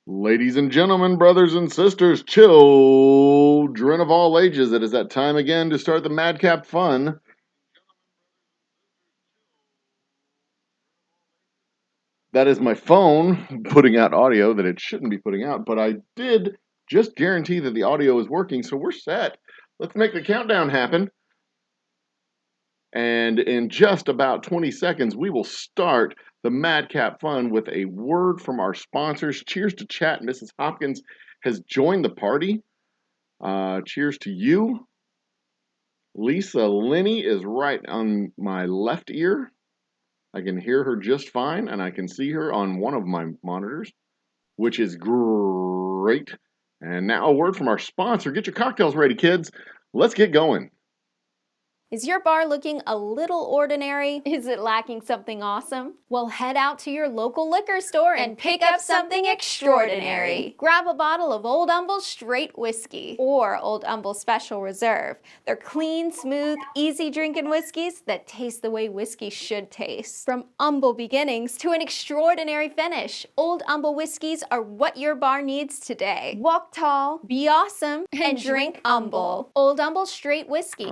Ladies and gentlemen, brothers and sisters, children of all ages, it is that time again to start the Madcap Fun. That is my phone putting out audio that it shouldn't be putting out, but I did just guarantee that the audio is working, so we're set. Let's make the countdown happen. And in just about 20 seconds, we will start the Madcap Fun with a word from our sponsors. Cheers to chat. Mrs. Hopkins has joined the party. Cheers to you. Lisa Linney is right on my left ear. I can hear her just fine, and I can see her on one of my monitors, which is great. And now a word from our sponsor. Get your cocktails ready, kids. Let's get going. Is your bar looking a little ordinary? Is it lacking something awesome? Well, head out to your local liquor store and pick up something extraordinary. Grab a bottle of Old Humble Straight Whiskey or Old Humble Special Reserve. They're clean, smooth, easy drinking whiskeys that taste the way whiskey should taste. From humble beginnings to an extraordinary finish, Old Humble whiskeys are what your bar needs today. Walk tall, be awesome, and drink humble. Old Humble Straight Whiskey.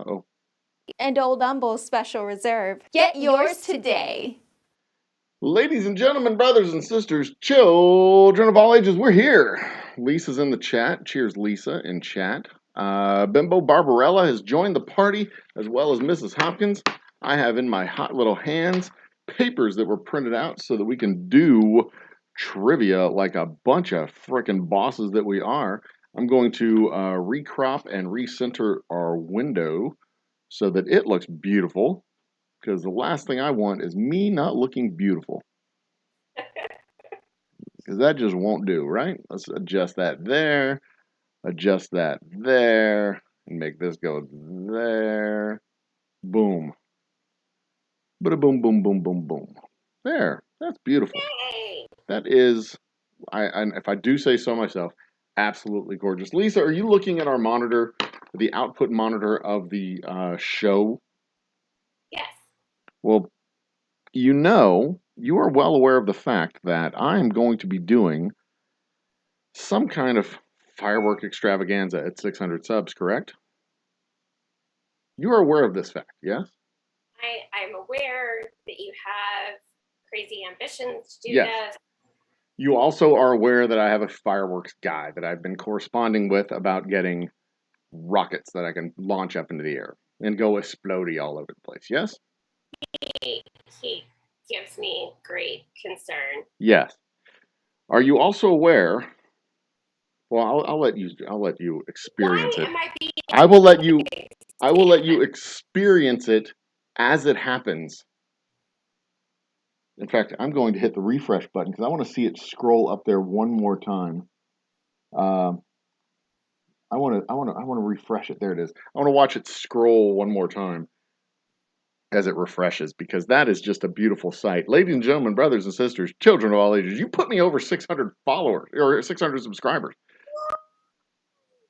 And Old Humble Special Reserve. Get yours today. Ladies and gentlemen, brothers and sisters, children of all ages, we're here. Lisa's in the chat. Cheers, Lisa, in chat. Bimbo Barbarella has joined the party, as well as Mrs. Hopkins. I have in my hot little hands papers that were printed out so that we can do trivia like a bunch of frickin' bosses that we are. I'm going to recrop and recenter our window so that it looks beautiful, because the last thing I want is me not looking beautiful. Because that just won't do, right? Let's adjust that there, adjust that there, and make this go there. Boom. Bada boom, boom, boom, boom, boom. There. That's beautiful. Yay. That is, if I do say so myself, absolutely gorgeous. Lisa, are you looking at our monitor, the output monitor of the show? Yes. Well, you are well aware of the fact that I am going to be doing some kind of firework extravaganza at 600 subs, correct? You are aware of this fact, yes? I'm aware that you have crazy ambitions to do Yes. this. You also are aware that I have a fireworks guy that I've been corresponding with about getting rockets that I can launch up into the air and go explodey all over the place, yes? He gives me great concern. Yes. Are you also aware? Well, I'll let you experience it. Why am I being I will let you experience it as it happens. In fact, I'm going to hit the refresh button because I want to see it scroll up there one more time. I want to refresh it. There it is. I want to watch it scroll one more time as it refreshes, because that is just a beautiful sight. Ladies and gentlemen, brothers and sisters, children of all ages, you put me over 600 followers or 600 subscribers.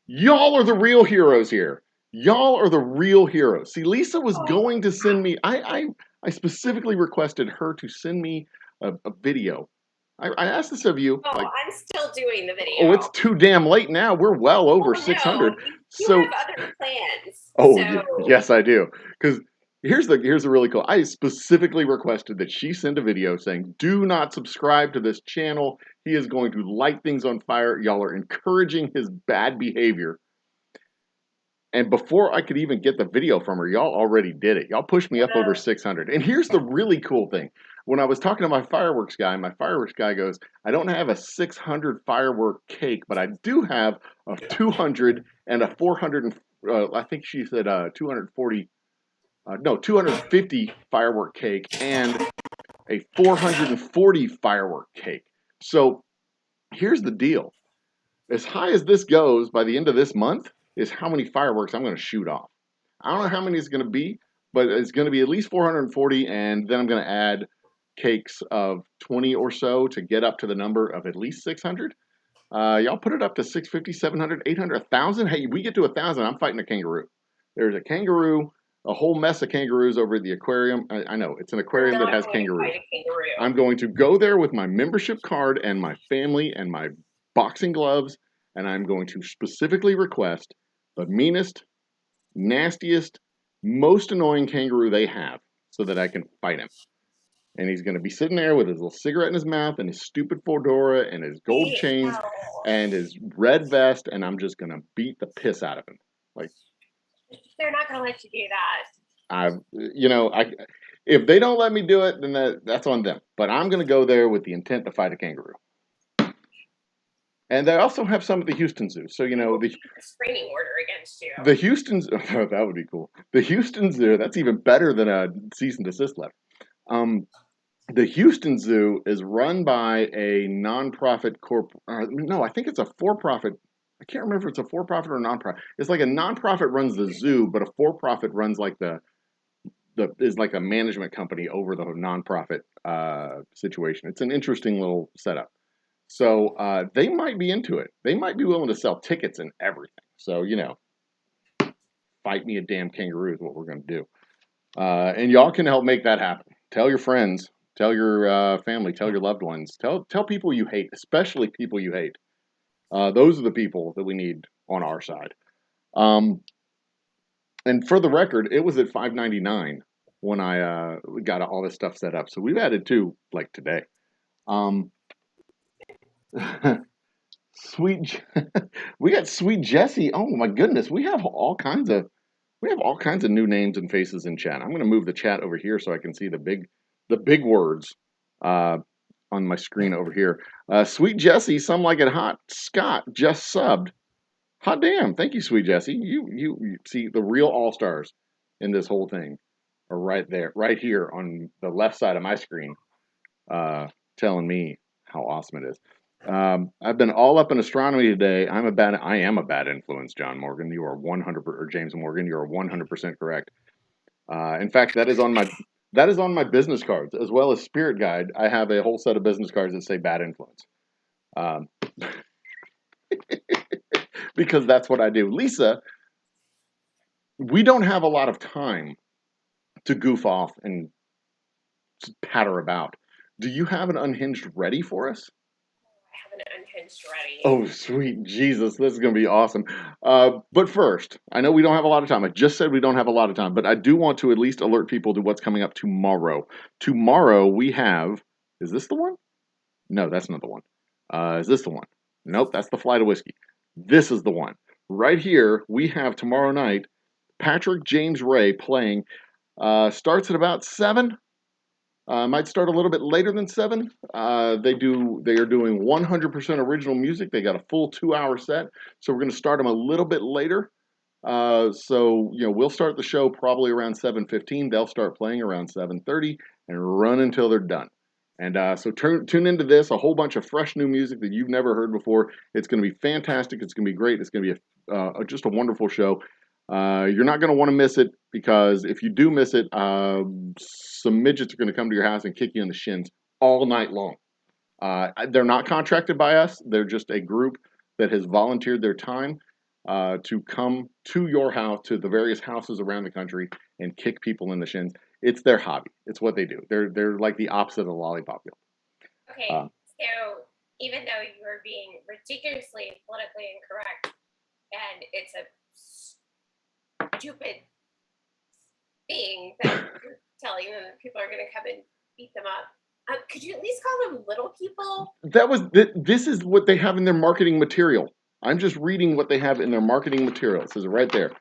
Y'all are the real heroes here. Y'all are the real heroes. See, Lisa was going to send me, I specifically requested her to send me a video. I asked this of you. Oh, like, I'm still doing the video. Oh, it's too damn late now. We're well over 600. No, you have other plans. Oh, yes, I do. Because here's the really cool. I specifically requested that she send a video saying, "Do not subscribe to this channel. He is going to light things on fire. Y'all are encouraging his bad behavior." And before I could even get the video from her, y'all already did it. Y'all pushed me up over 600. And here's the really cool thing. When I was talking to my fireworks guy goes, "I don't have a 600 firework cake, but I do have a 200 and a 400, I think she said 240, 250 firework cake and a 440 firework cake." So here's the deal. As high as this goes by the end of this month is how many fireworks I'm going to shoot off. I don't know how many it's going to be, but it's going to be at least 440, and then I'm going to add cakes of 20 or so to get up to the number of at least 600. Y'all put it up to 650, 700, 800, 1,000. Hey, we get to 1,000, I'm fighting a kangaroo. There's a kangaroo, a whole mess of kangaroos over at the aquarium. I know, it's an aquarium that has kangaroos. I'm going to go there with my membership card and my family and my boxing gloves, and I'm going to specifically request the meanest, nastiest, most annoying kangaroo they have so that I can fight him. And he's going to be sitting there with his little cigarette in his mouth and his stupid fedora and his gold chains and his red vest, and I'm just going to beat the piss out of him. Like, they're not going to let you do that. If they don't let me do it, then that's on them. But I'm going to go there with the intent to fight a kangaroo. And they also have some at the Houston Zoo. So, the restraining order against you. The Houston Zoo, that would be cool. The Houston Zoo, that's even better than a cease and desist letter. The Houston Zoo is run by a nonprofit no, I think it's a for-profit. I can't remember if it's a for-profit or a nonprofit. It's like a nonprofit runs the zoo, but a for-profit runs like is like a management company over the nonprofit situation. It's an interesting little setup. So they might be into it. They might be willing to sell tickets and everything. So, fight me a damn kangaroo is what we're going to do. And y'all can help make that happen. Tell your friends. Tell your family. Tell your loved ones. Tell people you hate, especially people you hate. Those are the people that we need on our side. And for the record, it was at $5.99 when I got all this stuff set up. So we've added 2 like today. We got Sweet Jessie. Oh my goodness, we have all kinds of new names and faces in chat. I'm going to move the chat over here so I can see the big words on my screen over here. Sweet Jessie, some like it hot. Scott just subbed. Hot damn! Thank you, Sweet Jessie. You see the real all stars in this whole thing are right there, right here on the left side of my screen, telling me how awesome it is. I've been all up in astronomy today. I am a bad influence, John Morgan. You are 100%, or James Morgan. You are 100% correct. In fact, that is on my business cards as well as Spirit Guide. I have a whole set of business cards that say bad influence, because that's what I do. Lisa, we don't have a lot of time to goof off and patter about. Do you have an unhinged ready for us? An unhinged ready. Oh, sweet Jesus. This is going to be awesome. But first, I know we don't have a lot of time. I just said we don't have a lot of time, but I do want to at least alert people to what's coming up tomorrow. Tomorrow we have, is this the one? No, that's not the one. Is this the one? Nope, that's the Flight of Whiskey. This is the one. Right here, we have tomorrow night, Patrick James Ray playing. Starts at about 7. Might start a little bit later than 7. They are doing 100% original music. They got a full 2-hour set, so we're going to start them a little bit later. So we'll start the show probably around 7:15. They'll start playing around 7:30 and run until they're done. And so tune into this, a whole bunch of fresh new music that you've never heard before. It's going to be fantastic. It's going to be great. It's going to be just a wonderful show. You're not going to want to miss it, because if you do miss it, some midgets are going to come to your house and kick you in the shins all night long. They're not contracted by us. They're just a group that has volunteered their time to come to your house, to the various houses around the country, and kick people in the shins. It's their hobby. It's what they do. They're like the opposite of the lollipop guild. Okay, so even though you are being ridiculously politically incorrect, and it's a stupid thing that you're telling them that people are going to come and beat them up, could you at least call them little people? This is what they have in their marketing material. I'm just reading what they have in their marketing material. It says it right there.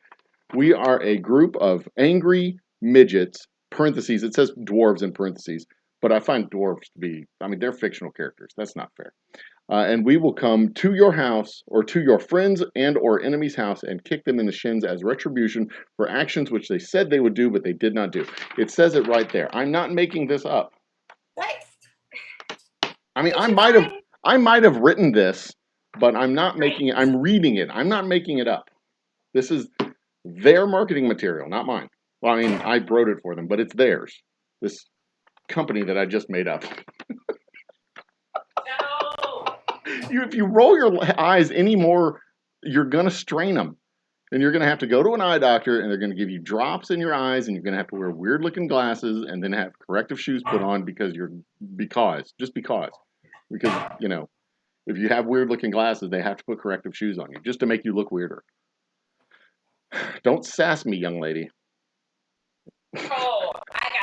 We are a group of angry midgets, parentheses, it says dwarves in parentheses, but I find dwarves to be, they're fictional characters. That's not fair. And we will come to your house or to your friends and or enemy's house and kick them in the shins as retribution for actions which they said they would do, but they did not do. It says it right there. I'm not making this up. What? I might have written this, but I'm not making it. I'm reading it. I'm not making it up. This is their marketing material, not mine. Well, I wrote it for them, but it's theirs. This company that I just made up. No. If you roll your eyes anymore, you're going to strain them. And you're going to have to go to an eye doctor, and they're going to give you drops in your eyes, and you're going to have to wear weird-looking glasses, and then have corrective shoes put on because. Because, If you have weird looking glasses, they have to put corrective shoes on you just to make you look weirder. Don't sass me, young lady. Oh, I got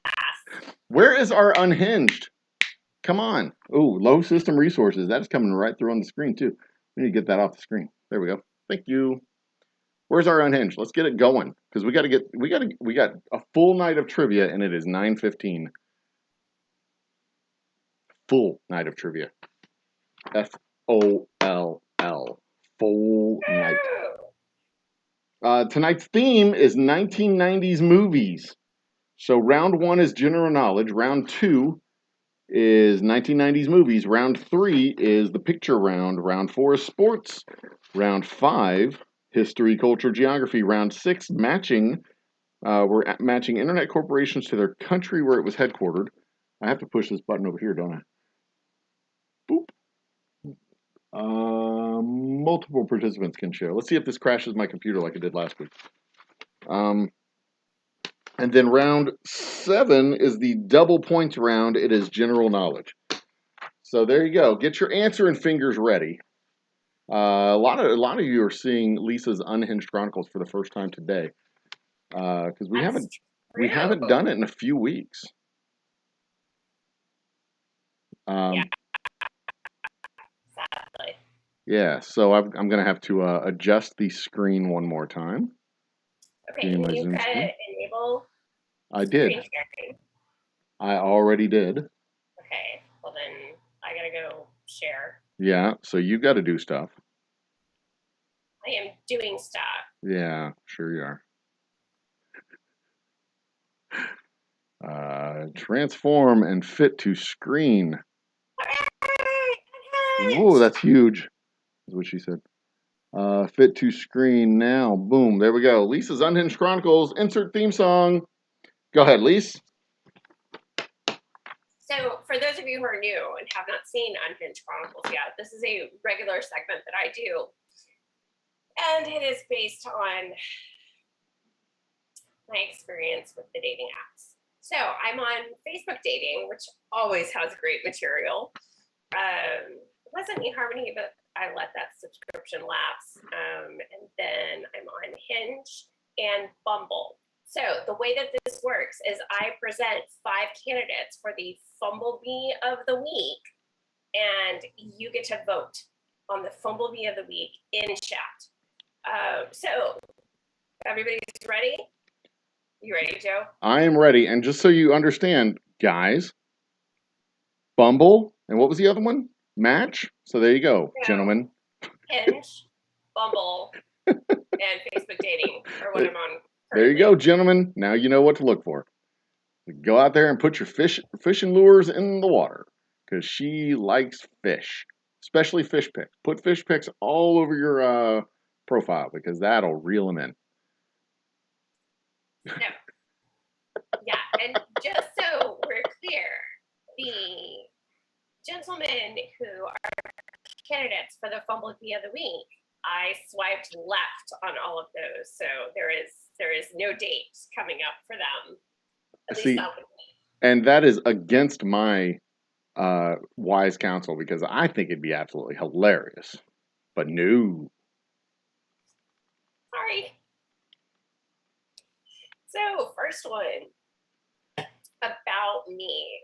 ass. Where is our unhinged? Come on. Oh, low system resources. That's coming right through on the screen too. We need to get that off the screen. There we go. Thank you. Where's our unhinged? Let's get it going because we got a full night of trivia and it is 9:15. Full night of trivia. FOLL. Full night. Tonight's theme is 1990s movies. So round 1 is general knowledge. Round 2 is 1990s movies. Round 3 is the picture round. Round 4 is sports. Round 5, history, culture, geography. Round 6, matching. We're matching internet corporations to their country where it was headquartered. I have to push this button over here, don't I? Boop. Multiple participants can share. Let's see if this crashes my computer like it did last week. And then round 7 is the double points round. It is general knowledge. So there you go. Get your answer and fingers ready. A lot of you are seeing Lisa's Unhinged Chronicles for the first time today, because we haven't done it in a few weeks. Yeah. Sadly. Yeah. So I'm gonna have to adjust the screen one more time. Okay, and you've got to enable. I did. Screen sharing. I already did. Okay, well then I gotta go share. Yeah, so you got to do stuff. I am doing stuff. Yeah, sure you are. Transform and fit to screen. Whoa, that's huge. Is what she said. Fit to screen now. Boom, there we go. Lisa's Unhinged Chronicles. Insert theme song. Go ahead, Lisa. So, for those of you who are new and have not seen Unhinged Chronicles yet, this is a regular segment that I do. And it is based on my experience with the dating apps. So, I'm on Facebook dating, which always has great material. It wasn't eHarmony, but I let that subscription lapse. And then I'm on Hinge and Bumble. So the way that this works is I present 5 candidates for the Fumblebee of the Week, and you get to vote on the Fumblebee of the Week in chat. So everybody's ready? You ready, Joe? I am ready. And just so you understand, guys, Bumble, and what was the other one? Match. So there you go, gentlemen. Hinge, Bumble, and Facebook dating, or what I'm on. There you go, gentlemen. Now you know what to look for. Go out there and put your fishing lures in the water, because she likes fish, especially fish pics. Put fish pics all over your profile, because that'll reel them in. No. Yeah, and just so we're clear, the gentlemen who are candidates for the Fumblebee of the Week, I swiped left on all of those, so there is no date coming up for them. At least not with me. And that is against my wise counsel, because I think it'd be absolutely hilarious. But no. Sorry. So, first one about me.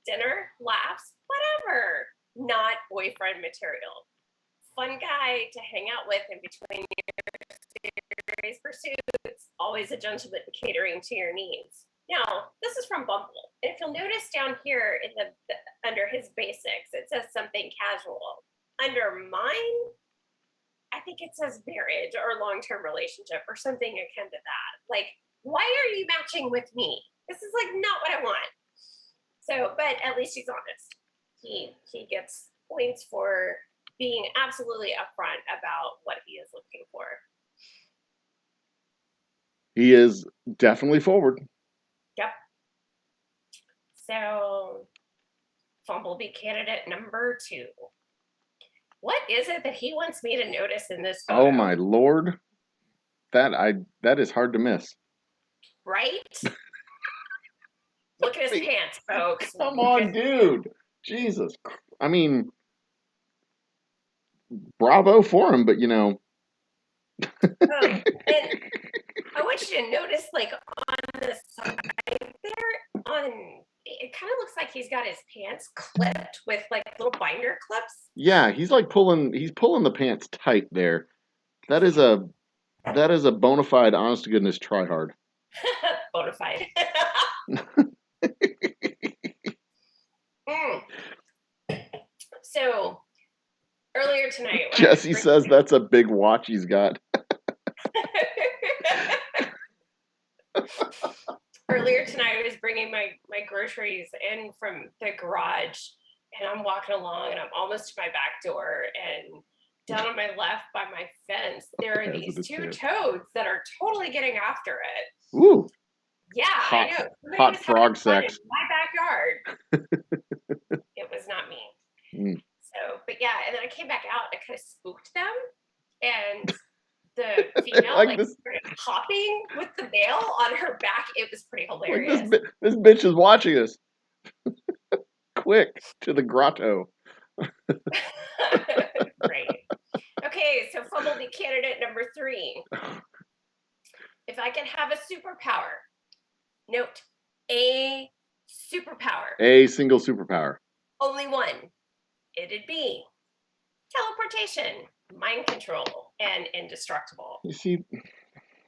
Dinner, laughs, whatever. Not boyfriend material. Fun guy to hang out with in between your serious pursuits. Always a gentleman catering to your needs. Now, this is from Bumble. And if you'll notice down here in the under his basics, it says something casual. Under mine, I think it says marriage or long-term relationship or something akin to that. Like, why are you matching with me? This is like not what I want. So, but at least he's honest. He gets points for being absolutely upfront about what he is looking for. He is definitely forward. Yep. So, Fumblebee candidate number 2. What is it that he wants me to notice in this photo? Oh my lord. That is hard to miss. Right? Look at his pants, folks. Come on, dude. Jesus I mean, bravo for him, but Oh, and I want you to notice, like on the side there, it kind of looks like he's got his pants clipped with like little binder clips. yeah, he's pulling the pants tight there. That is a bona fide, honest to goodness try hard. Bonafide. Mm. So earlier tonight, when Jesse says that's a big watch he's got. Earlier tonight, I was bringing my groceries in from the garage, and I'm walking along, and I'm almost to my back door, and down on my left by my fence, there are these two toads that are totally getting after it. Ooh. Yeah, hot, I know. Somebody hot was frog having fun sex. in my backyard. It was not me. Mm. So, but yeah, and then I came back out and I kind of spooked them, and the female like this, started hopping with the male on her back. It was pretty hilarious. Like this bitch is watching us. Quick to the grotto. Great. Okay, so Fumblebee candidate number 3. If I could have a superpower, note a superpower. A single superpower. Only one. It'd be teleportation, mind control, and indestructible. You see,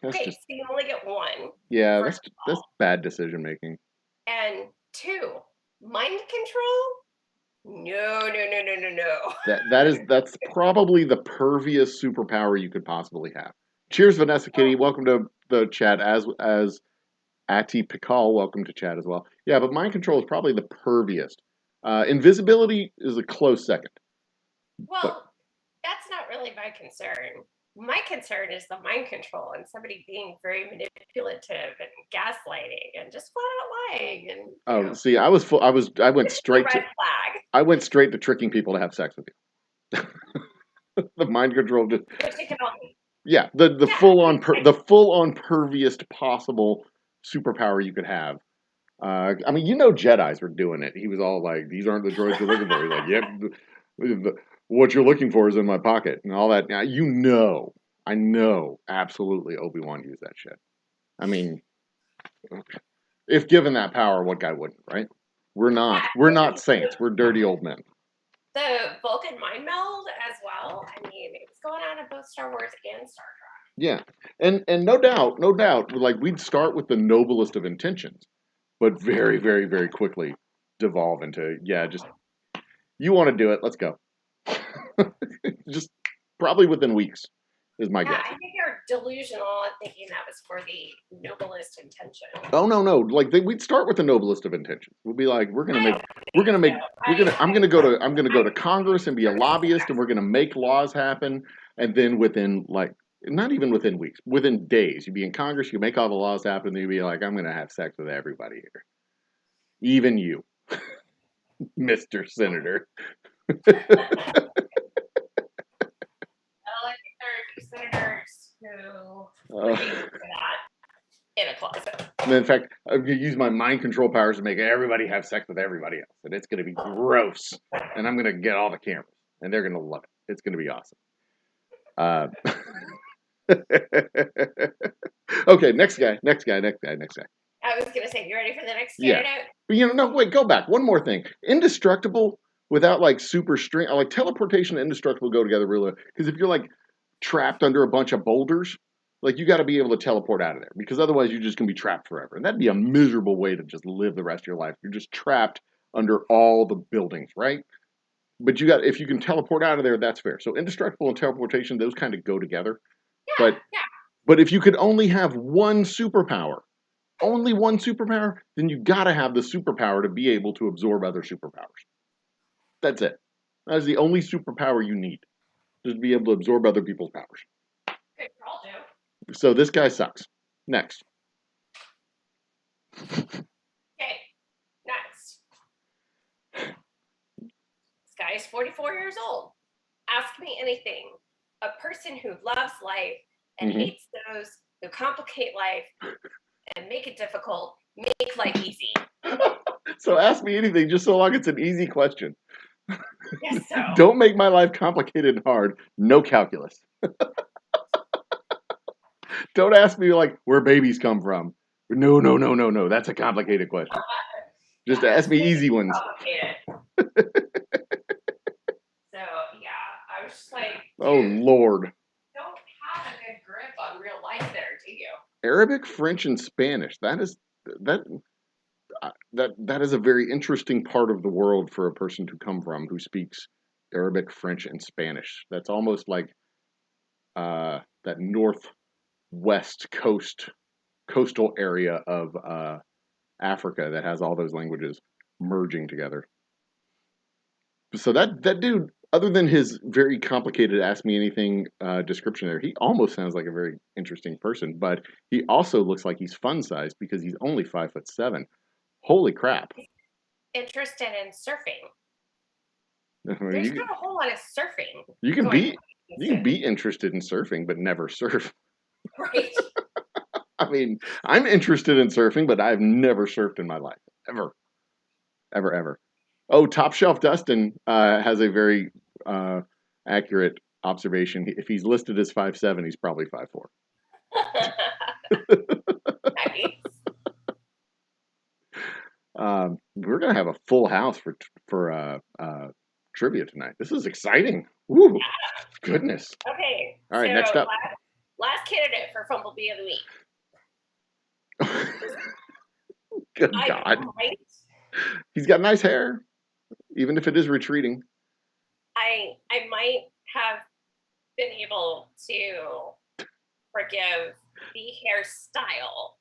Okay, so you only get one. Yeah, that's bad decision making. And 2, mind control? No. That's probably the pervious superpower you could possibly have. Cheers, Vanessa Kitty. Welcome to the chat. As Ati Pikal, welcome to chat as well. Yeah, but mind control is probably the perviest. Invisibility is a close second. Well, that's not really my concern. My concern is the mind control and somebody being very manipulative and gaslighting and just flat out lying. And see, I went straight to flag. I went straight to tricking people to have sex with you. The mind control just yeah, the full on perviest possible superpower you could have. I mean, Jedis were doing it. He was all like, "These aren't the droids you're looking for." He's like, "Yep, what you're looking for is in my pocket," and all that. Now, I know, absolutely, Obi-Wan used that shit. I mean, if given that power, what guy wouldn't, right? We're not saints. We're dirty old men. The Vulcan mind meld as well. I mean, it was going on in both Star Wars and Star Trek. Yeah, and no doubt, like we'd start with the noblest of intentions, but very, very, very quickly devolve into just you want to do it, let's go. Just probably within weeks is my guess. I think you're delusional in thinking that was for the noblest intention. Oh no, like we'd start with the noblest of intentions. We'd be like, I'm gonna go to Congress and be a lobbyist, and we're gonna make laws happen, and then within not even within weeks, within days, you'd be in Congress, you make all the laws happen, and you'd be like, I'm gonna have sex with everybody here, even you, Mr. Senator. I think there are a few senators who would be for that in a closet. And in fact, I'm going to use my mind control powers to make everybody have sex with everybody else. And it's going to be gross. And I'm going to get all the cameras. And they're going to love it. It's going to be awesome. Okay, next guy. I was going to say, you ready for the next candidate? Yeah. But no, wait, go back. One more thing. Indestructible without super strength. Like teleportation and indestructible go together really well. Because if you're trapped under a bunch of boulders, you got to be able to teleport out of there, because otherwise you're just going to be trapped forever. And that'd be a miserable way to just live the rest of your life. You're just trapped under all the buildings, right? But if you can teleport out of there, that's fair. So indestructible and teleportation, those kind of go together. But if you could only have one superpower, then you got to have the superpower to be able to absorb other superpowers. That's it. That's the only superpower you need, just to be able to absorb other people's powers. Good call, Joe. So this guy sucks. Next. Okay, next. This guy is 44 years old. Ask me anything. A person who loves life and hates those who complicate life and make it difficult, make life easy. So ask me anything, just so long it's an easy question. Yes, so. Don't make my life complicated and hard. No calculus. Don't ask me like where babies come from. No, no, no, no, no. That's a complicated question. Just ask me easy ones. So yeah, I was just like, Oh Lord. Don't have a good grip on real life there, do you? Arabic, French, and Spanish. That is a very interesting part of the world for a person to come from who speaks Arabic, French, and Spanish. That's almost like that northwest coastal area of Africa that has all those languages merging together. So that dude, other than his very complicated "ask me anything" description there, he almost sounds like a very interesting person. But he also looks like he's fun sized because he's only 5'7". Holy crap! Interested in surfing. I mean, There's not a whole lot of surfing. You can be interested in surfing, but never surf. Right. I mean, I'm interested in surfing, but I've never surfed in my life, ever, ever, ever. Oh, Top Shelf Dustin has a very accurate observation. If he's listed as 5'7", he's probably 5'4". Nice. We're gonna have a full house for trivia tonight. This is exciting. Woo, goodness. Okay. All right, so next up. Last candidate for Fumblebee of the Week. Good God. He's got nice hair, even if it is retreating. I might have been able to forgive the hairstyle.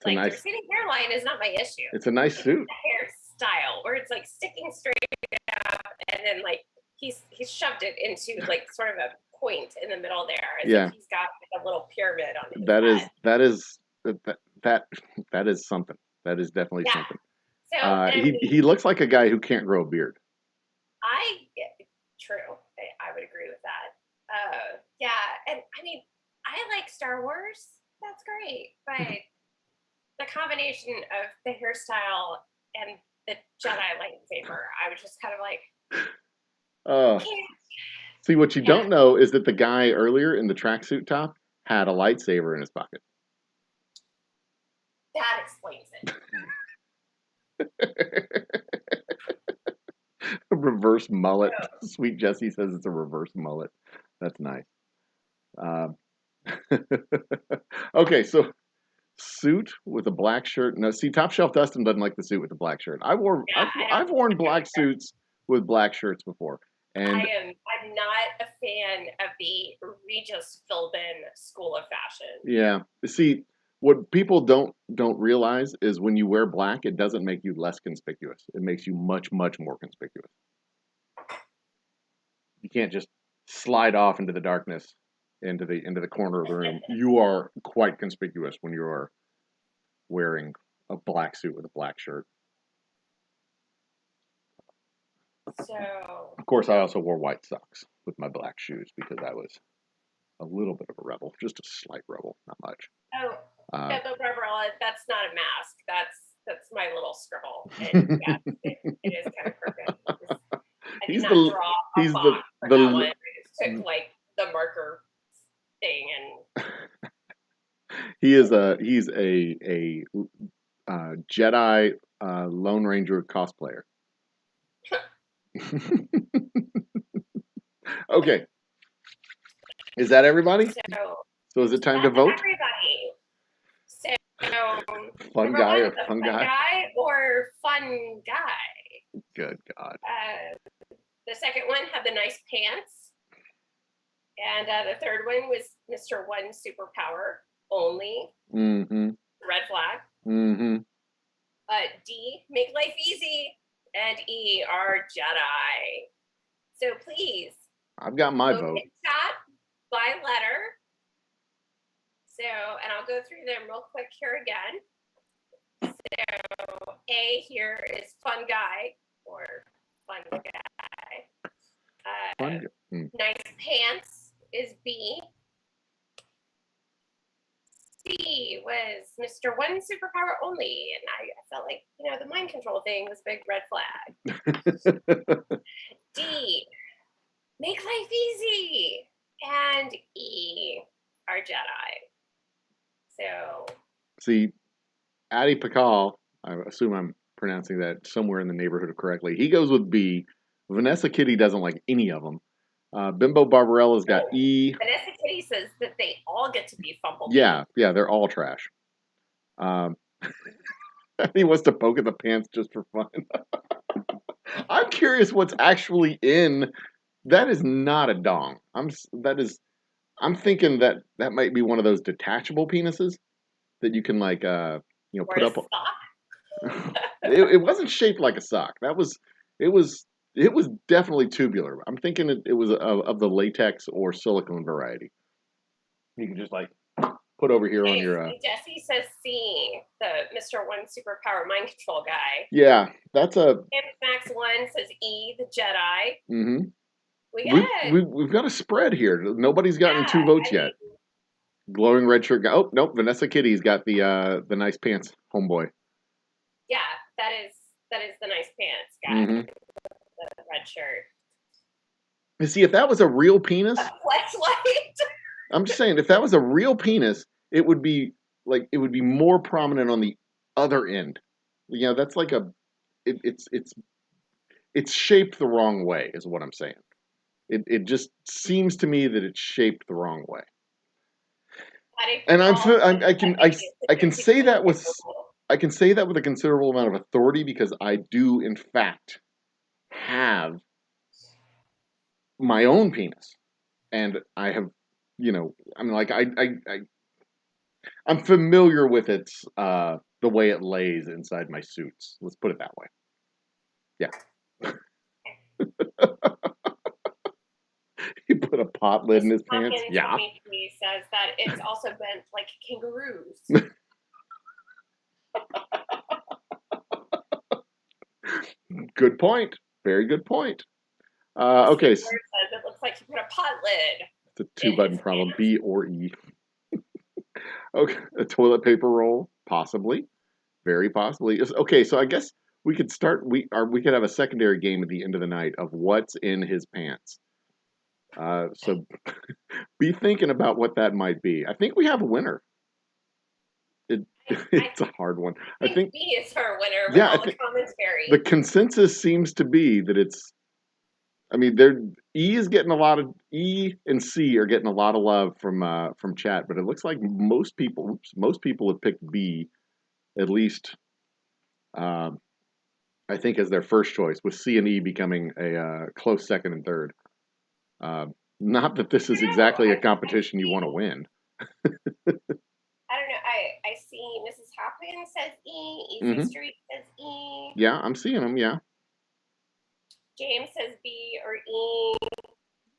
Like, the receding hairline is not my issue. It's a nice suit. The hairstyle, where it's like sticking straight up, and then like he's shoved it into like sort of a point in the middle there. Yeah, he's got like a little pyramid on his head. That is something. That is definitely something. So he looks like a guy who can't grow a beard. True. I would agree with that. Yeah, and I mean, I like Star Wars. That's great, but the combination of the hairstyle and the Jedi lightsaber, I was just kind of like, see, what you don't know is that the guy earlier in the tracksuit top had a lightsaber in his pocket. That explains it. A reverse mullet. Sweet Jessie says it's a reverse mullet. That's nice. Okay, so suit with a black shirt. No, see, Top Shelf Dustin doesn't like the suit with the black shirt. I've worn black suits with black shirts before, and I'm not a fan of the Regis Philbin school of fashion. Yeah, see, what people don't realize is when you wear black, it doesn't make you less conspicuous. It makes you much, much more conspicuous. You can't just slide off into the darkness, into the corner of the room. You are quite conspicuous when you are wearing a black suit with a black shirt. So, of course, I also wore white socks with my black shoes because I was a little bit of a rebel, just a slight rebel, not much. Oh, the rebel, that's not a mask. That's my little scribble. And yeah, it is kind of crooked. I did not draw a box for that one. I just took like the marker thing and. He's a Jedi Lone Ranger cosplayer. Okay. Is that everybody? So is it time to vote? Everybody. So fun guy or fun guy? Or fun guy? Good God. The second one had the nice pants. And the third one was Mr. One Superpower only. Mm-hmm. Red flag. Mm-hmm. D, make life easy. And E, are Jedi. So please. I've got my vote. Chat by letter. So, and I'll go through them real quick here again. So, A here is fun guy or fun guy. Nice pants is B. C was Mr. One Superpower only, and I felt like, the mind control thing was a big red flag. D, make life easy. And E are Jedi. So. See, Adi Pakal, I assume I'm pronouncing that somewhere in the neighborhood correctly. He goes with B. Vanessa Kitty doesn't like any of them. Bimbo Barbarella's got E. Vanessa Kitty says that they all get to be fumbled. Yeah, they're all trash. He wants to poke at the pants just for fun. I'm curious what's actually in. That is not a dong. I'm thinking that might be one of those detachable penises that you can like put up. It wasn't shaped like a sock. It was definitely tubular. I'm thinking it was of the latex or silicone variety. You can just like put over here on your. Jesse says C, the Mr. One Superpower Mind Control guy. Yeah, that's a. Max One says E, the Jedi. Mm-hmm. We've got a spread here. Nobody's gotten 2 votes yet. Glowing red shirt guy. Oh nope, Vanessa Kitty's got the nice pants, homeboy. Yeah, that is the nice pants guy. Mm-hmm. The red shirt. You see, if that was a real penis, flashlight. I'm just saying, if that was a real penis, it would be more prominent on the other end. You know, that's like it's shaped the wrong way, is what I'm saying. It just seems to me that it's shaped the wrong way. And I can say that with a considerable amount of authority because I do in fact have my own penis, and I have, I'm familiar with its the way it lays inside my suits. Let's put it that way. Yeah. He put a pot lid in his pants. Yeah. He says that it's also bent like kangaroos. Good point. Very good point. Okay. It looks like you put a pot lid. It's a 2-button problem, pants. B or E. Okay, a toilet paper roll, possibly, very possibly. Okay, so I guess we could start. We could have a secondary game at the end of the night of what's in his pants. So be thinking about what that might be. I think we have a winner. It's a hard one. I think B is our winner. Yeah, with all the commentary. The consensus seems to be that it's. I mean, E and C are getting a lot of love from chat, but it looks like most people have picked B, at least. I think as their first choice, with C and E becoming a close second and third. Not that this is exactly a competition you want to win. I don't know. I see Mrs. Hopkins says E. Easy Street says E. Yeah, I'm seeing them. Yeah. James says B or E.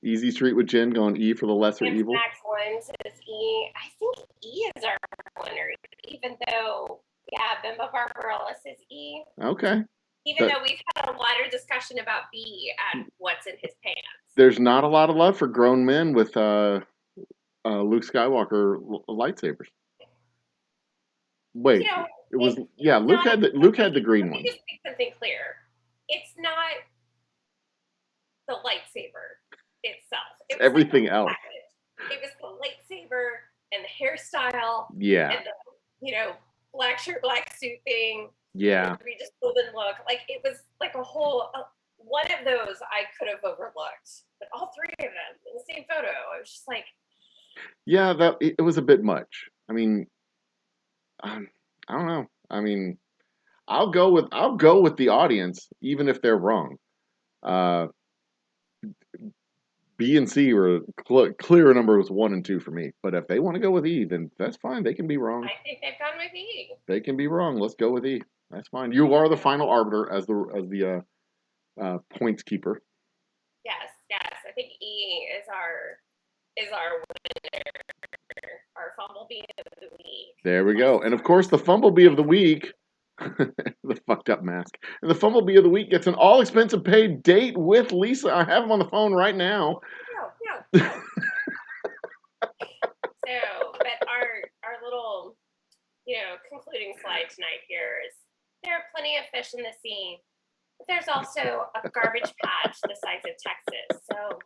Easy Street with Jen going E for the lesser evil. Max One says E. I think E is our winner, even though Bimbo Barbarella says E. Okay. Even though we've had a wider discussion about B and what's in his pants. There's not a lot of love for grown men with Luke Skywalker lightsabers. Wait, it was Luke had the green one. Let me just make something clear. It's not the lightsaber itself. It's everything else. It was the lightsaber and the hairstyle. Yeah. And the black shirt, black suit thing. Yeah. We just golden look. Like it was like a whole one of those I could have overlooked, but all 3 of them in the same photo. I was just like, yeah, it was a bit much. I mean, I don't know. I mean, I'll go with the audience, even if they're wrong. B and C were clear numbers 1 and 2 for me. But if they want to go with E, then that's fine. They can be wrong. I think they've gone with E. They can be wrong. Let's go with E. That's fine. You are the final arbiter as the points keeper. Yes. I think E is our winner. Our Fumblebee of the week. There we go. And of course, the Fumblebee of the week, the fucked up mask, and the Fumblebee of the week gets an all expensive paid date with Lisa. I have him on the phone right now. No. So, but our little, concluding slide tonight here is there are plenty of fish in the sea, but there's also a garbage patch the size of Texas. So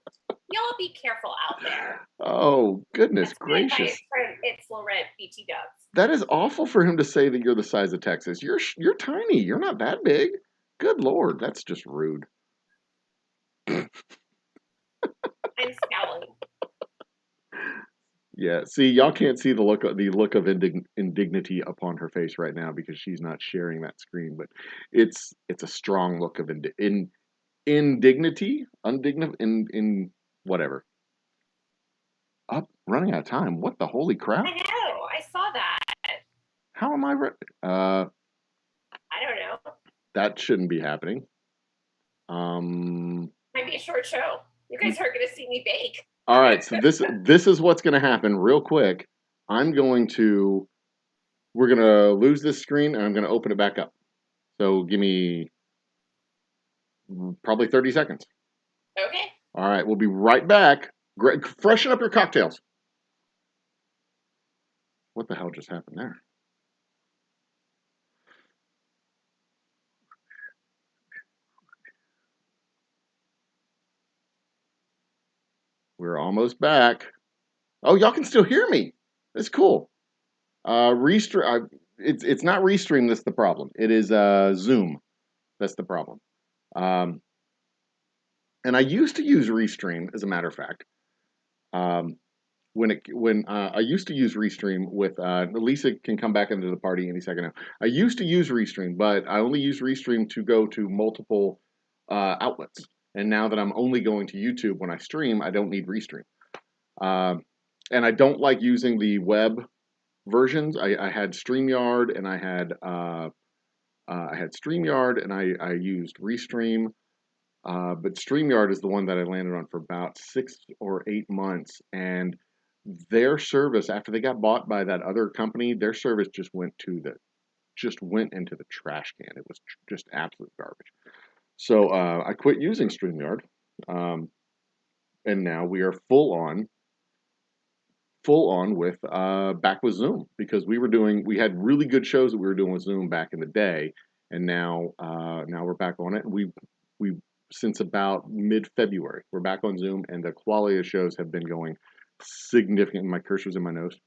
be careful out there. Oh, goodness That's my gracious. advice for It's Laurent BT Dubs. That is awful for him to say that you're the size of Texas. You're tiny. You're not that big. Good Lord, that's just rude. I'm scowling. Yeah, see, y'all can't see the look of indignity upon her face right now because she's not sharing that screen, but it's a strong look of indignity, in whatever. Up, running out of time. What the holy crap? I know. I saw that. How am I? I don't know. That shouldn't be happening. Might be a short show. You guys aren't going to see me bake. All right, so this is what's going to happen real quick. We're going to lose this screen and I'm going to open it back up. So give me probably 30 seconds. Okay. All right, we'll be right back. Greg, freshen up your cocktails. What the hell just happened there? We're almost back. Oh, y'all can still hear me. That's cool. Restream. It's not Restream that's the problem. It is Zoom that's the problem. And I used to use Restream, as a matter of fact. When I used to use Restream with Lisa can come back into the party any second now. I used to use Restream, but I only use Restream to go to multiple outlets. And now that I'm only going to YouTube when I stream, I don't need Restream. And I don't like using the web versions. I had StreamYard and I had StreamYard and I used Restream. But StreamYard is the one that I landed on for about 6 or 8 months, and their service, after they got bought by that other company, their service just went into the trash can. It was just absolute garbage. So I quit using StreamYard, and now we are full on with back with Zoom because we had really good shows that we were doing with Zoom back in the day, and now we're back on it. And we since about mid-February, we're back on Zoom, and the quality of shows have been going significant. My cursor's in my nose.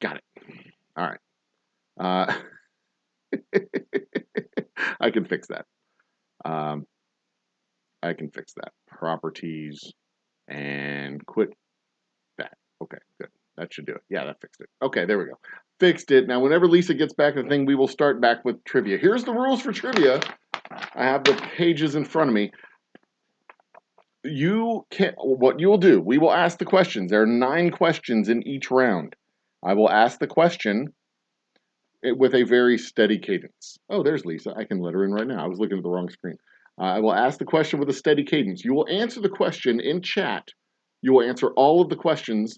Got it. All right. I can fix that. I can fix that. Properties and quit that. Okay, good. That should do it. Yeah, that fixed it. Okay, there we go. Fixed it. Now, whenever Lisa gets back to the thing, we will start back with trivia. Here's the rules for trivia. I have the pages in front of me. What you'll do, we will ask the questions. There are 9 questions in each round. I will ask the question with a very steady cadence. Oh, there's Lisa. I can let her in right now. I was looking at the wrong screen. I will ask the question with a steady cadence. You will answer the question in chat. You will answer all of the questions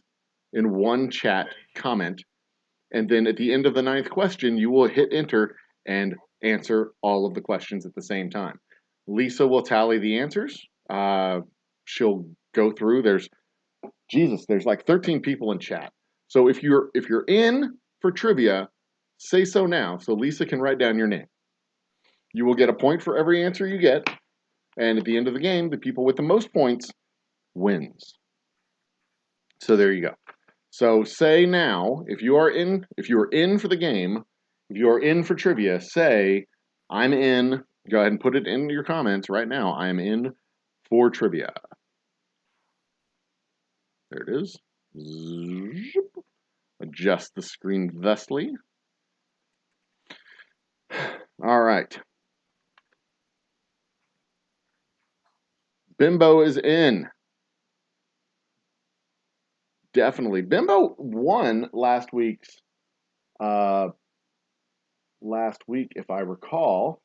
in one chat comment. And then at the end of the 9th question, you will hit enter and answer all of the questions at the same time. Lisa will tally the answers. She'll go through. There's like 13 people in chat. So if you're in for trivia, say so now so Lisa can write down your name. You will get a point for every answer you get, and at the end of the game, the people with the most points wins. So there you go. So say now, if you are in for the game, if you are in for trivia, say I'm in. Go ahead and put it in your comments right now. I am in for trivia. There it is. Zip. Adjust the screen thusly. All right. Bimbo is in. Definitely. Bimbo won last week, if I recall.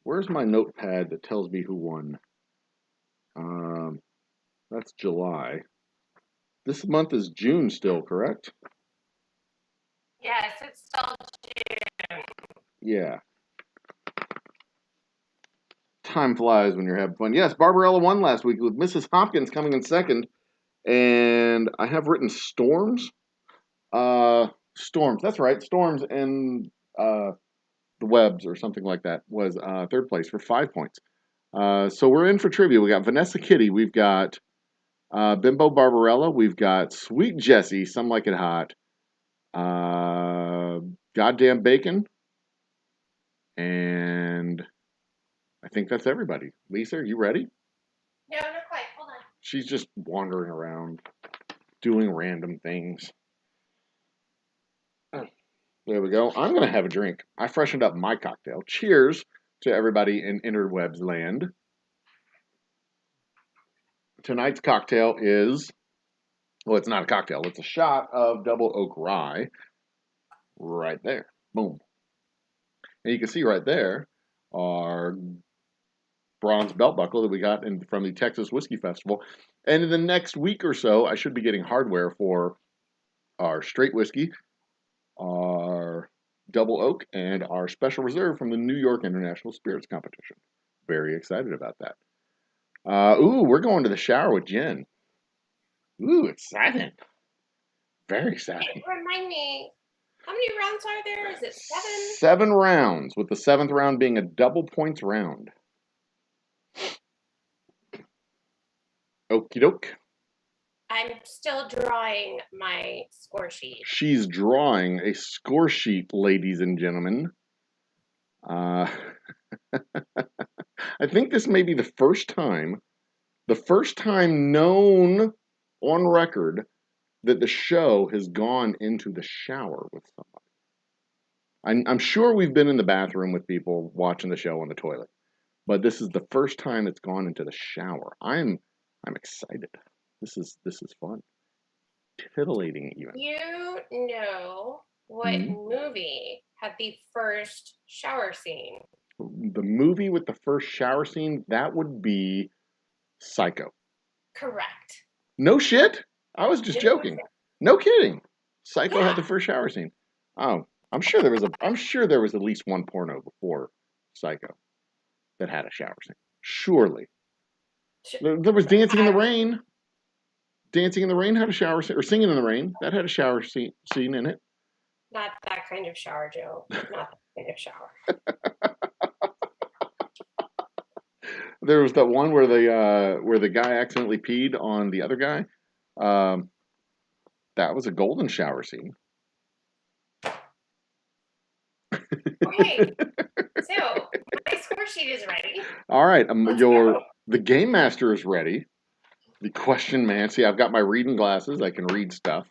Where's my notepad that tells me who won? That's July. This month is June still, correct? Yes, it's still June. Yeah. Time flies when you're having fun. Yes, Barbarella won last week with Mrs. Hopkins coming in second. And I have written Storms. Storms, that's right. Storms and the Webs or something like that was third place for 5 points. So we're in for trivia. We got Vanessa Kitty. We've got Bimbo Barbarella. We've got Sweet Jessie. Some Like It Hot. Goddamn Bacon. And I think that's everybody. Lisa, are you ready? No, not quite. Hold on. She's just wandering around, doing random things. There we go. I'm going to have a drink. I freshened up my cocktail. Cheers to everybody in interwebs land. Tonight's cocktail is, well, it's not a cocktail. It's a shot of double oak rye right there. Boom. And you can see right there our bronze belt buckle that we got from the Texas Whiskey Festival. And in the next week or so, I should be getting hardware for our straight whiskey, our double oak, and our special reserve from the New York International Spirits Competition. Very excited about that. We're going to the shower with Jen. Ooh, exciting. Very exciting. Remind me, how many rounds are there? Is it 7? 7 rounds, with the 7th round being a double points round. Okie doke. I'm still drawing my score sheet. She's drawing a score sheet, ladies and gentlemen. I think this may be the first time known on record that the show has gone into the shower with somebody. I'm sure we've been in the bathroom with people watching the show on the toilet, but this is the first time it's gone into the shower. I'm excited. This is fun. Titillating even. You know what movie had the first shower scene? The movie with the first shower scene, that would be Psycho. Correct. No shit? I was just joking. No kidding. Psycho had the first shower scene. Oh, I'm sure there was at least one porno before Psycho that had a shower scene. Surely. There was Dancing in the Rain. Dancing in the Rain had a shower scene, or Singing in the Rain, that had a shower scene in it. Not that kind of shower, Joe. Not that kind of shower. There was that one where the guy accidentally peed on the other guy. That was a golden shower scene. Okay, so my score sheet is ready. All right, the game master is ready. The question man. See, I've got my reading glasses. I can read stuff.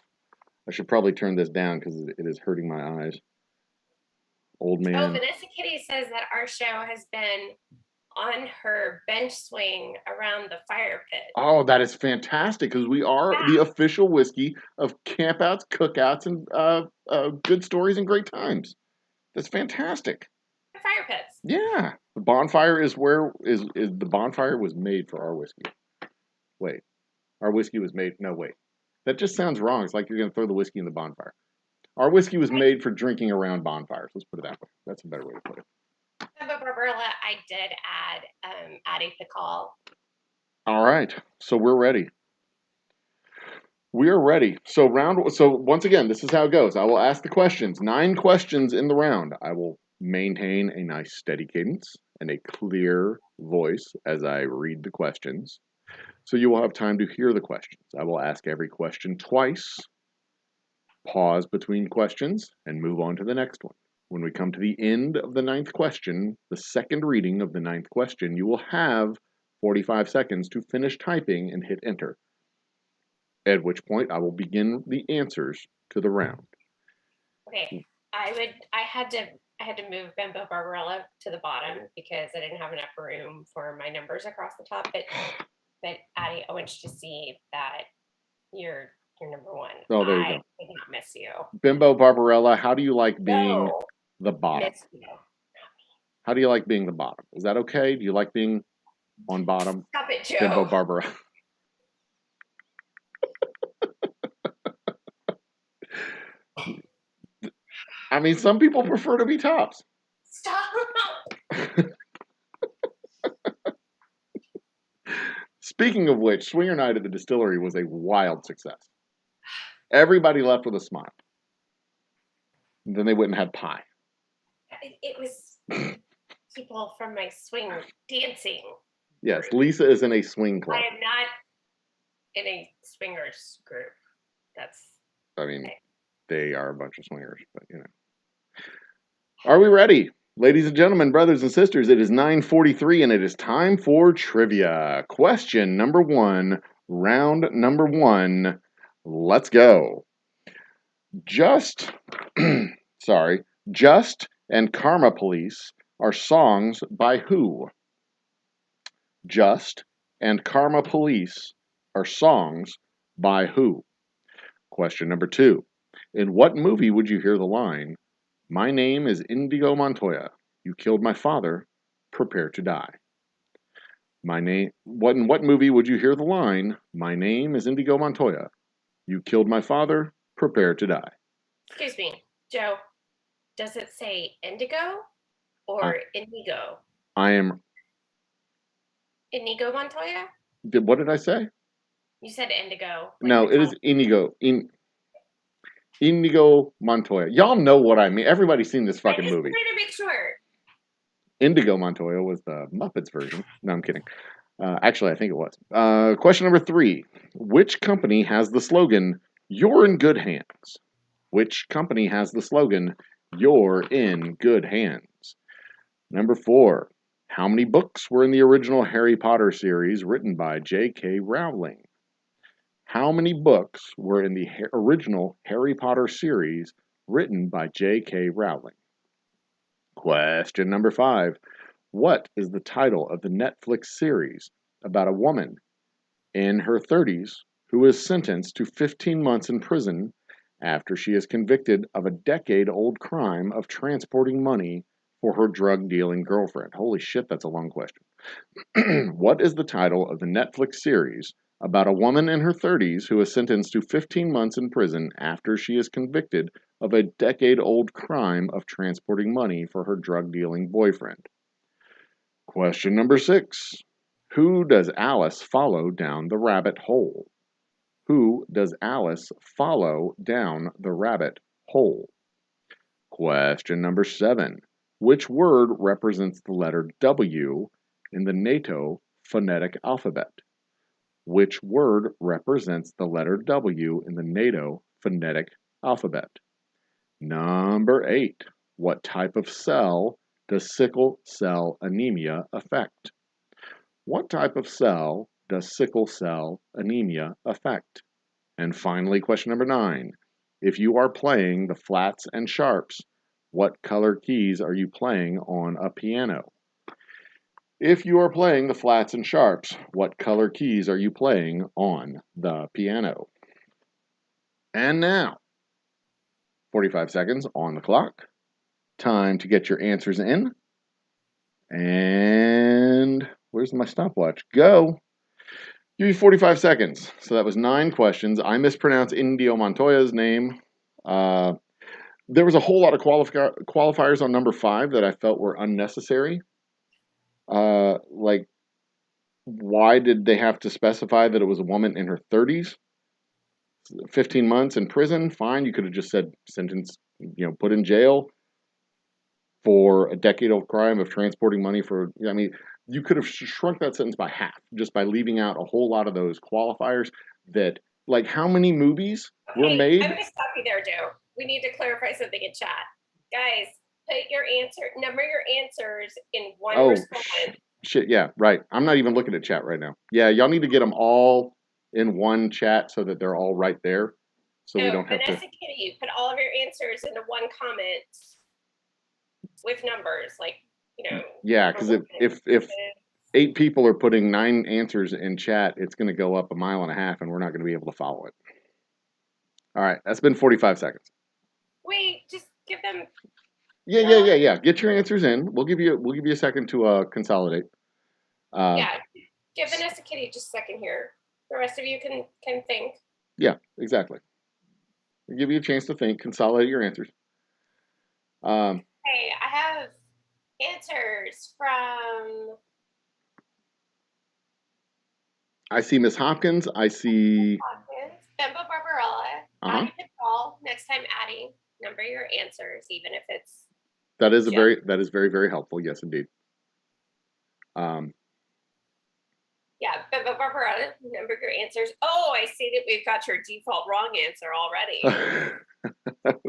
I should probably turn this down because it is hurting my eyes. Old man. Oh, Vanessa Kitty says that our show has been on her bench swing around the fire pit. Oh, that is fantastic because we are the official whiskey of campouts, cookouts, and good stories and great times. That's fantastic. Fire pits. Yeah, the bonfire is where the bonfire was made for our whiskey. Wait, our whiskey was made. No, wait, that just sounds wrong. It's like you're going to throw the whiskey in the bonfire. Our whiskey was made for drinking around bonfires. Let's put it that way. That's a better way to put it. But Barbarella, I did add a pickle. All right, so we're ready. We are ready. So once again, this is how it goes. I will ask the questions. 9 questions in the round. I will maintain a nice steady cadence and a clear voice as I read the questions. So you will have time to hear the questions. I will ask every question twice, pause between questions, and move on to the next one. When we come to the end of the 9th question, the second reading of the 9th question, you will have 45 seconds to finish typing and hit enter. At which point I will begin the answers to the round. Okay, I had to move Bimbo Barbarella to the bottom because I didn't have enough room for my numbers across the top. But Addie, I want you to see that you're number 1. Oh, there you go. I did not miss you. Bimbo Barbarella, how do you like being the bottom? Miss you. How do you like being the bottom? Is that okay? Do you like being on bottom? Stop it, Joe. Bimbo Barbarella. I mean, some people prefer to be tops. Stop. Speaking of which, Swinger Night at the Distillery was a wild success. Everybody left with a smile. And then they went and had pie. It was people from my swing dancing. Yes, Lisa is in a swing club. I am not in a swingers group. I mean, okay. they are a bunch of swingers, but you know. Are we ready? Ladies and gentlemen, brothers and sisters, it is 9:43 and it is time for trivia. Question number 1, round number 1. Let's go. Just and Karma Police are songs by who? Just and Karma Police are songs by who? Question number 2. In what movie would you hear the line, "My name is Indigo Montoya. You killed my father. Prepare to die"? In what movie would you hear the line, "My name is Indigo Montoya. You killed my father. Prepare to die"? Excuse me, Joe. Does it say indigo or indigo? I am. Inigo Montoya? What did I say? You said indigo. No, it is Inigo. Indigo Montoya. Y'all know what I mean. Everybody's seen this fucking movie. I just wanted to make sure. Indigo Montoya was the Muppets version. No, I'm kidding. Actually, I think it was. Question number 3. Which company has the slogan, "You're in good hands"? Which company has the slogan, "You're in good hands"? Number 4. How many books were in the original Harry Potter series written by J.K. Rowling? How many books were in the original Harry Potter series written by J.K. Rowling? Question number 5. What is the title of the Netflix series about a woman in her 30s who is sentenced to 15 months in prison after she is convicted of a decade-old crime of transporting money for her drug-dealing girlfriend? Holy shit, that's a long question. What is the title of the Netflix series about a woman in her 30s who is sentenced to 15 months in prison after she is convicted of a decade-old crime of transporting money for her drug-dealing boyfriend? Question number 6. Who does Alice follow down the rabbit hole? Who does Alice follow down the rabbit hole? Question number 7. Which word represents the letter W in the NATO phonetic alphabet? Which word represents the letter W in the NATO phonetic alphabet? Number 8. What type of cell does sickle cell anemia affect? What type of cell does sickle cell anemia affect? And finally, question number 9. If you are playing the flats and sharps, what color keys are you playing on a piano? If you are playing the flats and sharps, what color keys are you playing on the piano? And now, 45 seconds on the clock. Time to get your answers in. And where's my stopwatch? Go. Give you 45 seconds. So that was 9 questions. I mispronounced Indio Montoya's name. There was a whole lot of qualifiers on number 5 that I felt were unnecessary. Like, why did they have to specify that it was a woman in her 30s? 15 months in prison, fine. You could have just said sentence, put in jail for a decade-old crime of transporting money for, I mean, you could have shrunk that sentence by half just by leaving out a whole lot of those qualifiers that, like, how many movies were made? I'm going to stop you there, Joe. We need to clarify something in chat. Guys, put your number your answers in one response. Shit, yeah, right. I'm not even looking at chat right now. Yeah, y'all need to get them all in one chat so that they're all right there. So we don't have Vanessa Kitty, you put all of your answers into one comment with numbers, like, Yeah, because if 8 people are putting 9 answers in chat, it's going to go up 1.5 miles, and we're not going to be able to follow it. All right, that's been 45 seconds. Wait, just give them. Yeah. Get your answers in. We'll give you a second to consolidate. Give Vanessa Kitty just a second here. The rest of you can think. Yeah, exactly. We'll give you a chance to think, consolidate your answers. Hey, I have answers from. I see Miss Hopkins. I see Bemba Barbarella. Addie Patrol. Next time, Addie, number your answers, even if it's. That is very, very helpful. Yes, indeed. But Barbara, remember your answers. Oh, I see that we've got your default wrong answer already.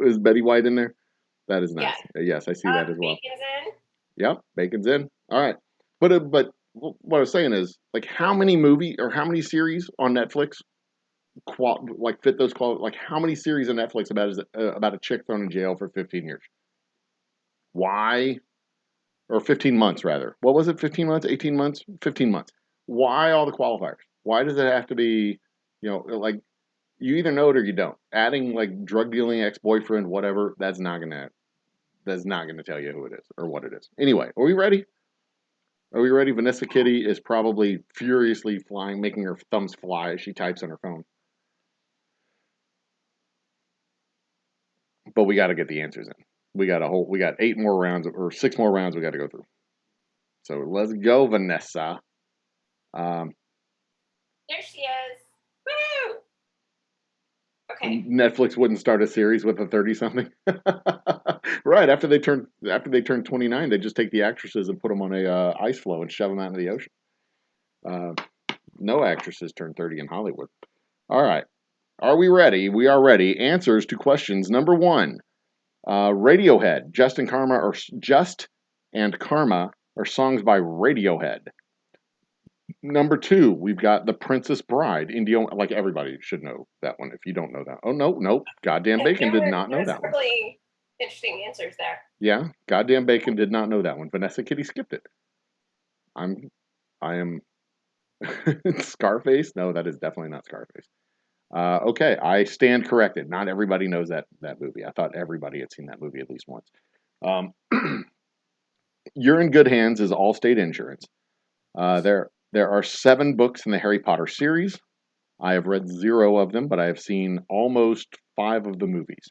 Is Betty White in there? That is nice. Yeah. Yes, I see that as well. Bacon's in. Yep, Bacon's in. All right. But what I was saying is, like, how many movie or how many series on Netflix fit those like how many series on Netflix about a chick thrown in jail for 15 years? Why? Or 15 months rather. What was it? 15 months? 18 months? 15 months. Why all the qualifiers? Why does it have to be, like you either know it or you don't. Adding like drug dealing ex-boyfriend, whatever, that's not gonna tell you who it is or what it is. Anyway, are we ready? Are we ready? Vanessa Kitty is probably furiously flying, making her thumbs fly as she types on her phone. But we got to get the answers in. We got 8 more rounds or 6 more rounds we got to go through. So let's go, Vanessa. There she is. Woo! Okay. Netflix wouldn't start a series with a 30-something. Right after they turn 29, they just take the actresses and put them on a ice floe and shove them out into the ocean. No actresses turn 30 in Hollywood. All right. Are we ready? We are ready. Answers to questions number 1. Radiohead, Just and Karma are songs by Radiohead. Number 2, we've got The Princess Bride. Like everybody should know that one. If you don't know that, oh no, Goddamn Bacon did not know that one. Really interesting answers there. Yeah, Goddamn Bacon did not know that one. Vanessa Kitty skipped it. I am Scarface. No, that is definitely not Scarface. Okay, I stand corrected. Not everybody knows that movie. I thought everybody had seen that movie at least once. You're in Good Hands is Allstate Insurance. There are 7 books in the Harry Potter series. I have read 0 of them, but I have seen almost 5 of the movies.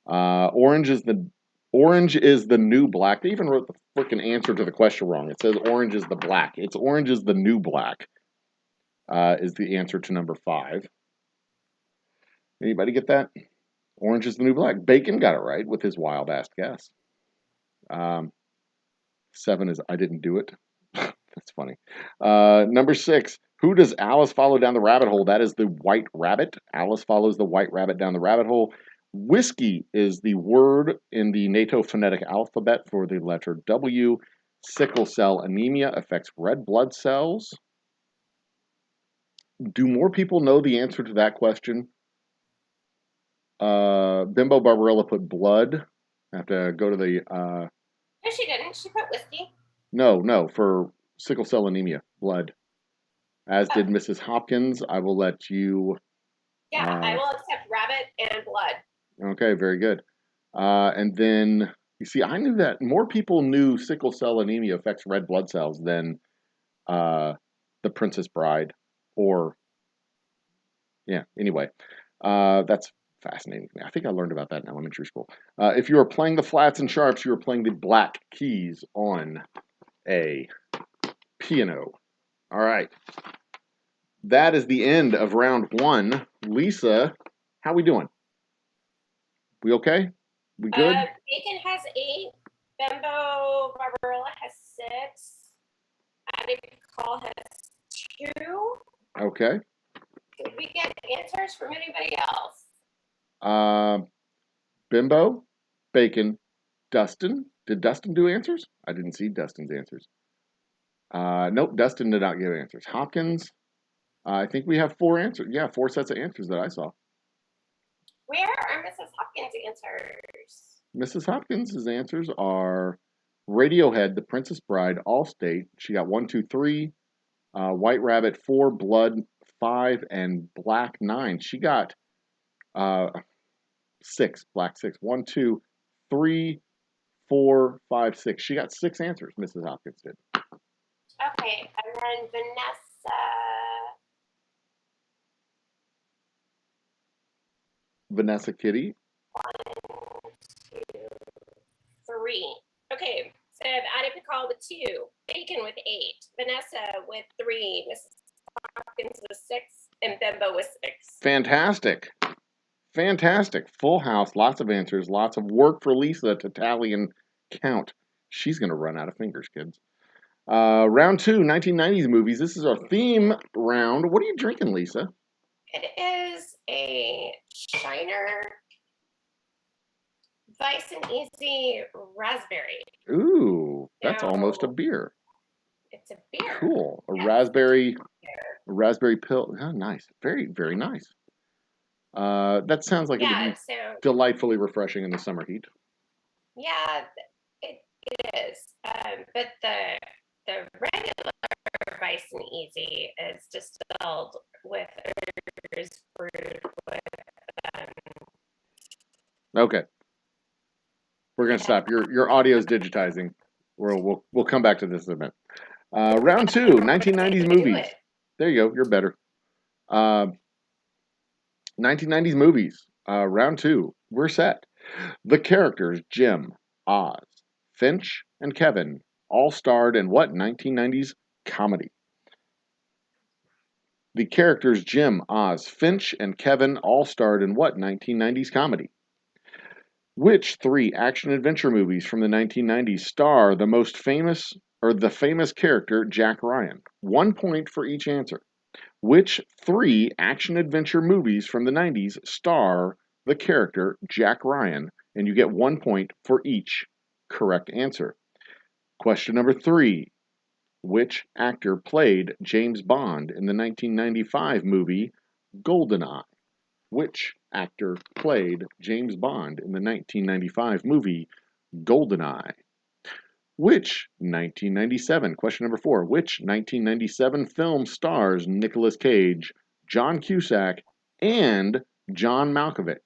Orange is the new black. They even wrote the freaking answer to the question wrong. It says orange is the black. It's orange is the new black. Is the answer to number 5. Anybody get that? Orange is the new black. Bacon got it right with his wild ass guess. 7 is I didn't do it. That's funny. Number 6. Who does Alice follow down the rabbit hole? That is the White Rabbit. Alice follows the White Rabbit down the rabbit hole. Whiskey is the word in the NATO phonetic alphabet for the letter W. Sickle cell anemia affects red blood cells. Do more people know the answer to that question? Bimbo Barbarella put blood. I have to go to the... No, she didn't. She put whiskey. No, for sickle cell anemia, blood. As did Mrs. Hopkins. I will let you... Yeah, I will accept rabbit and blood. Okay, very good. And then, you see, I knew that more people knew sickle cell anemia affects red blood cells than The Princess Bride or... Yeah, anyway. That's fascinating to me. I think I learned about that in elementary school. If you are playing the flats and sharps, you are playing the black keys on a piano. All right. That is the end of round 1. Lisa, how we doing? We okay? We good? Bacon has 8. Bimbo Barbarella has 6. Addie Call has 2. Okay. Did we get answers from anybody else? Bimbo, Bacon, Dustin. Did Dustin do answers? I didn't see Dustin's answers. Nope, Dustin did not give answers. Hopkins, I think we have 4 answers. Yeah, 4 sets of answers that I saw. Where are Mrs. Hopkins' answers? Mrs. Hopkins' answers are Radiohead, The Princess Bride, Allstate. She got 1, 2, 3. White Rabbit 4, Blood 5, and Black 9. She got 6, Black 6. 1, 2, 3, 4, 5, 6. She got 6 answers, Mrs. Hopkins did. Okay, and then Vanessa Kitty. 1, 2, 3. Okay, so I have Addie Pickall with 2, Bacon with 8, Vanessa with 3, Mrs. Hopkins with 6, and Bimbo with 6. Fantastic. Fantastic. Full house, lots of answers, lots of work for Lisa to tally and count. She's going to run out of fingers, kids. Round two, 1990s movies. This is our theme round. What are you drinking, Lisa? It is a Shiner Vice and Easy Raspberry. Ooh, that's Now, almost a beer. it's a beer. Cool. A Yes. raspberry pill. Oh, nice. Very, very nice. That sounds like it would be So delightfully refreshing in the summer heat. yeah, it is. But the regular Vice and Easy is distilled with herbs brewed with Okay. We're gonna stop. Your audio is digitizing. We'll come back to this in a minute. Round two, 1990s movies. There you go. You're better. 1990s movies. Round two. We're set. The characters Jim, Oz, Finch, and Kevin all starred in what 1990s comedy? The characters Jim, Oz, Finch, and Kevin all starred in what 1990s comedy? Which three action-adventure movies from the 1990s star the most famous or the famous character Jack Ryan? 1 point for each answer. Which three action-adventure movies from the 90s star the character Jack Ryan? And you get 1 point for each correct answer. Question number three. Which actor played James Bond in the 1995 movie GoldenEye? Which actor played James Bond in the 1995 movie GoldenEye? Which 1997, question number four, which 1997 film stars Nicolas Cage, John Cusack, and John Malkovich?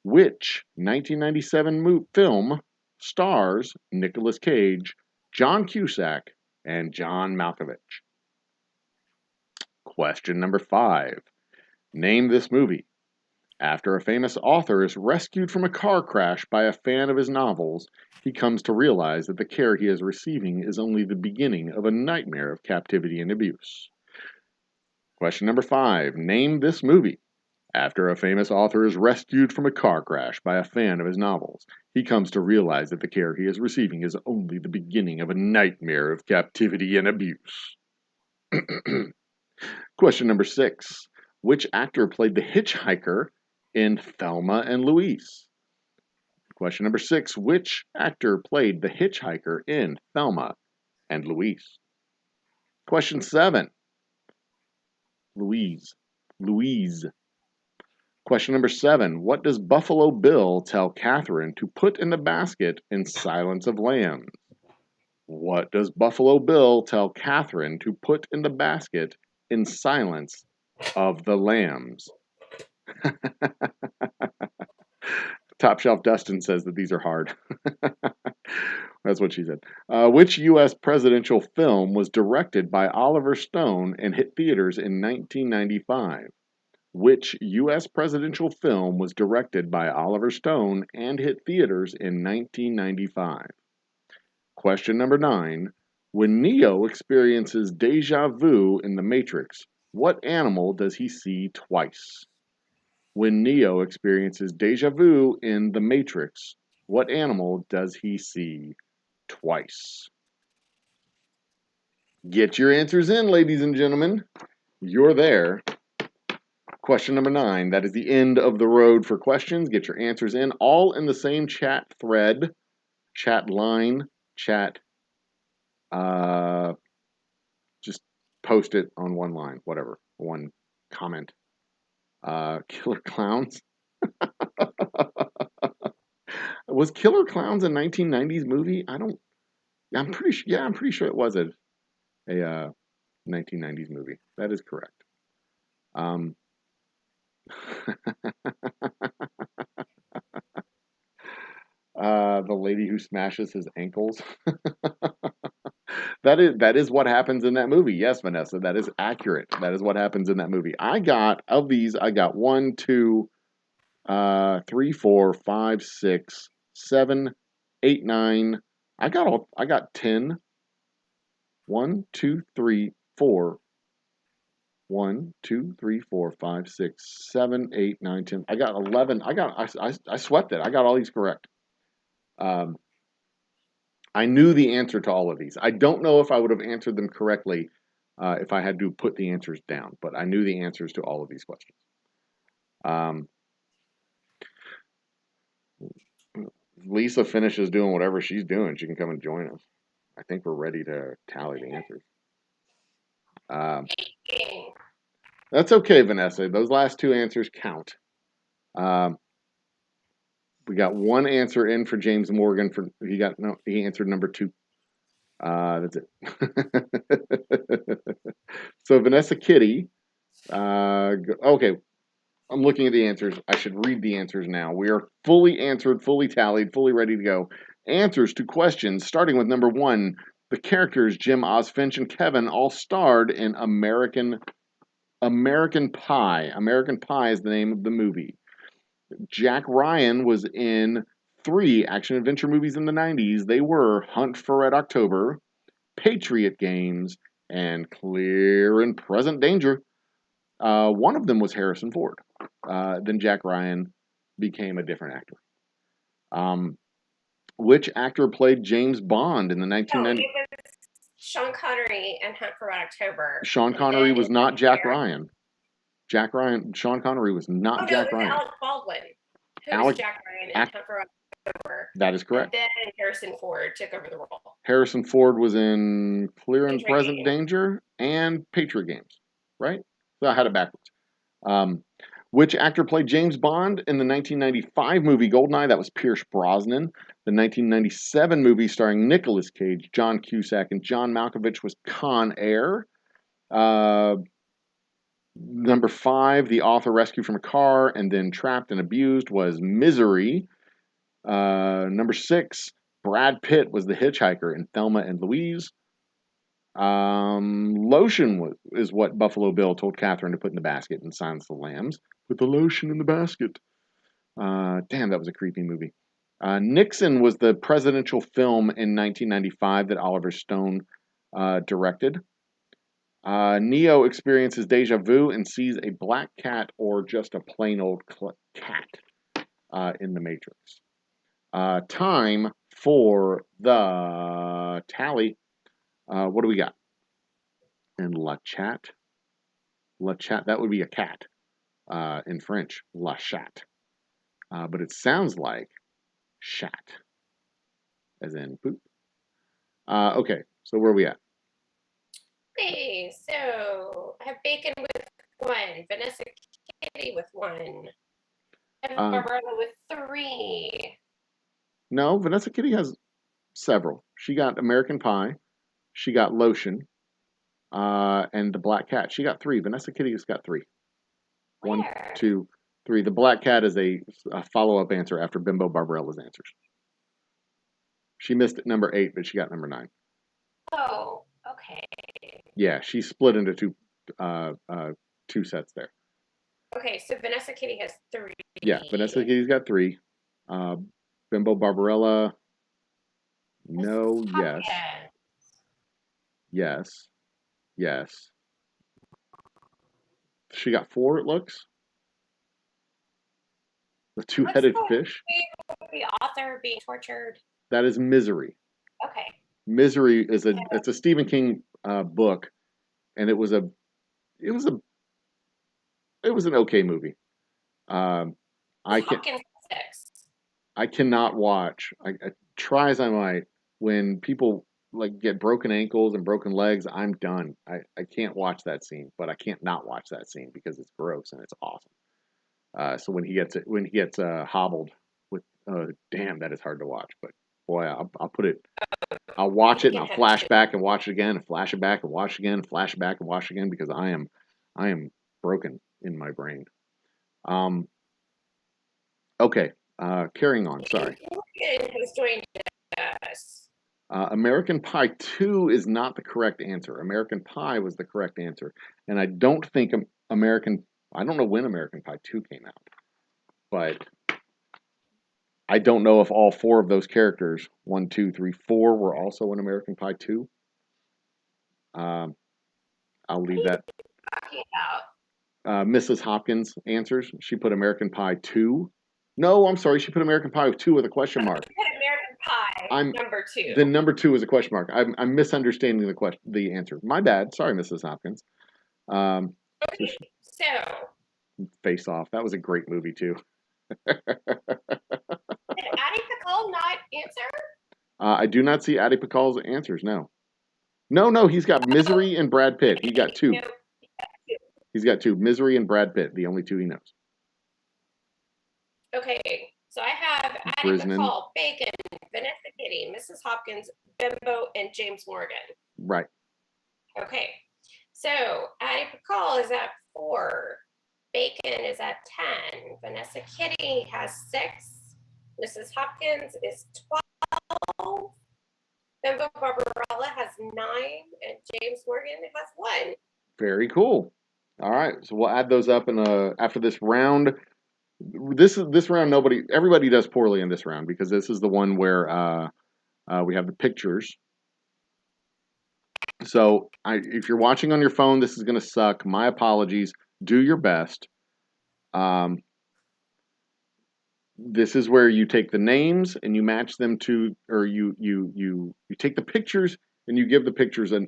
Which 1997 film stars Nicolas Cage, John Cusack, and John Malkovich? Question number five. Name this movie. After a famous author is rescued from a car crash by a fan of his novels, he comes to realize that the care he is receiving is only the beginning of a nightmare of captivity and abuse. Question number five. Name this movie. After a famous author is rescued from a car crash by a fan of his novels, he comes to realize that the care he is receiving is only the beginning of a nightmare of captivity and abuse. Question number six. Which actor played the hitchhiker in Thelma and Louise? Question number six. Which actor played the hitchhiker in Thelma and Louise? Question seven. Louise. Question number seven. What does Buffalo Bill tell Catherine to put in the basket in Silence of Lambs? What does Buffalo Bill tell Catherine to put in the basket in Silence of the Lambs? Top Shelf Dustin says that these are hard. That's what she said. Which U.S. presidential film was directed by Oliver Stone and hit theaters in 1995? Which U.S. presidential film was directed by Oliver Stone and hit theaters in 1995? Question number nine. When Neo experiences deja vu in The Matrix, what animal does he see twice? When Neo experiences deja vu in The Matrix, what animal does he see twice? Get your answers in, ladies and gentlemen. You're there. Question number nine. That is the end of the road for questions. Get your answers in, all in the same chat thread, chat line, chat. Just post it on one line, whatever, one comment. Killer Clowns. Was Killer Clowns a 1990s movie? I'm pretty sure it was a 1990s movie. That is correct. The lady who smashes his ankles. That is what happens in that movie. Yes, Vanessa, that is accurate. That is what happens in that movie. I got 1, 2, 3, 4, 5, 6, 7, 8, 9. I got 10. 1, 2, 3, 4. 1, 2, 3, 4, 5, 6, 7, 8, 9, 10. I got 11. I swept it. I got all these correct. I knew the answer to all of these. I don't know if I would have answered them correctly if I had to put the answers down, but I knew the answers to all of these questions. Lisa finishes doing whatever she's doing. She can come and join us. I think we're ready to tally the answers. That's okay, Vanessa. Those last two answers count. We got one answer in for James Morgan. He answered number 2. That's it. So Vanessa Kitty. Okay, I'm looking at the answers. I should read the answers now. We are fully answered, fully tallied, fully ready to go. Answers to questions, starting with number 1. The characters Jim, Oz, Finch, and Kevin all starred in American Pie. American Pie is the name of the movie. Jack Ryan was in 3 action-adventure movies in the 90s. They were Hunt for Red October, Patriot Games, and Clear and Present Danger. One of them was Harrison Ford. Then Jack Ryan became a different actor. Which actor played James Bond in the 1990s? It was Sean Connery and Hunt for Red October. Sean Connery was not Jack Ryan. Sean Connery was not Jack Ryan. Alec Baldwin. Who was Jack Ryan in Hunt for Red October. That is correct. And then Harrison Ford took over the role. Harrison Ford was in Clear and Present Danger and Patriot Games, right? So I had it backwards. Which actor played James Bond in the 1995 movie Goldeneye? That was Pierce Brosnan. The 1997 movie starring Nicolas Cage, John Cusack, and John Malkovich was Con Air. Number 5, the author rescued from a car and then trapped and abused was Misery. Number 6, Brad Pitt was the hitchhiker in Thelma and Louise. Lotion is what Buffalo Bill told Catherine to put in the basket in Silence of the Lambs. Put the lotion in the basket. Damn, that was a creepy movie. Nixon was the presidential film in 1995 that Oliver Stone directed. Neo experiences deja vu and sees a black cat or just a plain old cat in the Matrix. Time for the tally. What do we got? And la chat, that would be a cat in French, la chat. But it sounds like chat, as in poop. Okay, so where are we at? Okay, so I have Bacon with 1, Vanessa Kitty with 1, and Barbara with 3. No, Vanessa Kitty has several. She got American Pie. She got Lotion. And the Black Cat. She got 3. Vanessa Kitty has got 3. Where? 1, 2, 3. The Black Cat is a follow-up answer after Bimbo Barbarella's answers. She missed at number 8, but she got number 9. Oh, okay. Yeah, she split into two sets there. Okay, so Vanessa Kitty has 3. Yeah, Vanessa Kitty's got 3. Bimbo Barbarella, no, yes. Yes. Yes. She got 4, it looks. The 2-headed fish. The author being tortured. That is Misery. Okay. Misery is it's a Stephen King book, and it was an okay movie. I cannot watch. I try as I might, when people like get broken ankles and broken legs, I'm done. I can't watch that scene, but I can't not watch that scene because it's gross and it's awesome. So when he gets hobbled with, damn, that is hard to watch. But boy, I'll put it. I'll watch it and I'll flash back and watch it again and flash it back and watch it again and flash it back and watch it again because I am broken in my brain. Okay, carrying on. Sorry. Who's joined us? American Pie 2 is not the correct answer. American Pie was the correct answer, and I don't think I don't know when American Pie 2 came out, but I don't know if all 4 of those characters, 1, 2, 3, 4, were also in American Pie 2. I'll leave that. Mrs. Hopkins answers. She put American Pie 2. No, I'm sorry. She put American Pie 2 with a question mark. She put American Pie. I'm number 2. the number 2 is a question mark. I'm misunderstanding the answer. My bad. Sorry, Mrs. Hopkins. Okay, so Face Off. That was a great movie too. did Addie Pickle not answer? I do not see Addy Pakal's answers. No. He's got Misery and Brad Pitt. He got 2. No, He's got 2. Misery and Brad Pitt. The only 2 he knows. okay, so I have Addie Brisman. McCall, Bacon, Vanessa Kitty, Mrs. Hopkins, Bimbo, and James Morgan. Right. Okay, so Addie McCall is at 4. Bacon is at 10. Vanessa Kitty has 6. Mrs. Hopkins is 12. Bimbo Barbarella has 9. And James Morgan has 1. Very cool. All right, so we'll add those up in after this round. This round, everybody does poorly in this round because this is the one where we have the pictures. So if you're watching on your phone, this is going to suck. My apologies. Do your best. This is where you take the names and you match them to, or you take the pictures and you give the pictures a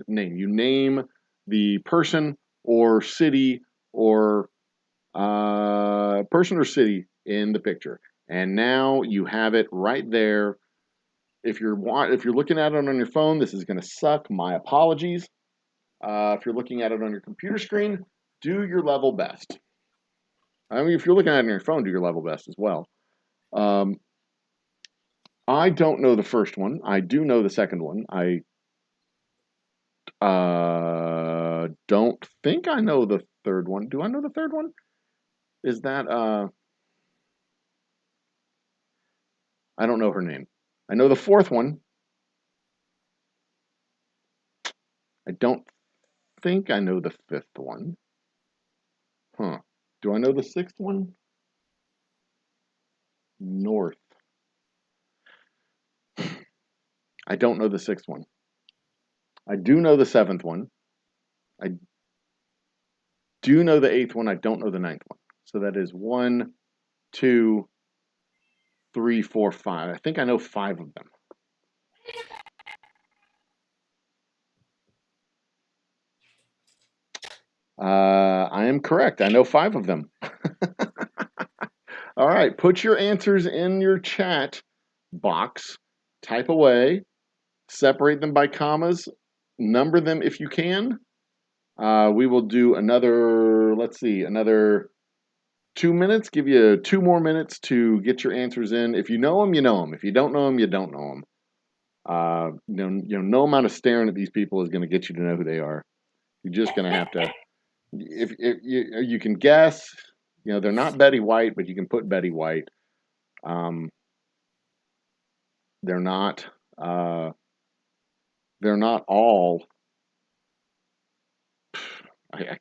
name. You name the person or city or city in the picture, and now you have it right there. If you're looking at it on your phone, this is going to suck. My apologies. If you're looking at it on your computer screen, do your level best. I mean, if you're looking at it on your phone, do your level best as well. I don't know the first one. I do know the second one. I don't think I know the third one. Do I know the third one? Is that I don't know her name. I know the fourth one. I don't think I know the fifth one. Huh. Do I know the sixth one? North. I don't know the sixth one. I do know the seventh one. I do know the eighth one. I don't know the ninth one. So that is 1, 2, 3, 4, 5. I think I know 5 of them. I am correct. I know 5 of them. All right. Put your answers in your chat box. Type away. Separate them by commas. Number them if you can. We will do another, another 2 minutes. Give you 2 more minutes to get your answers in. If you know them, you know them. If you don't know them, you don't know them. No amount of staring at these people is going to get you to know who they are. You're just going to have to. If you can guess, they're not Betty White, but you can put Betty White. They're not all. I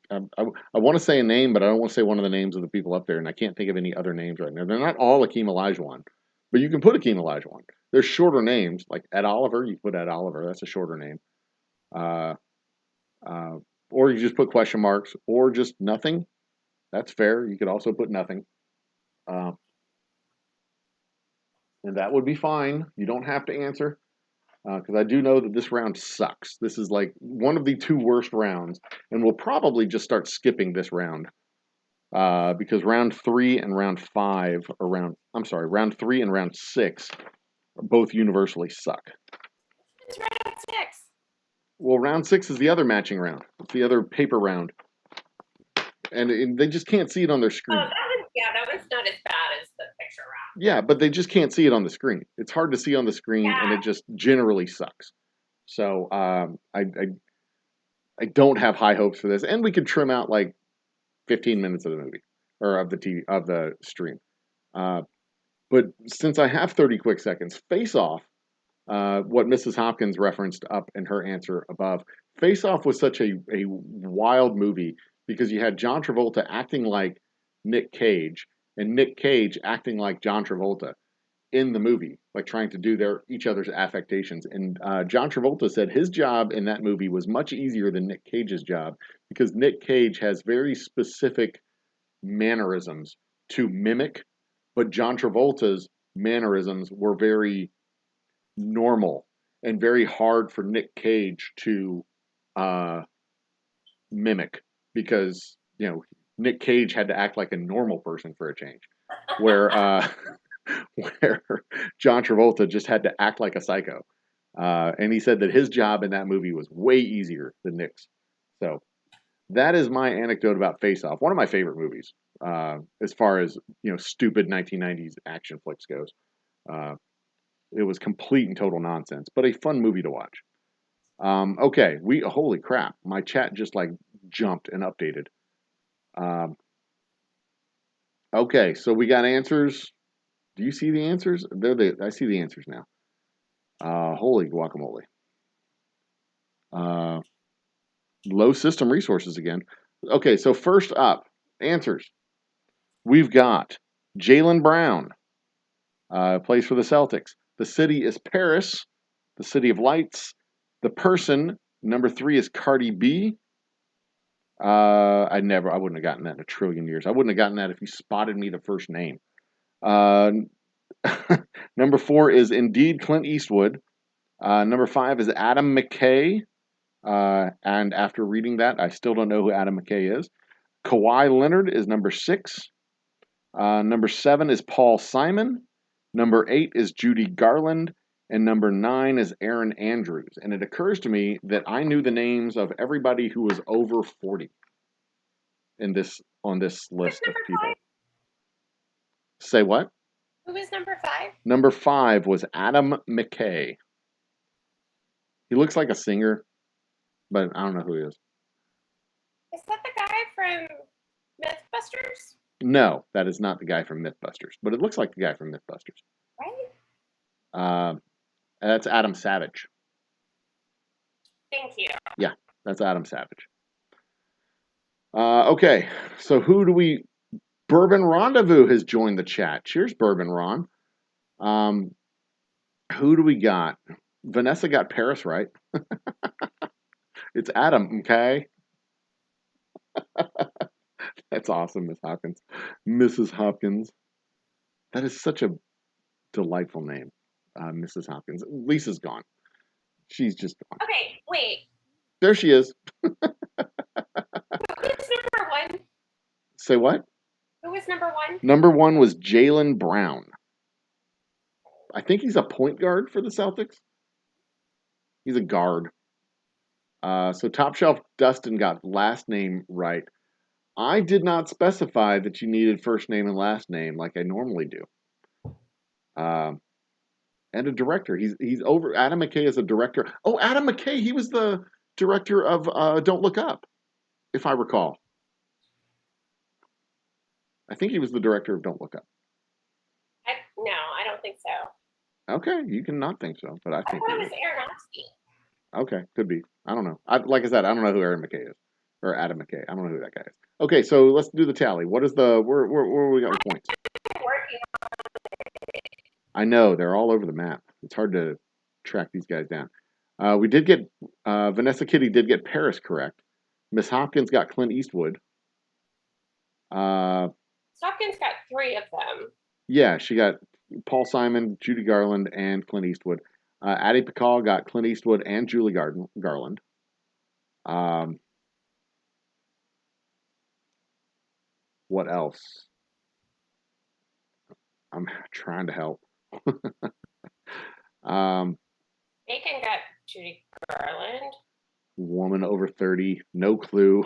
want to say a name, but I don't want to say one of the names of the people up there, and I can't think of any other names right now. They're not all Akeem Olajuwon, but you can put Akeem Olajuwon. There's shorter names, like Ed Oliver. You put Ed Oliver. That's a shorter name. Or you just put question marks, or just nothing. That's fair. You could also put nothing. And that would be fine. You don't have to answer. Because I do know that this round sucks. This is like one of the 2 worst rounds, and we'll probably just start skipping this round because round 3 and round 5 round 3 and round 6 both universally suck. It's round 6. Well, round 6 is the other matching round. It's the other paper round, and they just can't see it on their screen. Oh, that one's not as bad as the picture round. Yeah, but they just can't see it on the screen. It's hard to see on the screen, and it just generally sucks. So I don't have high hopes for this, and we could trim out like 15 minutes of the movie or of the TV of the stream. But since I have 30 quick seconds, Face Off, what Mrs. Hopkins referenced up in her answer above, Face Off was such a wild movie because you had John Travolta acting like Nick Cage and Nick Cage acting like John Travolta in the movie, like trying to do each other's affectations. And John Travolta said his job in that movie was much easier than Nick Cage's job because Nick Cage has very specific mannerisms to mimic, but John Travolta's mannerisms were very normal and very hard for Nick Cage to uh, mimic because Nick Cage had to act like a normal person for a change, where where John Travolta just had to act like a psycho. And he said that his job in that movie was way easier than Nick's. So that is my anecdote about Face Off. One of my favorite movies, as far as stupid 1990s action flicks goes. Uh, it was complete and total nonsense, but a fun movie to watch. Okay, holy crap, my chat just like jumped and updated. Um, okay, so we got answers. Do you see the answers? I see the answers now. Holy guacamole. Uh, low system resources again. Okay, so first up, answers. We've got Jaylen Brown, plays for the Celtics. The city is Paris, the city of lights. The person, number 3, is Cardi B. I wouldn't have gotten that in a trillion years. I wouldn't have gotten that if you spotted me the first name. Number 4 is indeed Clint Eastwood. Number 5 is Adam McKay. And after reading that, I still don't know who Adam McKay is. Kawhi Leonard is number 6. Number 7 is Paul Simon. Number 8 is Judy Garland. And number 9 is Aaron Andrews. And it occurs to me that I knew the names of everybody who was over 40 on this list of people. 5? Say what? Who was number 5? Number 5 was Adam McKay. He looks like a singer, but I don't know who he is. Is that the guy from Mythbusters? No, that is not the guy from Mythbusters, but it looks like the guy from Mythbusters. Right? That's Adam Savage. Thank you. Yeah, that's Adam Savage. Okay, so Bourbon Rendezvous has joined the chat. Cheers, Bourbon Ron. Who do we got? Vanessa got Paris right. It's Adam, okay? That's awesome, Miss Hopkins. Mrs. Hopkins. That is such a delightful name, Mrs. Hopkins. Lisa's gone. She's just gone. Okay, wait. There she is. Who was number 1? Say what? Who was number 1? Number 1 was Jaylen Brown. I think he's a point guard for the Celtics. He's a guard. So Top Shelf Dustin got last name right. I did not specify that you needed first name and last name like I normally do. And a director. He's over. Adam McKay is a director. Oh, Adam McKay. He was the director of Don't Look Up, if I recall. I think he was the director of Don't Look Up. No, I don't think so. Okay, you can not think so, but I think it was Aronofsky. Okay, could be. I don't know. Like I said, I don't know who Aaron McKay is or Adam McKay. I don't know who that guy is. Okay, so let's do the tally. What is where we got the points? I know they're all over the map. It's hard to track these guys down. We did get Vanessa Kitty did get Paris correct. Miss Hopkins got Clint Eastwood. Hopkins got 3 of them. Yeah, she got Paul Simon, Judy Garland, and Clint Eastwood. Addie Pakal got Clint Eastwood and Julie Garland. What else? I'm trying to help. Bacon got Judy Garland. Woman over 30, no clue.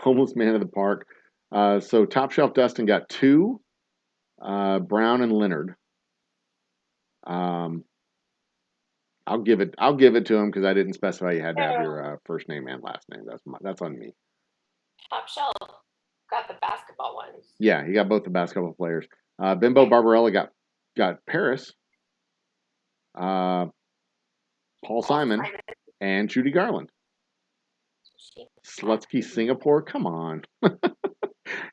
Homeless man of the park. So Top Shelf Dustin got 2. Brown and Leonard. I'll give it to him because I didn't specify you had to have your first name and last name. That's on me. Top Shelf got the basketball ones. Yeah, he got both the basketball players. Bimbo Barbarella got Paris. Paul Simon and Judy Garland. Slutsky Singapore, come on.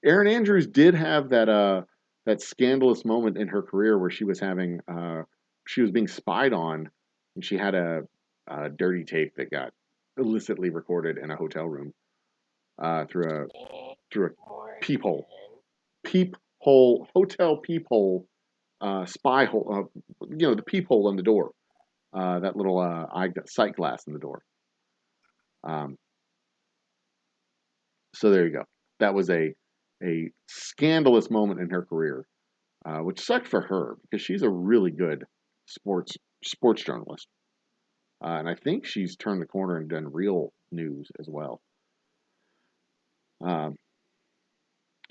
Aaron Andrews did have that scandalous moment in her career where she was being spied on, and she had a dirty tape that got illicitly recorded in a hotel room through a peephole, hotel peephole, spy hole. The peephole on the door. that little sight glass in the door. So there you go. That was a scandalous moment in her career, which sucked for her because she's a really good sports journalist, and I think she's turned the corner and done real news as well.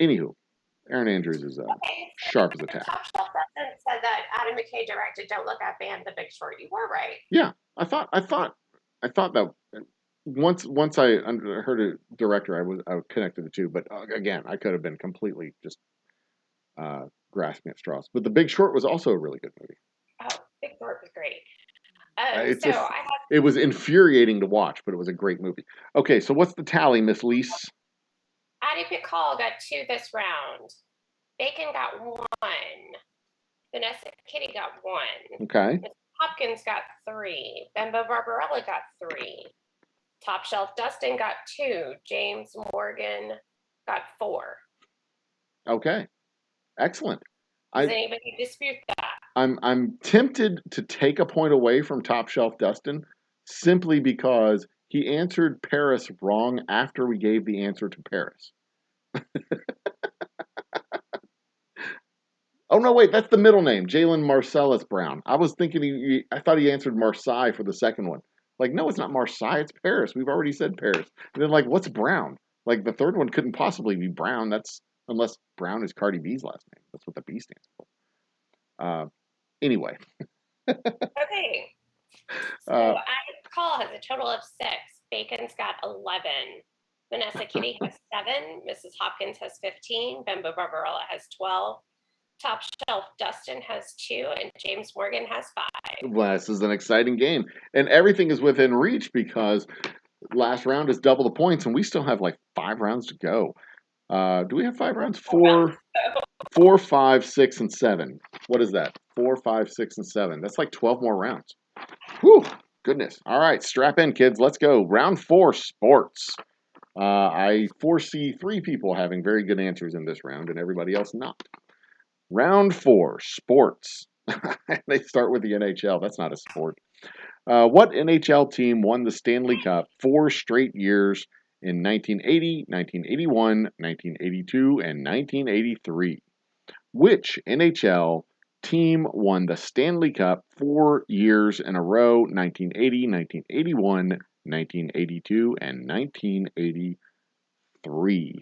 Anywho, Erin Andrews is sharp as a tack. Top Shelf said that Adam McKay directed Don't Look Up and The Big Short. You were right. Yeah, I thought that once I heard a director, I connected the two. But again, I could have been completely just grasping at straws. But The Big Short was also a really good movie. Oh, Big Short was great. It was infuriating to watch, but it was a great movie. Okay, so what's the tally, Miss Lease? Addie Pickall got 2 this round. Bacon got 1. Vanessa Kitty got 1. Okay. Mr. Hopkins got 3. Bembo Barbarella got 3. Top Shelf Dustin got 2. James Morgan got 4. Okay. Excellent. Does anybody dispute that? I'm tempted to take a point away from Top Shelf Dustin simply because he answered Paris wrong after we gave the answer to Paris. Oh, no, wait, that's the middle name, Jalen Marcellus Brown. I was thinking, I thought he answered Marseille for the second one. Like, no, it's not Marseille, it's Paris. We've already said Paris. And then, like, what's Brown? Like, the third one couldn't possibly be Brown. That's, unless Brown is Cardi B's last name. That's what the B stands for. Anyway. Okay. So Addie Pickall has a total of 6. Bacon's got 11. Vanessa Kitty has 7. Mrs. Hopkins has 15. Bembo Barbarella has 12. Top Shelf Dustin has 2, and James Morgan has 5. Well, this is an exciting game. And everything is within reach because last round is double the points, and we still have like 5 rounds to go. Do we have 5 rounds? 4, 5, 6, and 7. What is that? 4, 5, 6, and 7. That's like 12 more rounds. Whew, goodness. All right, strap in, kids. Let's go. Round 4, sports. I foresee 3 people having very good answers in this round and everybody else not. Round 4, sports. They start with the NHL. That's not a sport. What NHL team won the Stanley Cup 4 straight years in 1980, 1981, 1982, and 1983? Which NHL team won the Stanley Cup 4 years in a row, 1980, 1981, 1982, and 1983?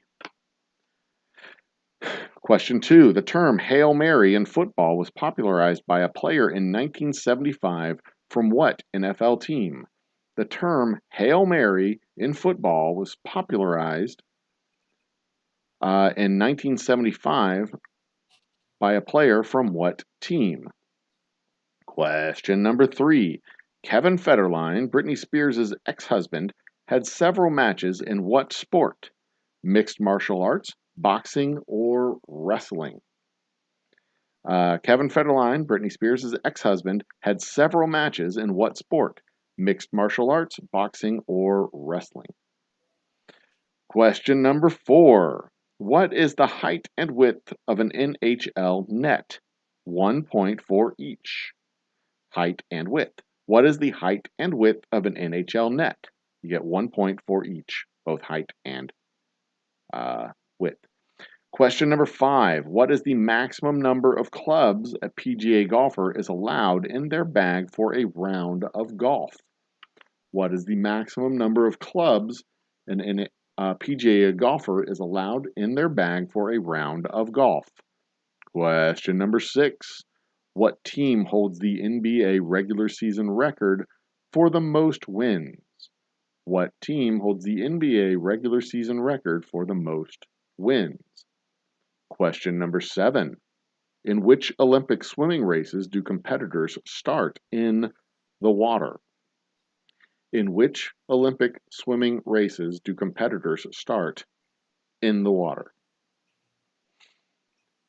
Question 2. The term Hail Mary in football was popularized by a player in 1975 from what NFL team? The term Hail Mary in football was popularized in 1975 by a player from what team? Question number 3. Kevin Federline, Britney Spears' ex-husband, had several matches in what sport? Mixed martial arts, boxing, or wrestling? Kevin Federline, Britney Spears' ex-husband, had several matches in what sport? Mixed martial arts, boxing, or wrestling? Question number 4. What is the height and width of an NHL net? 1 point for each. Height and width. What is the height and width of an NHL net? You get 1 point for each, both height and width. Question number 5. What is the maximum number of clubs a PGA golfer is allowed in their bag for a round of golf? What is the maximum number of clubs a PGA golfer is allowed in their bag for a round of golf? Question number 6. What team holds the NBA regular season record for the most wins? What team holds the NBA regular season record for the most wins? Question number 7. In which Olympic swimming races do competitors start in the water? In which Olympic swimming races do competitors start in the water?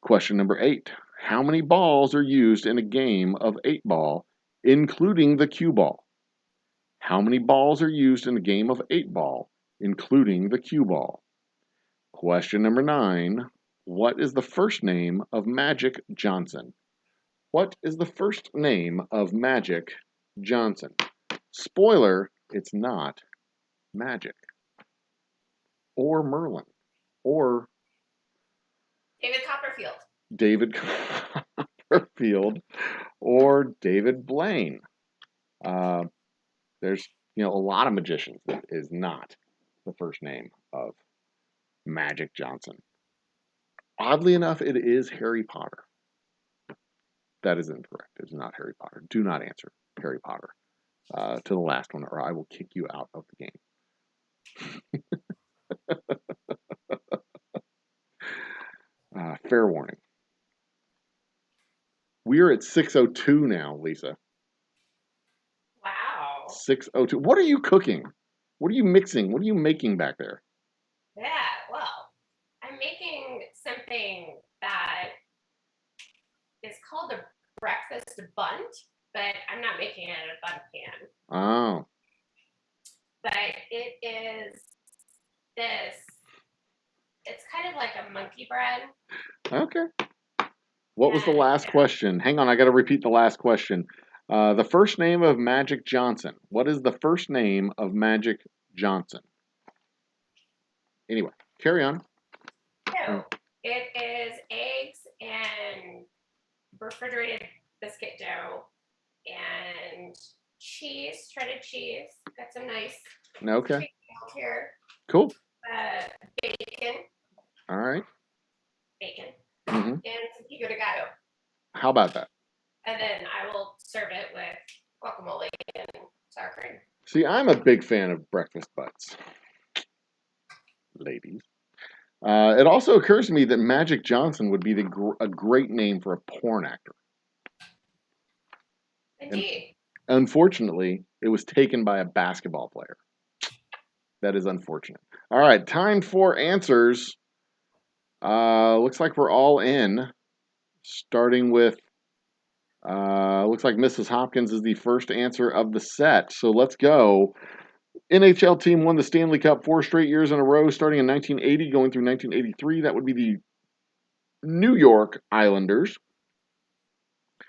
Question number 8. How many balls are used in a game of 8-ball, including the cue ball? How many balls are used in a game of 8-ball, including the cue ball? Question number 9. What is the first name of Magic Johnson? What is the first name of Magic Johnson. Spoiler, it's not Magic or Merlin or David Copperfield. David Copperfield or David Blaine. There's a lot of magicians that is not the first name of Magic Johnson. Oddly enough, it is Harry Potter. That is incorrect. It is not Harry Potter. Do not answer Harry Potter to the last one, or I will kick you out of the game. Fair warning. We are at 6:02 now, Lisa. Wow. 6:02. What are you cooking? What are you mixing? What are you making back there? Yeah, well, I'm making something that is called a breakfast bunt, but I'm not making it in a bun pan. Oh. But it is this, it's kind of like a monkey bread. Okay. What was the last question? Hang on, I got to repeat the last question. The first name of Magic Johnson. What is the first name of Magic Johnson? Anyway, carry on. So it is eggs and refrigerated biscuit dough and cheese, shredded cheese. Got some nice Okay. here. Cool. Bacon. All right. Bacon. Mm-hmm. And some pico de gallo. How about that? And then I will serve it with guacamole and sour cream. See, I'm a big fan of breakfast butts. Ladies. It also occurs to me that Magic Johnson would be a great name for a porn actor. Indeed. And unfortunately, it was taken by a basketball player. That is unfortunate. All right, time for answers. Looks like we're all in. Starting with, looks like Mrs. Hopkins is the first answer of the set. So let's go. NHL team won the Stanley Cup 4 straight years in a row, starting in 1980, going through 1983. That would be the New York Islanders.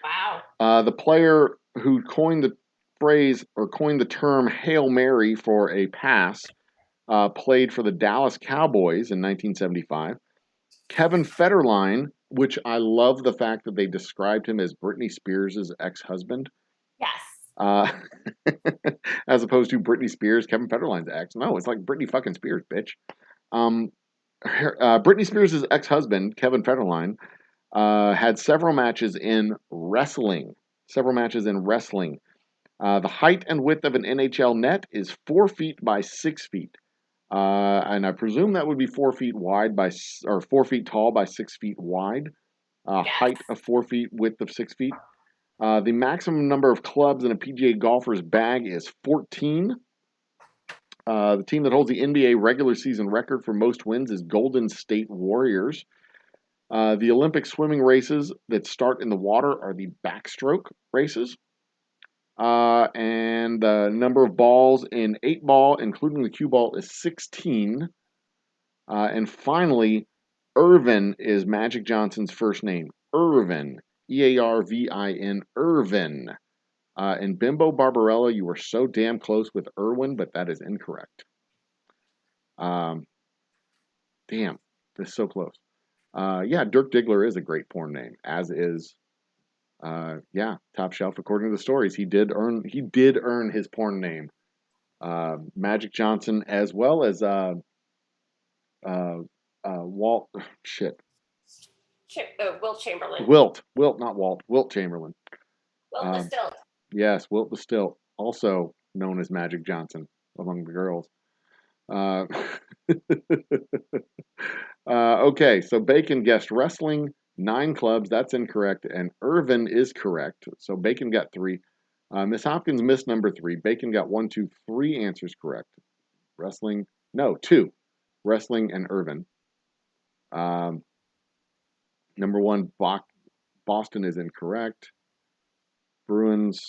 Wow. The player who coined the phrase or coined the term Hail Mary for a pass played for the Dallas Cowboys in 1975. Kevin Federline, which I love the fact that they described him as Britney Spears' ex-husband. Yes. As opposed to Britney Spears, Kevin Federline's ex. No, it's like Britney fucking Spears, bitch. Britney Spears' ex-husband, Kevin Federline, had several matches in wrestling. The height and width of an NHL net is 4 feet by 6 feet. And I presume that would be 4 feet wide or 4 feet tall by 6 feet wide. Yes. Height of 4 feet, width of 6 feet. The maximum number of clubs in a PGA golfer's bag is 14. The team that holds the NBA regular season record for most wins is Golden State Warriors. The Olympic swimming races that start in the water are the backstroke races. And the number of balls in 8-ball, including the cue ball, is 16. And finally, Irvin is Magic Johnson's first name. Irvin. E-A-R-V-I-N. Irvin. And Bimbo Barbarella, you were so damn close with Irwin, but that is incorrect. Damn. That's so close. Yeah, Dirk Diggler is a great porn name, as is Top Shelf. According to the stories, he did earn his porn name. Magic Johnson, as well as Walt. Shit. Wilt Chamberlain. Wilt, not Walt. Wilt Chamberlain. Wilt Distilled. Yes, Wilt Distilled, also known as Magic Johnson among the girls. Okay, so Bacon guessed wrestling, 9 clubs. That's incorrect, and Irvin is correct. So Bacon got 3. Miss Hopkins missed number 3. Bacon got 1, 2, 3 answers correct. 2. Wrestling and Irvin. Number 1, Boston is incorrect. Bruins.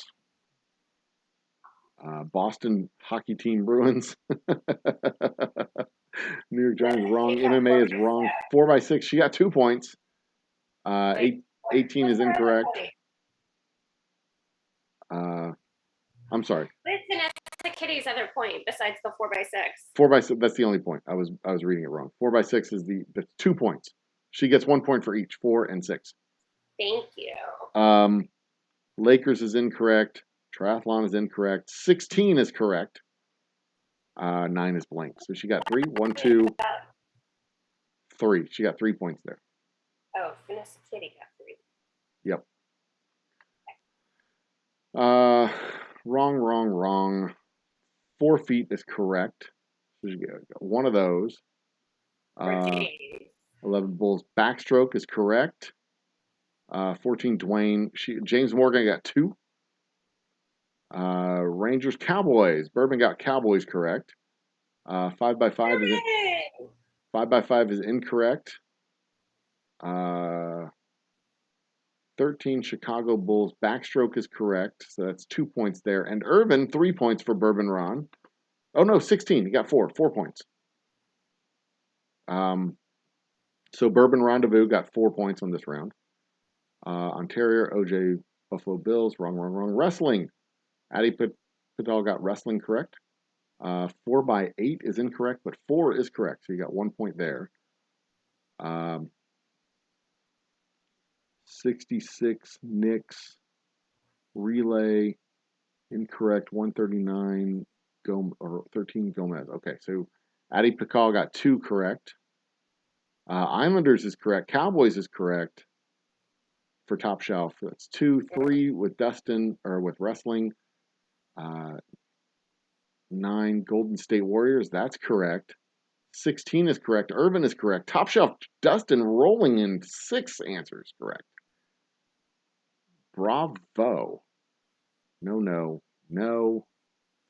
Boston hockey team Bruins. New York Giants wrong. MMA is wrong. 4 by 6. She got 2 points. 18 is incorrect. I'm sorry. That's Kitty's other point besides the 4x6. 4x6. That's the only point. I was reading it wrong. 4x6 is that's 2 points. She gets 1 point for each, 4 and 6. Thank you. Lakers is incorrect. Triathlon is incorrect. 16 is correct. 9 is blank. So she got 3. 1, 2, 3. She got 3 points there. Oh, Vanessa Kitty got 3. Yep. Wrong. 4 feet is correct. So she got one of those. 11 Bulls. Backstroke is correct. 14 Dwayne. James Morgan got 2. Rangers Cowboys. Bourbon got Cowboys correct. 5x5 is 5x5 is incorrect. 13 Chicago Bulls. Backstroke is correct. So that's 2 points there. And Irvin, 3 points for Bourbon Ron. Oh no, 16. He got 4 points. So Bourbon Rendezvous got 4 points on this round. Ontario, OJ, Buffalo Bills. Wrong. Wrestling. Addie Patel got wrestling correct. 4x8 is incorrect, but 4 is correct. So you got 1 point there. 66 Knicks. Relay incorrect. 139 or 13 Gomez. Okay, so Addie Pakal got 2 correct. Islanders is correct. Cowboys is correct for Top Shelf. That's 2, 3 with Dustin or with wrestling. 9 Golden State Warriors. That's correct. 16 is correct. Irvin is correct. Top Shelf Dustin rolling in 6 answers correct. Bravo. No.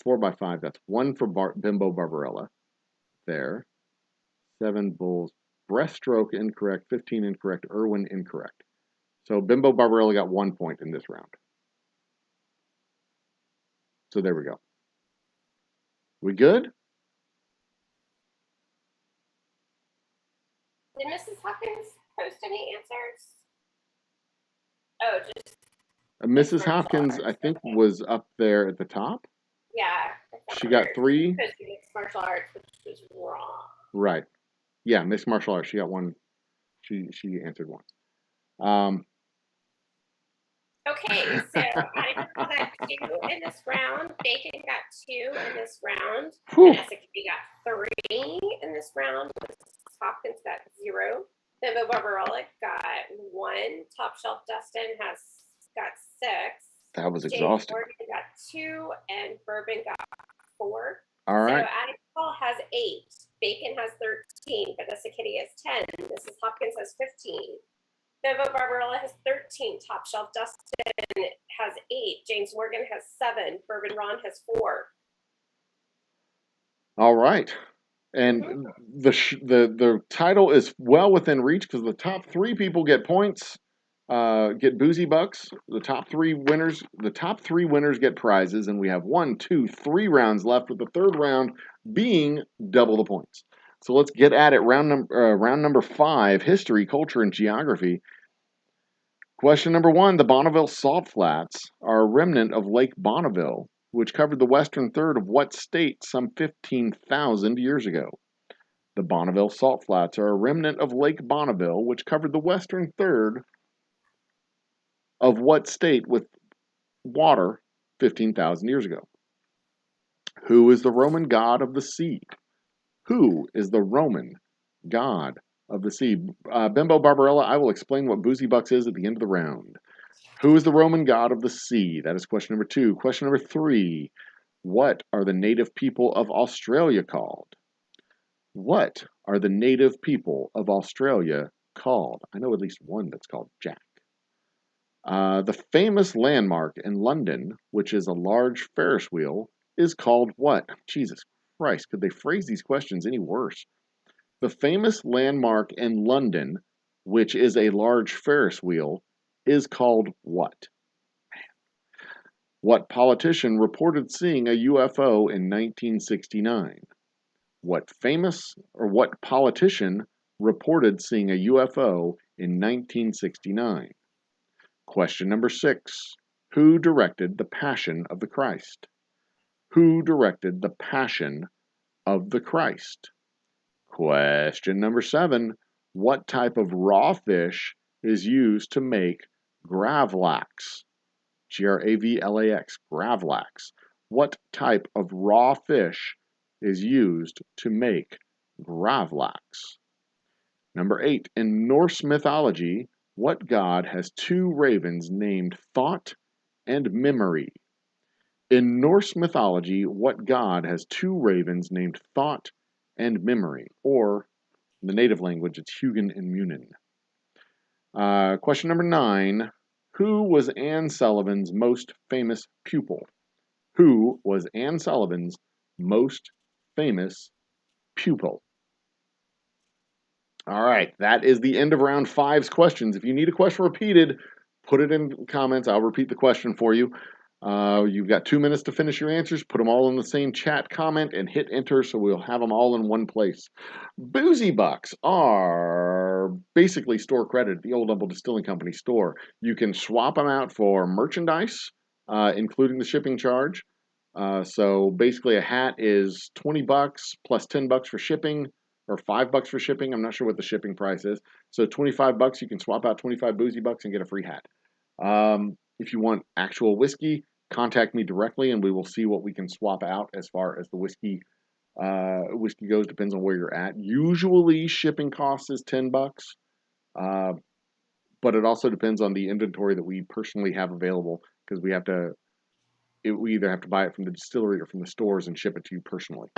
4x5. That's 1 for Bimbo Barbarella. There. 7 Bulls. Breaststroke incorrect. 15 incorrect. Irwin incorrect. So Bimbo Barbarella got 1 point in this round. So there we go. We good? Did Mrs. Hopkins post any answers? Oh, just Mrs. Hopkins, I think, was up there at the top. Yeah. She got 3. Mixed martial arts, which was wrong. Right. Yeah, mixed martial arts. She got 1. She answered 1. Okay, so I got 2 in this round. Bacon got 2 in this round. Vanessa Kitty got 3 in this round. Mrs. Hopkins got 0. Bimbo Barbarella got 1. Top Shelf Dustin got 6. That was exhausting. James Morgan got 2, and Bourbon got 4. All right. So Addie Paul has 8. Bacon has 13. Vanessa Kitty has 10. Mrs. Hopkins has 15. Bimbo Barbarella has 13. Top Shelf Dustin has 8. James Morgan has 7. Bourbon Ron has 4. All right. And the title is well within reach because the top 3 people get points, get boozy bucks. The top 3 winners get prizes, and we have 1, 2, 3 rounds left, with the 3rd round being double the points. So let's get at it. Round number 5, history, culture, and geography. Question number 1, the Bonneville Salt Flats are a remnant of Lake Bonneville, which covered the western third of what state some 15,000 years ago? The Bonneville Salt Flats are a remnant of Lake Bonneville, which covered the western third of what state with water 15,000 years ago? Who is the Roman god of the sea? Who is the Roman god of the sea? Bimbo Barbarella, I will explain what Boozy Bucks is at the end of the round. Who is the Roman god of the sea? That is question number 2. Question number 3. What are the native people of Australia called? What are the native people of Australia called? I know at least one that's called Jack. The famous landmark in London, which is a large Ferris wheel, is called what? Jesus Christ, could they phrase these questions any worse? The famous landmark in London, which is a large Ferris wheel, is called what? What politician reported seeing a UFO in 1969? What politician reported seeing a UFO in 1969? Question number 6. Who directed The Passion of the Christ? Who directed the Passion of the Christ? Question number 7. What type of raw fish is used to make gravlax? Gravlax, gravlax. What type of raw fish is used to make gravlax? Number 8. In Norse mythology, what god has 2 ravens named Thought and Memory? In Norse mythology, what god has 2 ravens named Thought and Memory? Or, in the native language, it's Hugin and Munin. Question number 9. Who was Anne Sullivan's most famous pupil? Who was Anne Sullivan's most famous pupil? All right, that is the end of round 5's questions. If you need a question repeated, put it in comments. I'll repeat the question for you. You've got 2 minutes to finish your answers. Put them all in the same chat comment and hit enter so we'll have them all in one place. Boozy Bucks are basically store credit at the Old Humble Distilling Company store. You can swap them out for merchandise, including the shipping charge. So basically a hat is $20 plus $10 for shipping, or $5 for shipping. I'm not sure what the shipping price is. So $25, you can swap out 25 Boozy Bucks and get a free hat. If you want actual whiskey, contact me directly and we will see what we can swap out as far as the whiskey goes. Depends on where you're at. Usually shipping costs is $10, but it also depends on the inventory that we personally have available, because we either have to buy it from the distillery or from the stores and ship it to you personally.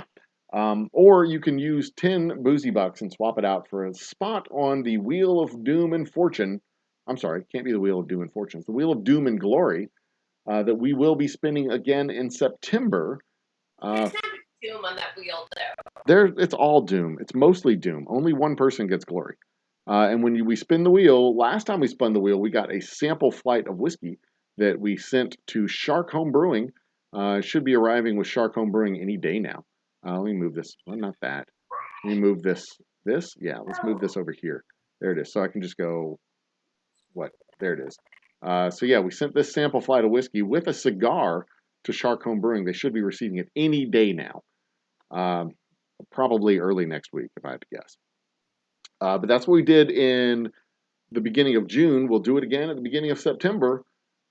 Or you can use 10 Boozy Bucks and swap it out for a spot on the Wheel of Doom and Fortune. I'm sorry, it can't be the Wheel of Doom and Fortune. It's the Wheel of Doom and Glory that we will be spinning again in September. There's not Doom on that wheel, though. It's all Doom. It's mostly Doom. Only one person gets glory. And when we spin the wheel, last time we spun the wheel, we got a sample flight of whiskey that we sent to Shark Home Brewing. Should be arriving with Shark Home Brewing any day now. Let me move this. Well, not that. Let me move this. This? Yeah, let's move this over here. There it is. So I can just go, what? There it is. So yeah, we sent this sample flight of whiskey with a cigar to Shark Home Brewing. They should be receiving it any day now. Probably early next week, if I had to guess. But that's what we did in the beginning of June. We'll do it again at the beginning of September.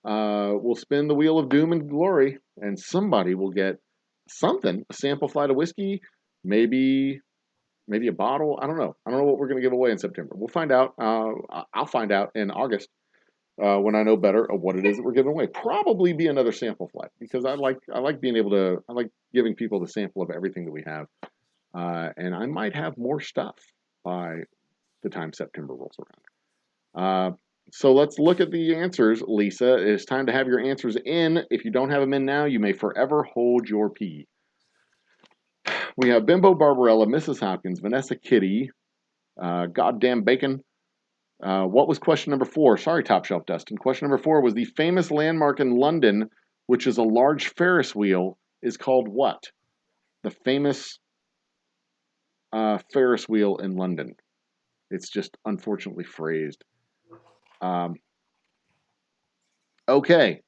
We'll spin the Wheel of Doom and Glory, and somebody will get something, a sample flight of whiskey, maybe a bottle. I don't know. I don't know what we're going to give away in September. We'll find out. I'll find out in August when I know better of what it is that we're giving away. Probably be another sample flight, because I like being able to. I like giving people the sample of everything that we have, and I might have more stuff by the time September rolls around. So let's look at the answers, Lisa. It's time to have your answers in. If you don't have them in now, you may forever hold your pee. We have Bimbo Barbarella, Mrs. Hopkins, Vanessa Kitty, Goddamn Bacon. What was question number 4? Sorry, Top Shelf Dustin. Question number 4 was the famous landmark in London, which is a large Ferris wheel, is called what? The famous Ferris wheel in London. It's just unfortunately phrased. Okay.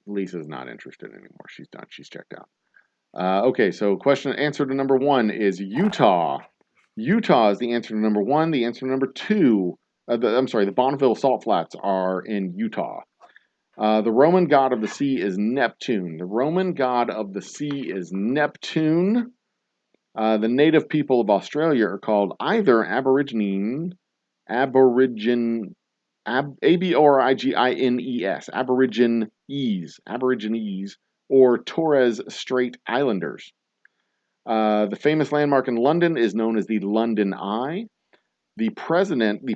Lisa's not interested anymore. She's done. She's checked out. Okay, so answer to number 1 is Utah. Utah is the answer to number 1. The answer to number 2, the Bonneville Salt Flats are in Utah. The Roman god of the sea is Neptune. The Roman god of the sea is Neptune. The native people of Australia are called either Aborigines, Aborigines, or Torres Strait Islanders. The famous landmark in London is known as the London Eye. The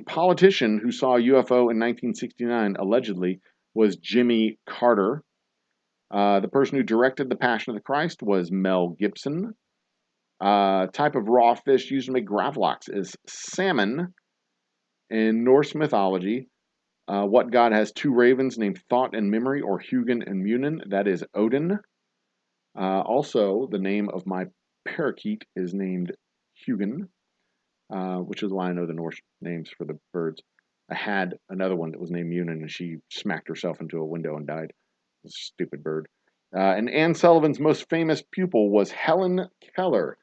politician who saw a UFO in 1969, allegedly, was Jimmy Carter. The person who directed The Passion of the Christ was Mel Gibson. Type of raw fish used to make gravlax is salmon. In Norse mythology, what god has 2 ravens named Thought and Memory, or Hugin and Munin? That is Odin. Also, the name of my parakeet is named Hugin, which is why I know the Norse names for the birds. I had another one that was named Munin, and she smacked herself into a window and died. Stupid bird. And Anne Sullivan's most famous pupil was Helen Keller.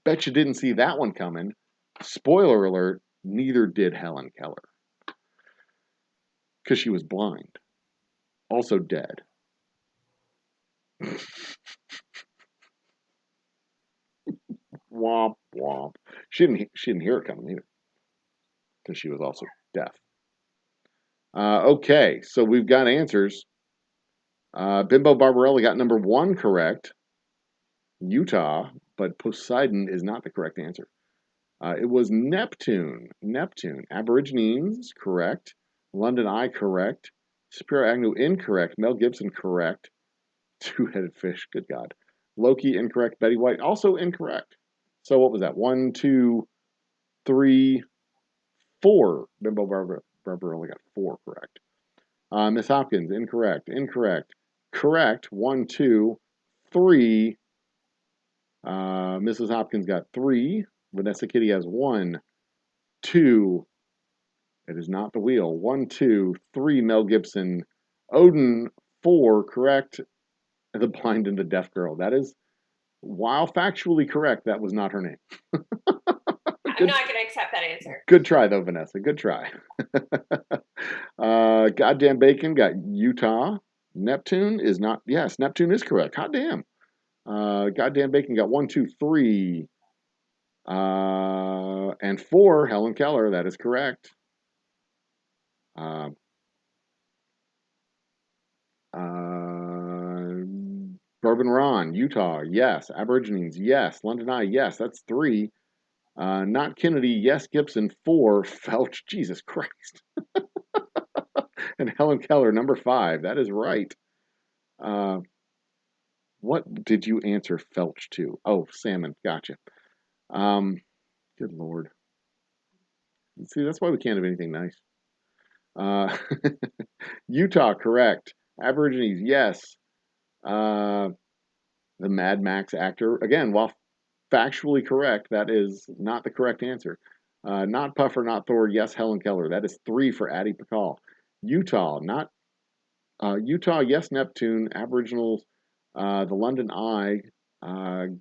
Bet you didn't see that one coming. Spoiler alert, neither did Helen Keller. Because she was blind. Also dead. Womp womp. She didn't hear it coming either. Because she was also deaf. Okay, so we've got answers. Bimbo Barbarella got number 1 correct. Utah, but Poseidon is not the correct answer. It was Neptune. Neptune. Aborigines, correct. London Eye, correct. Superior Agnew, incorrect. Mel Gibson, correct. Two-headed fish, good God. Loki, incorrect. Betty White, also incorrect. So what was that? 1, 2, 3, 4. Bimbo Barbarella got 4 correct. Miss Hopkins, incorrect. Incorrect. Correct. 1, 2, 3. Mrs. Hopkins got 3. Vanessa Kitty has 1, 2. It is not the wheel. 1, 2, 3. Mel Gibson. Odin, 4. Correct. The blind and the deaf girl. That is, while factually correct, that was not her name. I'm not going to accept that answer. Good try, though, Vanessa. Good try. Goddamn Bacon got Utah. Neptune is not. Yes, Neptune is correct. Hot damn. Goddamn Bacon got 1, 2, 3. And 4, Helen Keller. That is correct. Bourbon Ron, Utah. Yes. Aborigines. Yes. London Eye. Yes. That's 3. Not Kennedy. Yes. Gibson. 4. Felch. Jesus Christ. And Helen Keller, number 5. That is right. What did you answer Felch to? Oh, salmon. Gotcha. Good Lord. See, that's why we can't have anything nice. Utah, correct. Aborigines, yes. The Mad Max actor, again, while factually correct, that is not the correct answer. Not Puffer, not Thor, yes, Helen Keller. That is 3 for Addie Pakal. Utah, not Utah, yes, Neptune. Aboriginals, the London Eye.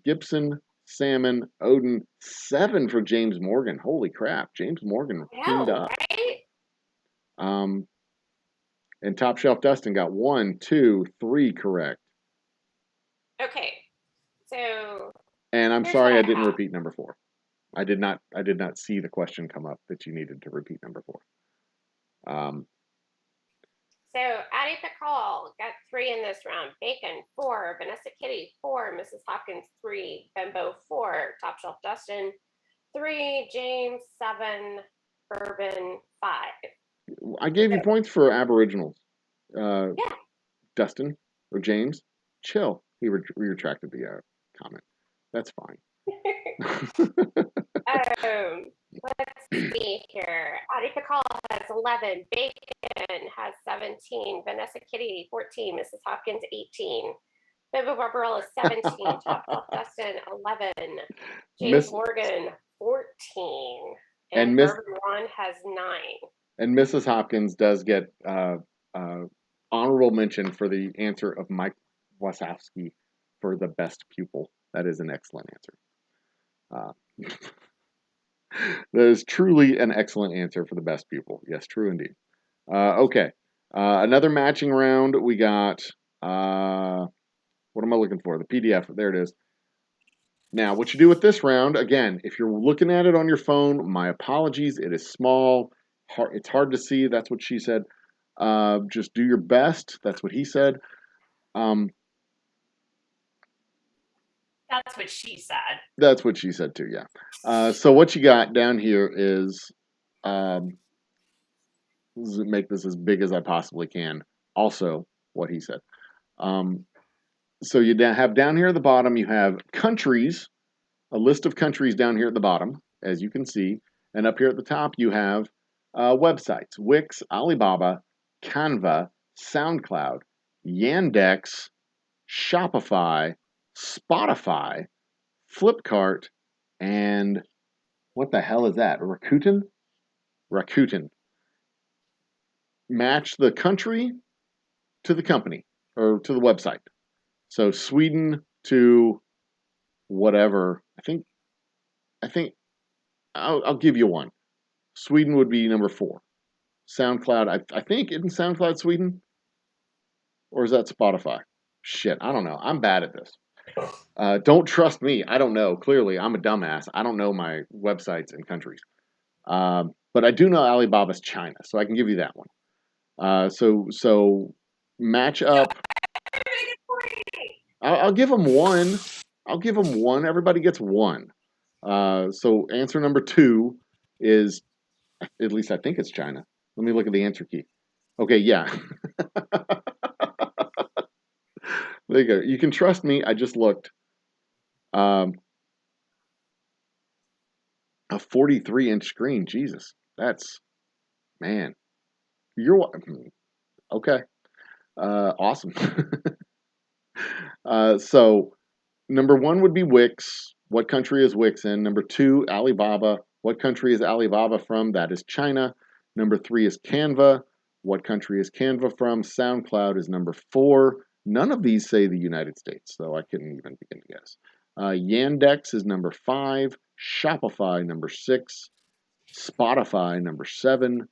Gibson, Salmon, Odin, 7 for James Morgan. Holy crap, James Morgan teamed up. Right? And Top Shelf Dustin got 1, 2, 3 correct. Okay, so. And I'm sorry I didn't repeat number 4. I did not see the question come up that you needed to repeat number 4. So Addie Pakal got 3 in this round. Bacon, 4. Vanessa Kitty, 4. Mrs. Hopkins, 3. Bembo, 4. Top Shelf Dustin, 3. James, 7. Bourbon, 5. I gave you points for Aboriginals. Yeah. Dustin or James, chill. He retracted the comment. That's fine. Let's see here. Addie Pakal has 11. Bacon has 17. Vanessa Kitty, 14. Mrs. Hopkins, 18. Bimbo Barbarella, 17. Top Shelf Dustin, 11. James Morgan, 14. And Bourbon Ron has 9. And Mrs. Hopkins does get honorable mention for the answer of Mike Wasowski for the best pupil. That is an excellent answer. That is truly an excellent answer for the best pupil. Yes, true indeed. Okay. Another matching round. We got, what am I looking for? The PDF. There it is. Now, what you do with this round, again, if you're looking at it on your phone, my apologies. It is small. It's hard to see. That's what she said. Just do your best. That's what he said. That's what she said. That's what she said too, yeah. So what you got down here is, make this as big as I possibly can. Also, what he said. So you have down here at the bottom, you have countries, a list of countries down here at the bottom, as you can see. And up here at the top, you have websites, Wix, Alibaba, Canva, SoundCloud, Yandex, Shopify, Spotify, Flipkart, and what the hell is that? Rakuten? Rakuten. Match the country to the company or to the website. So Sweden to whatever. I think I'll give you one. Sweden would be number 4. SoundCloud, I think, isn't SoundCloud Sweden? Or is that Spotify? Shit, I don't know. I'm bad at this. Don't trust me. I don't know. Clearly, I'm a dumbass. I don't know my websites and countries. But I do know Alibaba's China, so I can give you that one. So match up. I'll give them one. I'll give them one. Everybody gets one. So answer number 2 is, at least I think it's China. Let me look at the answer key. Okay, yeah. There you go. You can trust me. I just looked. A 43-inch screen. Jesus, that's, man. You're okay. Awesome. So number 1 would be Wix. What country is Wix in? Number 2, Alibaba. What country is Alibaba from? That is China. Number 3 is Canva. What country is Canva from? SoundCloud is number 4. None of these say the United States, so I couldn't even begin to guess. Yandex is number 5. Shopify number 6. Spotify number 7.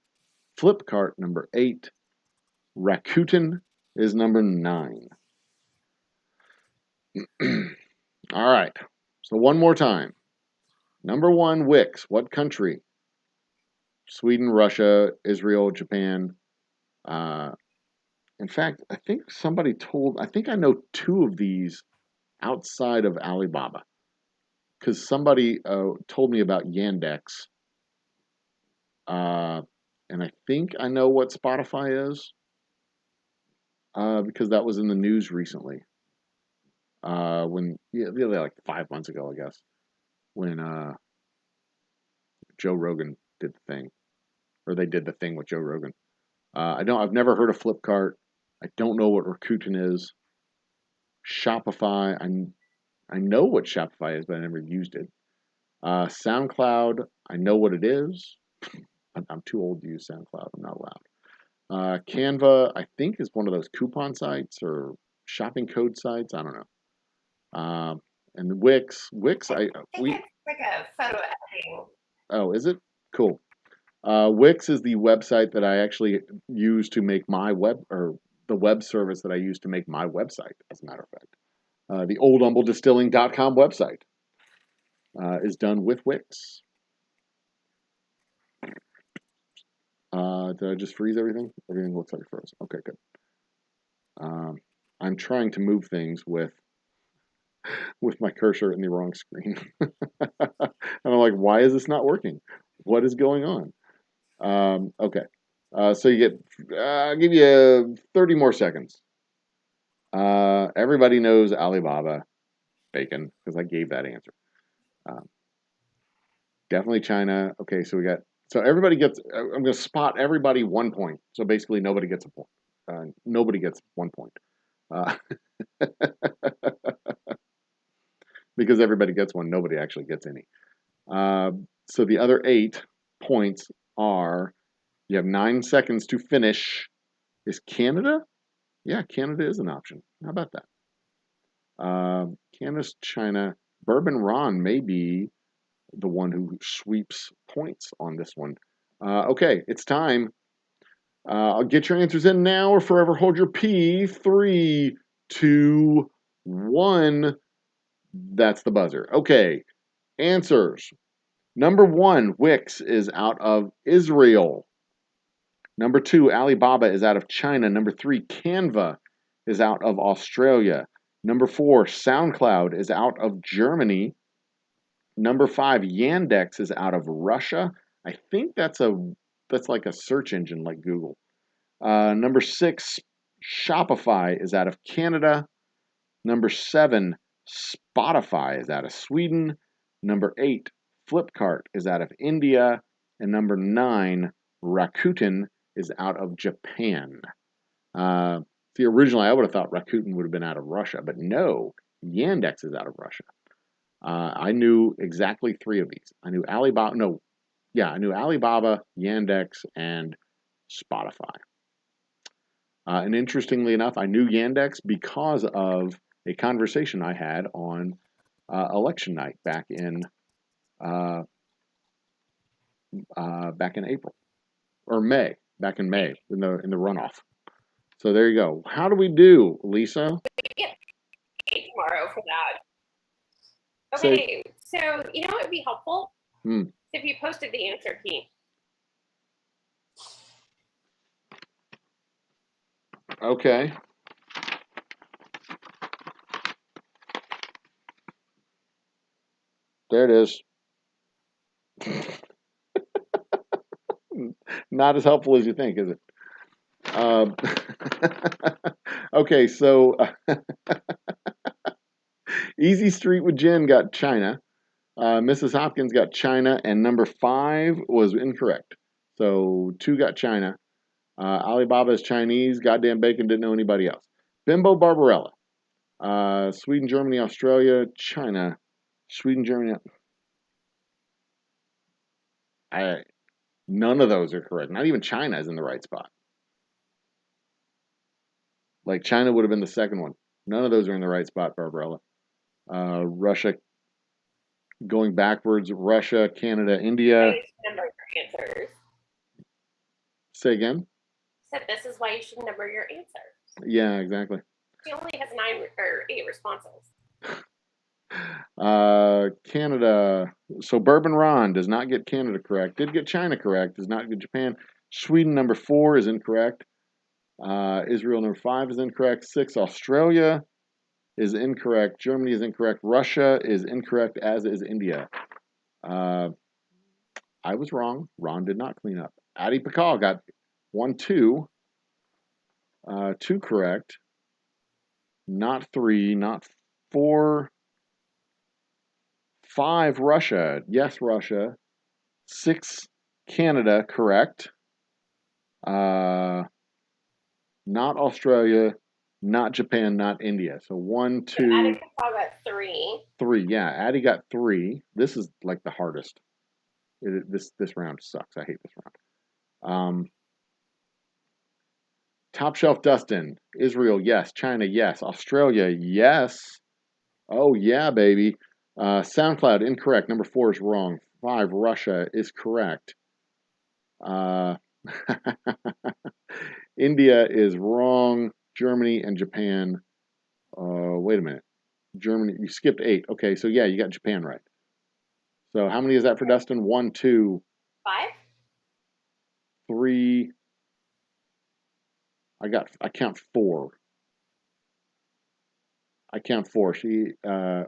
Flipkart number 8. Rakuten is number 9. All right. So one more time. Number 1, Wix. What country? Sweden, Russia, Israel, Japan. In fact, I think I know 2 of these outside of Alibaba. Because somebody told me about Yandex. And I think I know what Spotify is. Because that was in the news recently. Like 5 months ago, I guess. When Joe Rogan did the thing. Or they did the thing with Joe Rogan. I've never heard of Flipkart. I don't know what Rakuten is. Shopify, I know what Shopify is, but I never used it. SoundCloud, I know what it is. I'm too old to use SoundCloud. I'm not allowed. Canva, I think, is one of those coupon sites or shopping code sites. I don't know. And Wix, It's like a photo editing. Oh, is it? Cool. Wix is the website that I actually use to make my the web service that I use to make my website, as a matter of fact. The Old Humble Distilling.com website is done with Wix. Did I just freeze everything? Everything looks like it froze. Okay, good. I'm trying to move things with my cursor in the wrong screen. And I'm like, why is this not working? What is going on? Okay. So you get, I'll give you 30 more seconds. Everybody knows Alibaba, bacon, because I gave that answer. Definitely China. Okay, so everybody gets, I'm going to spot everybody 1 point. So basically nobody gets a point. Nobody gets 1 point. Because everybody gets one, nobody actually gets any. So the other 8 points are, you have 9 seconds to finish. Is Canada? Yeah, Canada is an option. How about that? Canada's China. Bourbon Ron may be the one who sweeps points on this one. Okay, it's time. I'll get your answers in now or forever hold your pee. 3, 2, 1. That's the buzzer. Okay, answers. Number 1, Wix is out of Israel. Number 2, Alibaba is out of China. Number 3, Canva is out of Australia. Number 4, SoundCloud is out of Germany. Number 5, Yandex is out of Russia. I think that's like a search engine like Google. Number 6, Shopify is out of Canada. Number 7, Spotify is out of Sweden. Number 8, Flipkart is out of India. And number 9, Rakuten is out of Japan. See, originally I would have thought Rakuten would have been out of Russia, but no, Yandex is out of Russia. I knew exactly 3 of these. I knew Alibaba, Yandex, and Spotify. And interestingly enough, I knew Yandex because of a conversation I had on election night back in April or May, back in May in the runoff. So there you go. How do we do, Lisa? Yeah, tomorrow for that. So- Okay, so you know what would be helpful? Hmm. If you posted the answer key. Okay. There it is. Not as helpful as you think, is it? Okay, so Easy Street with Jen got China. Mrs. Hopkins got China, and number 5 was incorrect. So 2 got China. Alibaba is Chinese. Goddamn bacon, didn't know anybody else. Bimbo Barbarella. Sweden, Germany, Australia, China. Sweden, Germany. None of those are correct. Not even China is in the right spot. Like China would have been the second one. None of those are in the right spot, Barbarella. Russia, going backwards, Russia, Canada, India. Number your answers. Say again? Said this is why you should number your answers. Yeah, exactly. She only has 9 or 8 responses. Canada. So Bourbon Ron does not get Canada correct. Did get China correct. Does not get Japan. Sweden number 4 is incorrect. Israel number 5 is incorrect. 6 Australia is incorrect. Germany is incorrect. Russia is incorrect, as is India. I was wrong. Ron did not clean up. Addie Pakal got 1, 2. 2 correct. Not 3, not 4. 5 Russia. Yes, Russia. 6 Canada, correct. Not Australia, not Japan, not India. So 1, 2. Addie Pakal got 3. 3. Yeah, Addie got 3. This is like the hardest. This round sucks. I hate this round. Top Shelf Dustin. Israel, yes. China, yes. Australia, yes. Oh, yeah, baby. SoundCloud, incorrect. Number 4 is wrong. 5, Russia, is correct. India is wrong. Germany and Japan. Wait a minute. Germany, you skipped 8. Okay, so yeah, you got Japan right. So how many is that for Dustin? 1, 2, 5. 3. I count 4. I count 4.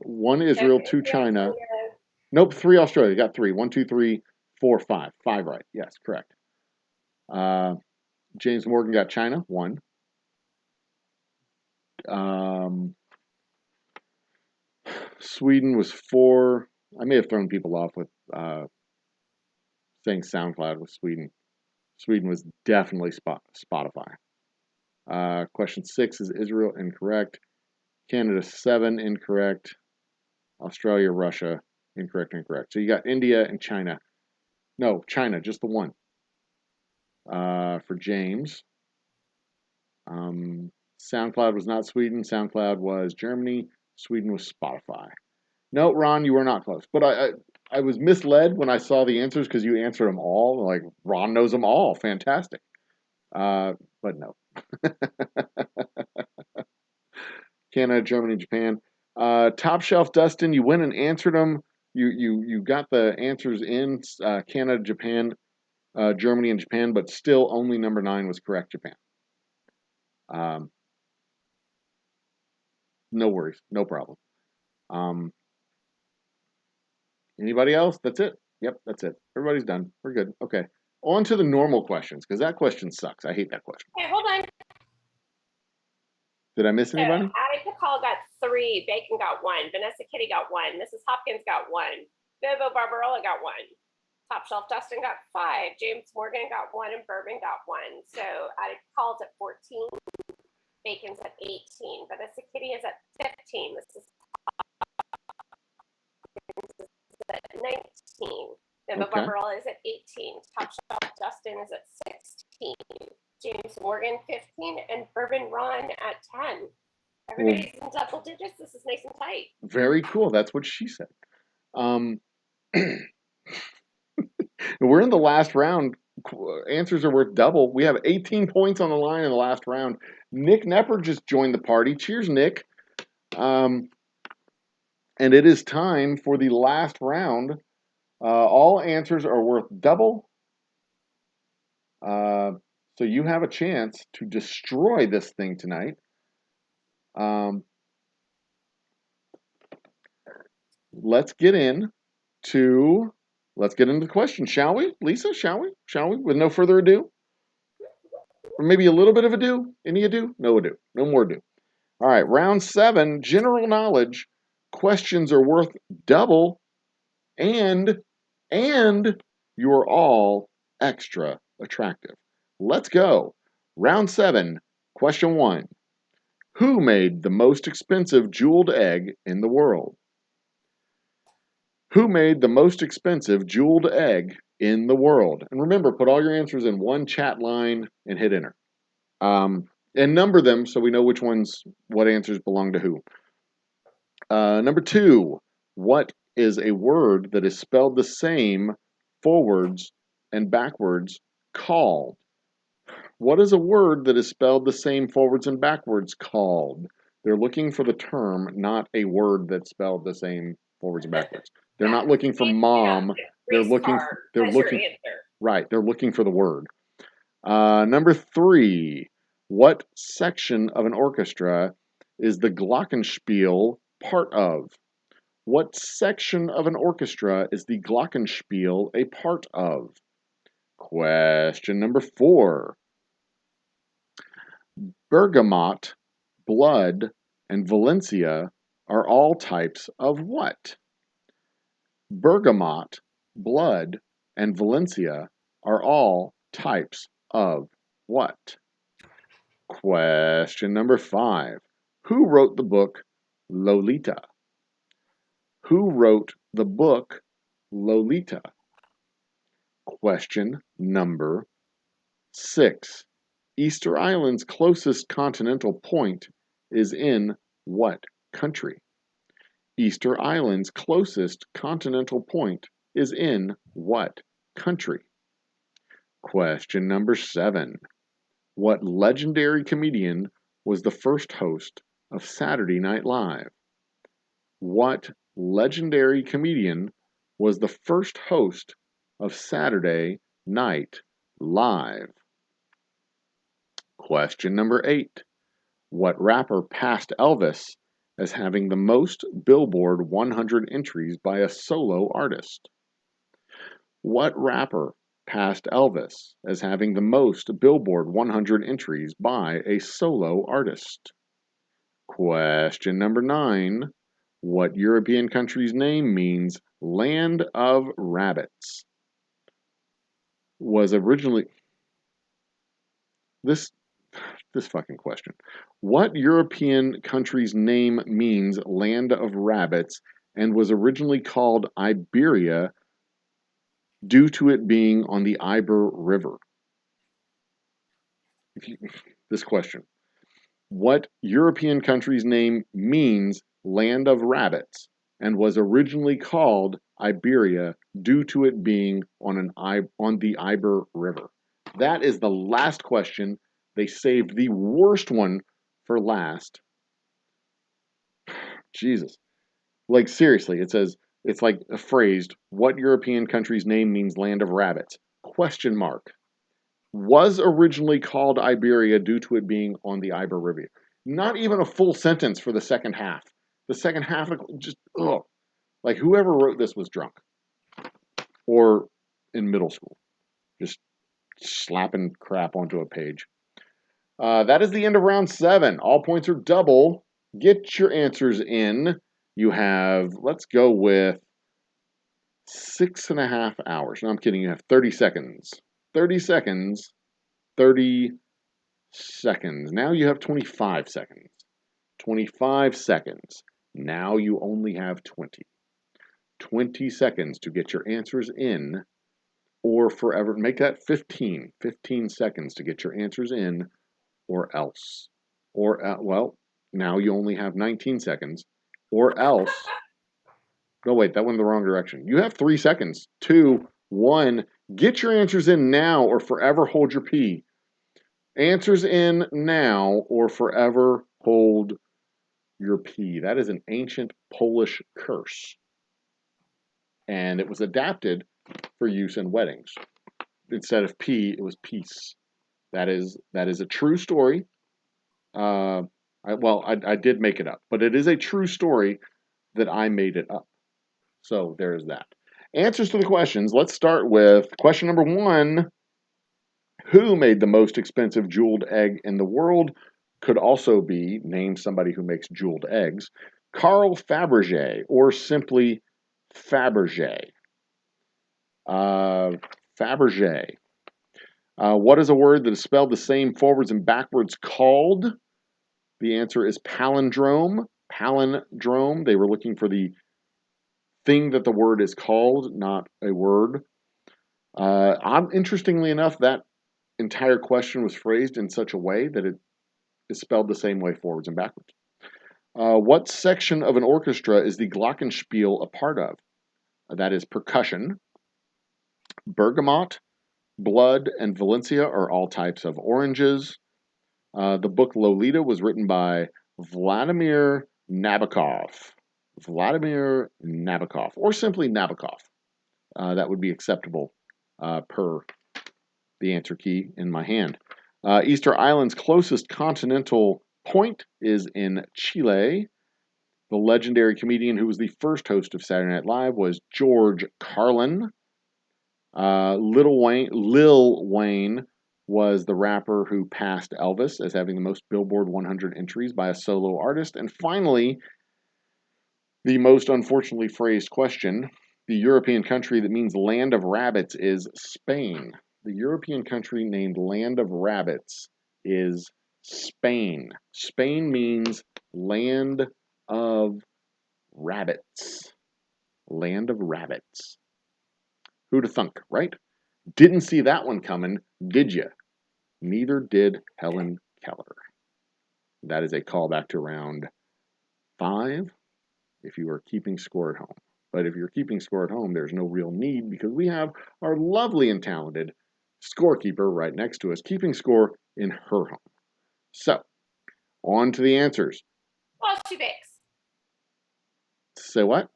1 Israel, 2 China. Nope, 3 Australia. Got 3. 1, 2, 3, 4, 5. 5 right. Yes, correct. James Morgan got China. 1. Sweden was 4. I may have thrown people off with saying SoundCloud was Sweden. Sweden was definitely Spotify. Question 6 is Israel, incorrect. Canada 7, incorrect. Australia, Russia, incorrect. So you got India and China. No, China, just the 1. For James. SoundCloud was not Sweden. SoundCloud was Germany. Sweden was Spotify. No, Ron, you were not close. But I was misled when I saw the answers because you answered them all. Like, Ron knows them all. Fantastic. But no. Canada, Germany, Japan. Top Shelf Dustin, you went and answered them. You got the answers in Canada, Japan, Germany, and Japan, but still only number 9 was correct, Japan. No worries. No problem. Anybody else? That's it. Yep, that's it. Everybody's done. We're good. Okay. On to the normal questions, because that question sucks. I hate that question. Okay, hold on. Did I miss anybody? Addie Pakal got 3. Bacon got 1. Vanessa Kitty got 1. Mrs. Hopkins got 1. Bimbo Barbarella got 1. Top Shelf Dustin got 5. James Morgan got 1. And Bourbon got 1. So Addie Pakal's at 14. Bacon's at 18. Vanessa Kitty is at 15. Mrs. Hopkins is at 19. Bimbo Barbarella is at 18. Top Shelf Dustin is at 16. James Morgan 15, and Bourbon Ron at 10. Everybody's in double digits. This is nice and tight. Very cool. That's what she said. We're in the last round. Answers are worth double. We have 18 points on the line in the last round. Nick Nepper just joined the party. Cheers, Nick. And it is time for the last round. All answers are worth double. So you have a chance to destroy this thing tonight. Let's get into the question, shall we, Lisa? Shall we? With no further ado, or maybe a little bit of ado. Any ado? No ado. No more ado. All right, round 7, general knowledge. Questions are worth double, and you're all extra attractive. Let's go. Round 7, question 1. Who made the most expensive jeweled egg in the world? Who made the most expensive jeweled egg in the world? And remember, put all your answers in one chat line and hit enter. And number them so we know what answers belong to who. Number 2, what is a word that is spelled the same forwards and backwards called? What is a word that is spelled the same forwards and backwards called? They're looking for the term, not a word that's spelled the same forwards and backwards. They're not looking for mom. They're looking right. They're looking for the word. Number 3, what section of an orchestra is the glockenspiel part of? What section of an orchestra is the glockenspiel a part of? Question number 4. Bergamot, blood, and Valencia are all types of what? Bergamot, blood, and Valencia are all types of what? Question number 5. Who wrote the book Lolita? Who wrote the book Lolita? Question number 6. Easter Island's closest continental point is in what country? Easter Island's closest continental point is in what country? Question number 7. What legendary comedian was the first host of Saturday Night Live? What legendary comedian was the first host of Saturday Night Live? Question number 8. What rapper passed Elvis as having the most Billboard 100 entries by a solo artist? What rapper passed Elvis as having the most Billboard 100 entries by a solo artist? Question number 9. What European country's name means land of rabbits? Was originally... This fucking question. What European country's name means land of rabbits and was originally called Iberia due to it being on the Iber River? This question. What European country's name means land of rabbits and was originally called Iberia due to it being on the Iber River? That is the last question. They saved the worst one for last. Jesus. Like, seriously, it says, it's like a phrased, what European country's name means land of rabbits? Question mark. Was originally called Iberia due to it being on the Iber River. Not even a full sentence for the second half. The second half, just, ugh. Like, whoever wrote this was drunk. Or in middle school. Just slapping crap onto a page. That is the end of round 7. All points are double. Get your answers in. You have, let's go with 6.5 hours. No, I'm kidding. You have 30 seconds. 30 seconds. 30 seconds. Now you have 25 seconds. 25 seconds. Now you only have 20. 20 seconds to get your answers in, or forever. Make that 15. 15 seconds to get your answers in, or else. Or, well, Now you only have 19 seconds, or else. No, wait, that went in the wrong direction. You have 3 seconds. 2, 1. Get your answers in now, or forever hold your pee. Answers in now, or forever hold your pee. That is an ancient Polish curse, and it was adapted for use in weddings. Instead of pee, it was peace. That is a true story. I did make it up, but it is a true story that I made it up. So there's that. Answers to the questions. Let's start with question number 1. Who made the most expensive jeweled egg in the world? Could also be name somebody who makes jeweled eggs. Carl Fabergé, or simply Fabergé. Fabergé. What is a word that is spelled the same forwards and backwards called? The answer is palindrome. Palindrome. They were looking for the thing that the word is called, not a word. Interestingly enough, that entire question was phrased in such a way that it is spelled the same way forwards and backwards. What section of an orchestra is the glockenspiel a part of? That is percussion. Bergamot, blood, and Valencia are all types of oranges. The book Lolita was written by Vladimir Nabokov. Vladimir Nabokov, or simply Nabokov. That would be acceptable per the answer key in my hand. Easter Island's closest continental point is in Chile. The legendary comedian who was the first host of Saturday Night Live was George Carlin. Lil Wayne was the rapper who passed Elvis as having the most Billboard 100 entries by a solo artist. And finally, the most unfortunately phrased question, the European country that means land of rabbits is Spain. The European country named land of rabbits is Spain. Spain means land of rabbits. Land of rabbits. Who'd have thunk, right? Didn't see that one coming, did you? Neither did Helen Keller. That is a callback to round 5 if you are keeping score at home. But if you're keeping score at home, there's no real need because we have our lovely and talented scorekeeper right next to us keeping score in her home. So, on to the answers. While she bakes. Say what?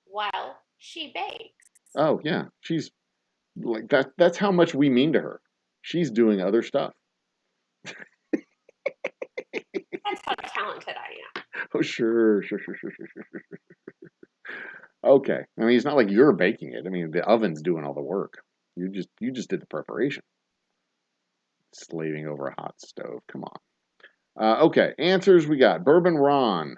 While she bakes. Oh, yeah. She's like that. That's how much we mean to her. She's doing other stuff. That's how talented I am. Oh, sure. Okay. I mean, it's not like you're baking it. I mean, the oven's doing all the work. You just did the preparation. Slaving over a hot stove. Come on. Okay. Answers we got. Bourbon Ron.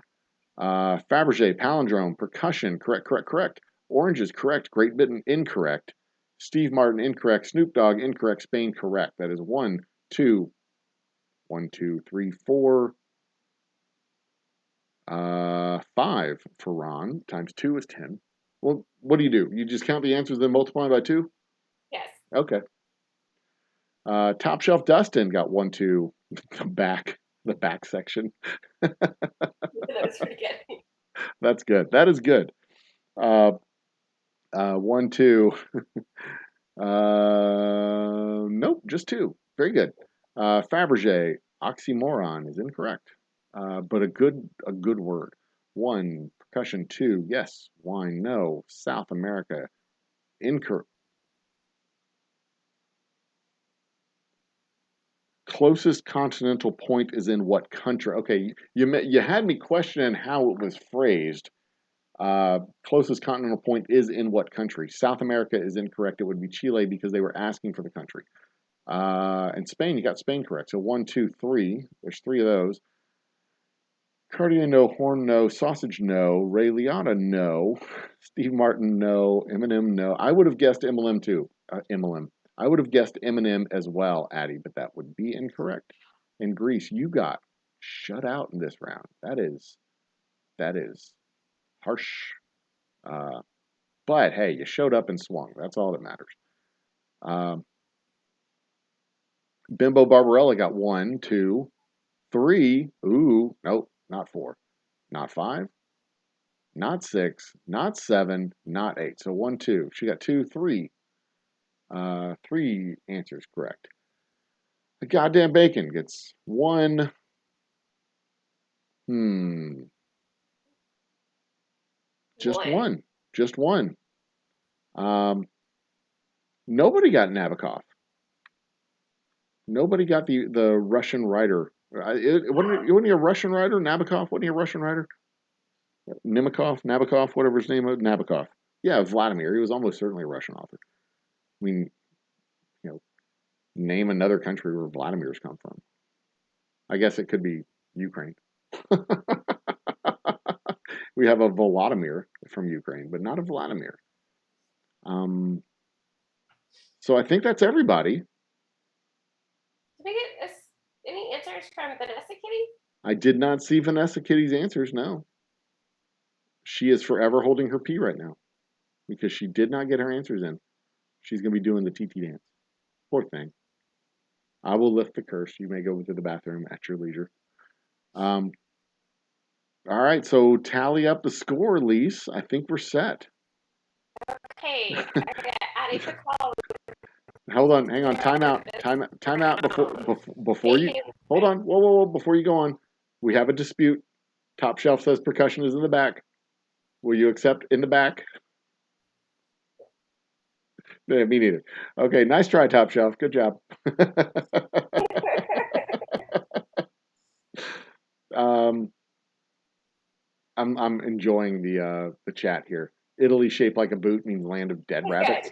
Fabergé, palindrome, percussion, correct. Orange is correct. Great Britain, incorrect. Steve Martin, incorrect. Snoop Dogg, incorrect. Spain, correct. That is 1, 2, 3, 4, 5 for Ron. Times 2 is 10. Well, what do? You just count the answers, then multiply by 2? Yes. Okay. Top Shelf Dustin got 1, 2, the back section. That was pretty good. That's good. That is good. 1, 2. Nope, just 2. Very good. Fabergé, oxymoron is incorrect, but a good word. 1, percussion. 2, yes. Wine, no. South America, incorrect. Closest continental point is in what country? Okay, you had me questioning how it was phrased. Closest continental point is in what country? South America is incorrect. It would be Chile because they were asking for the country. And Spain, you got Spain correct. So 1, 2, 3. There's 3 of those. Cartier, no. Horn, no. Sausage, no. Ray Liotta, no. Steve Martin, no. Eminem, no. I would have guessed Eminem too. I would have guessed Eminem as well, Addie, but that would be incorrect. In Greece, you got shut out in this round. That is harsh. But hey, you showed up and swung. That's all that matters. Bimbo Barbarella got 1, 2, 3. Ooh, nope, not 4. Not 5. Not 6. Not 7. Not 8. So 1, 2. She got 2, 3. 3 answers correct. The goddamn bacon gets 1. Just One. 1. Just 1. Nobody got Nabokov. Nobody got the Russian writer. Wasn't he a Russian writer? Nabokov? Wasn't he a Russian writer? Nabokov, whatever his name was. Nabokov. Yeah, Vladimir. He was almost certainly a Russian author. I mean, name another country where Vladimir's come from. I guess it could be Ukraine. We have a Volodymyr from Ukraine, but not a Vladimir. So I think that's everybody. Did we get any answers from Vanessa Kitty? I did not see Vanessa Kitty's answers, no. She is forever holding her pee right now because she did not get her answers in. She's going to be doing the TT dance. Poor thing. I will lift the curse. You may go to the bathroom at your leisure. All right, so tally up the score, Lise. I think we're set. Okay, I got Addie Pickle. Hold on, hang on. Time out before you. Hold on. Whoa. Before you go on, we have a dispute. Top Shelf says percussion is in the back. Will you accept in the back? Yeah, me neither. Okay, nice try, Top Shelf. Good job. I'm enjoying the chat here. Italy shaped like a boot means land of dead rabbits.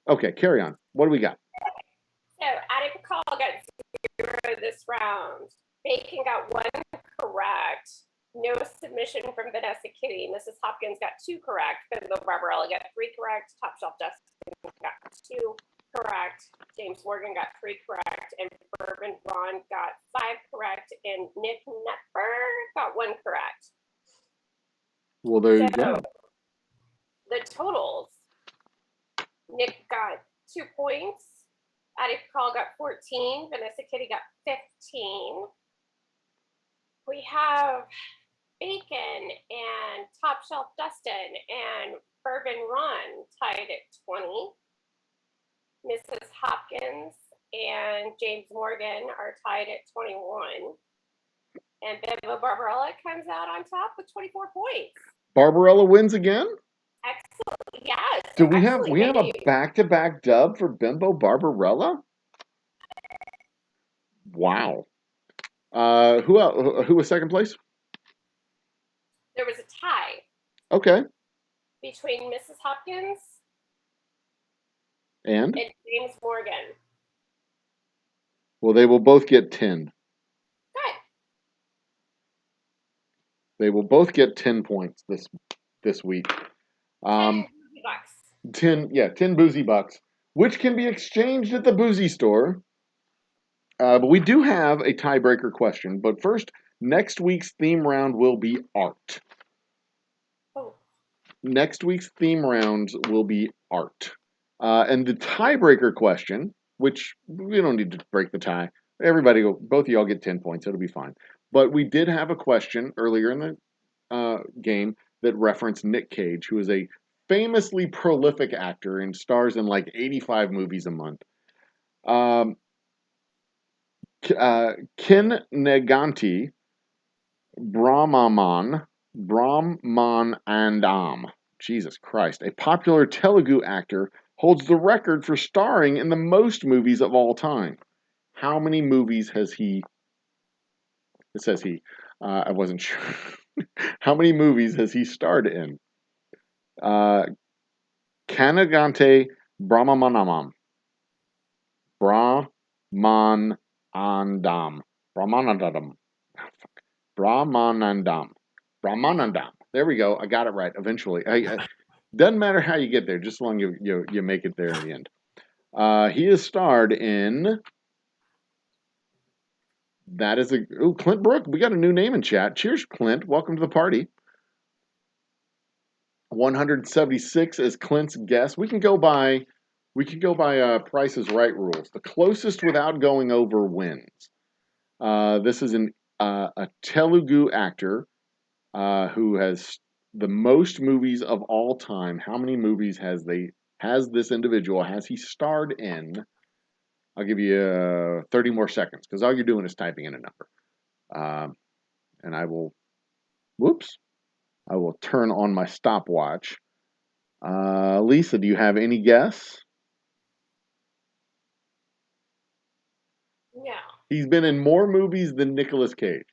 Okay, carry on. What do we got? So Addie Pickle got 0 this round. Bacon got 1 correct. No submission from Vanessa Kitty. Mrs. Hopkins got 2 correct. Bill Barbarella got 3 correct. Top Shelf Dustin got 2 correct. James Morgan got 3 correct. And Bourbon Ron got 5 correct. And Nick Nepper got 1 correct. Well, there you go. The totals. Nick got 2 points. Addie Pickle got 14. Vanessa Kitty got 15. We have Bacon and Top Shelf Dustin and Bourbon Ron tied at 20. Mrs. Hopkins and James Morgan are tied at 21. And Bimbo Barbarella comes out on top with 24 points. Barbarella wins again? Excellent. Yes. Do we have a back-to-back dub for Bimbo Barbarella? Wow. Who was second place? There was a tie. Okay. Between Mrs. Hopkins and James Morgan. Well, they will both get 10. Good. They will both get 10 points this week. 10 boozy bucks. 10 boozy bucks, which can be exchanged at the boozy store. But we do have a tiebreaker question. But first, next week's theme round will be art. Oh. Next week's theme rounds will be art. And the tiebreaker question, which we don't need to break the tie. Both of y'all get 10 points. It'll be fine. But we did have a question earlier in the game that referenced Nick Cage, who is a famously prolific actor and stars in like 85 movies a month. Kin Neganti Brahmanandam, Jesus Christ, a popular Telugu actor, holds the record for starring in the most movies of all time. How many movies has he? It says he. I wasn't sure. How many movies has he starred in? Kanagante Brahmanandam. Brahmanandam. There we go. I got it right eventually. Doesn't matter how you get there, just as long as you make it there in the end. He is starred in. That is Clint Brook. We got a new name in chat. Cheers, Clint. Welcome to the party. 176 is Clint's guess. We can go by Price is Right rules. The closest without going over wins. This is a Telugu actor who has the most movies of all time. How many movies has this individual has he starred in? I'll give you 30 more seconds because all you're doing is typing in a number. And I will, whoops, I will turn on my stopwatch. Lisa, do you have any guess? No. He's been in more movies than Nicolas Cage,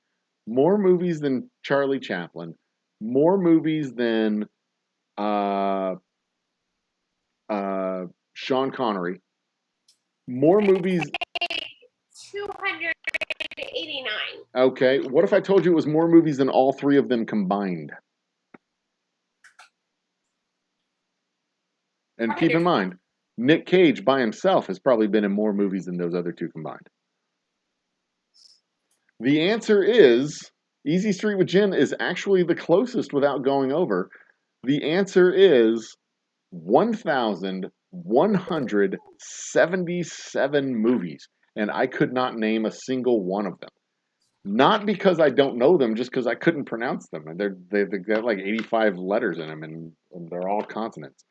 more movies than Charlie Chaplin, more movies than uh, Sean Connery, more movies. 289. Okay, what if I told you it was more movies than all three of them combined? And keep in mind, Nick Cage by himself has probably been in more movies than those other two combined. The answer is Easy Street with Gin is actually the closest without going over. The answer is 1,177 movies, and I could not name a single one of them. Not because I don't know them, just because I couldn't pronounce them. And they've got like 85 letters in them, and they're all consonants.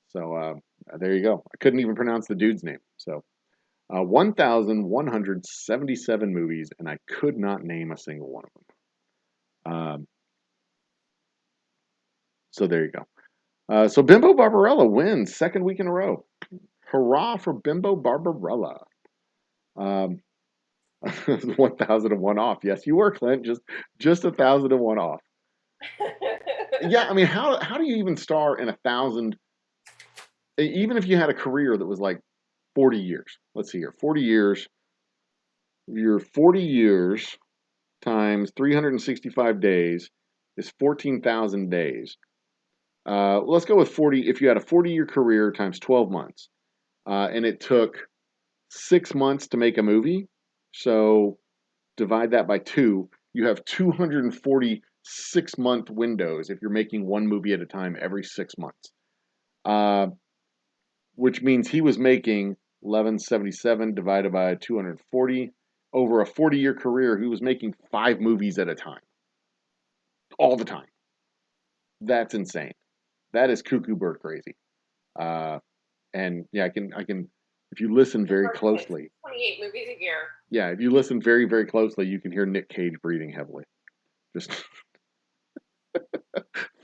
So there you go. I couldn't even pronounce the dude's name. So 1,177 movies, and I could not name a single one of them. So there you go. So Bimbo Barbarella wins second week in a row. Hurrah for Bimbo Barbarella. 1,001 off. Yes, you were, Clint. Just 1,001 off. Yeah, I mean, how do you even star in 1,000? Even if you had a career that was like 40 years. Let's see here. 40 years. Your 40 years times 365 days is 14,000 days. Let's go with 40. If you had a 40-year career times 12 months, and it took 6 months to make a movie, so divide that by 2, you have 246-month windows if you're making one movie at a time every 6 months. Which means he was making 1177 divided by 240. Over a 40-year career, he was making 5 movies at a time. All the time. That's insane. That is cuckoo bird crazy. And yeah, I can if you listen very closely. 28 movies a year. Yeah, if you listen very, very closely, you can hear Nick Cage breathing heavily. Just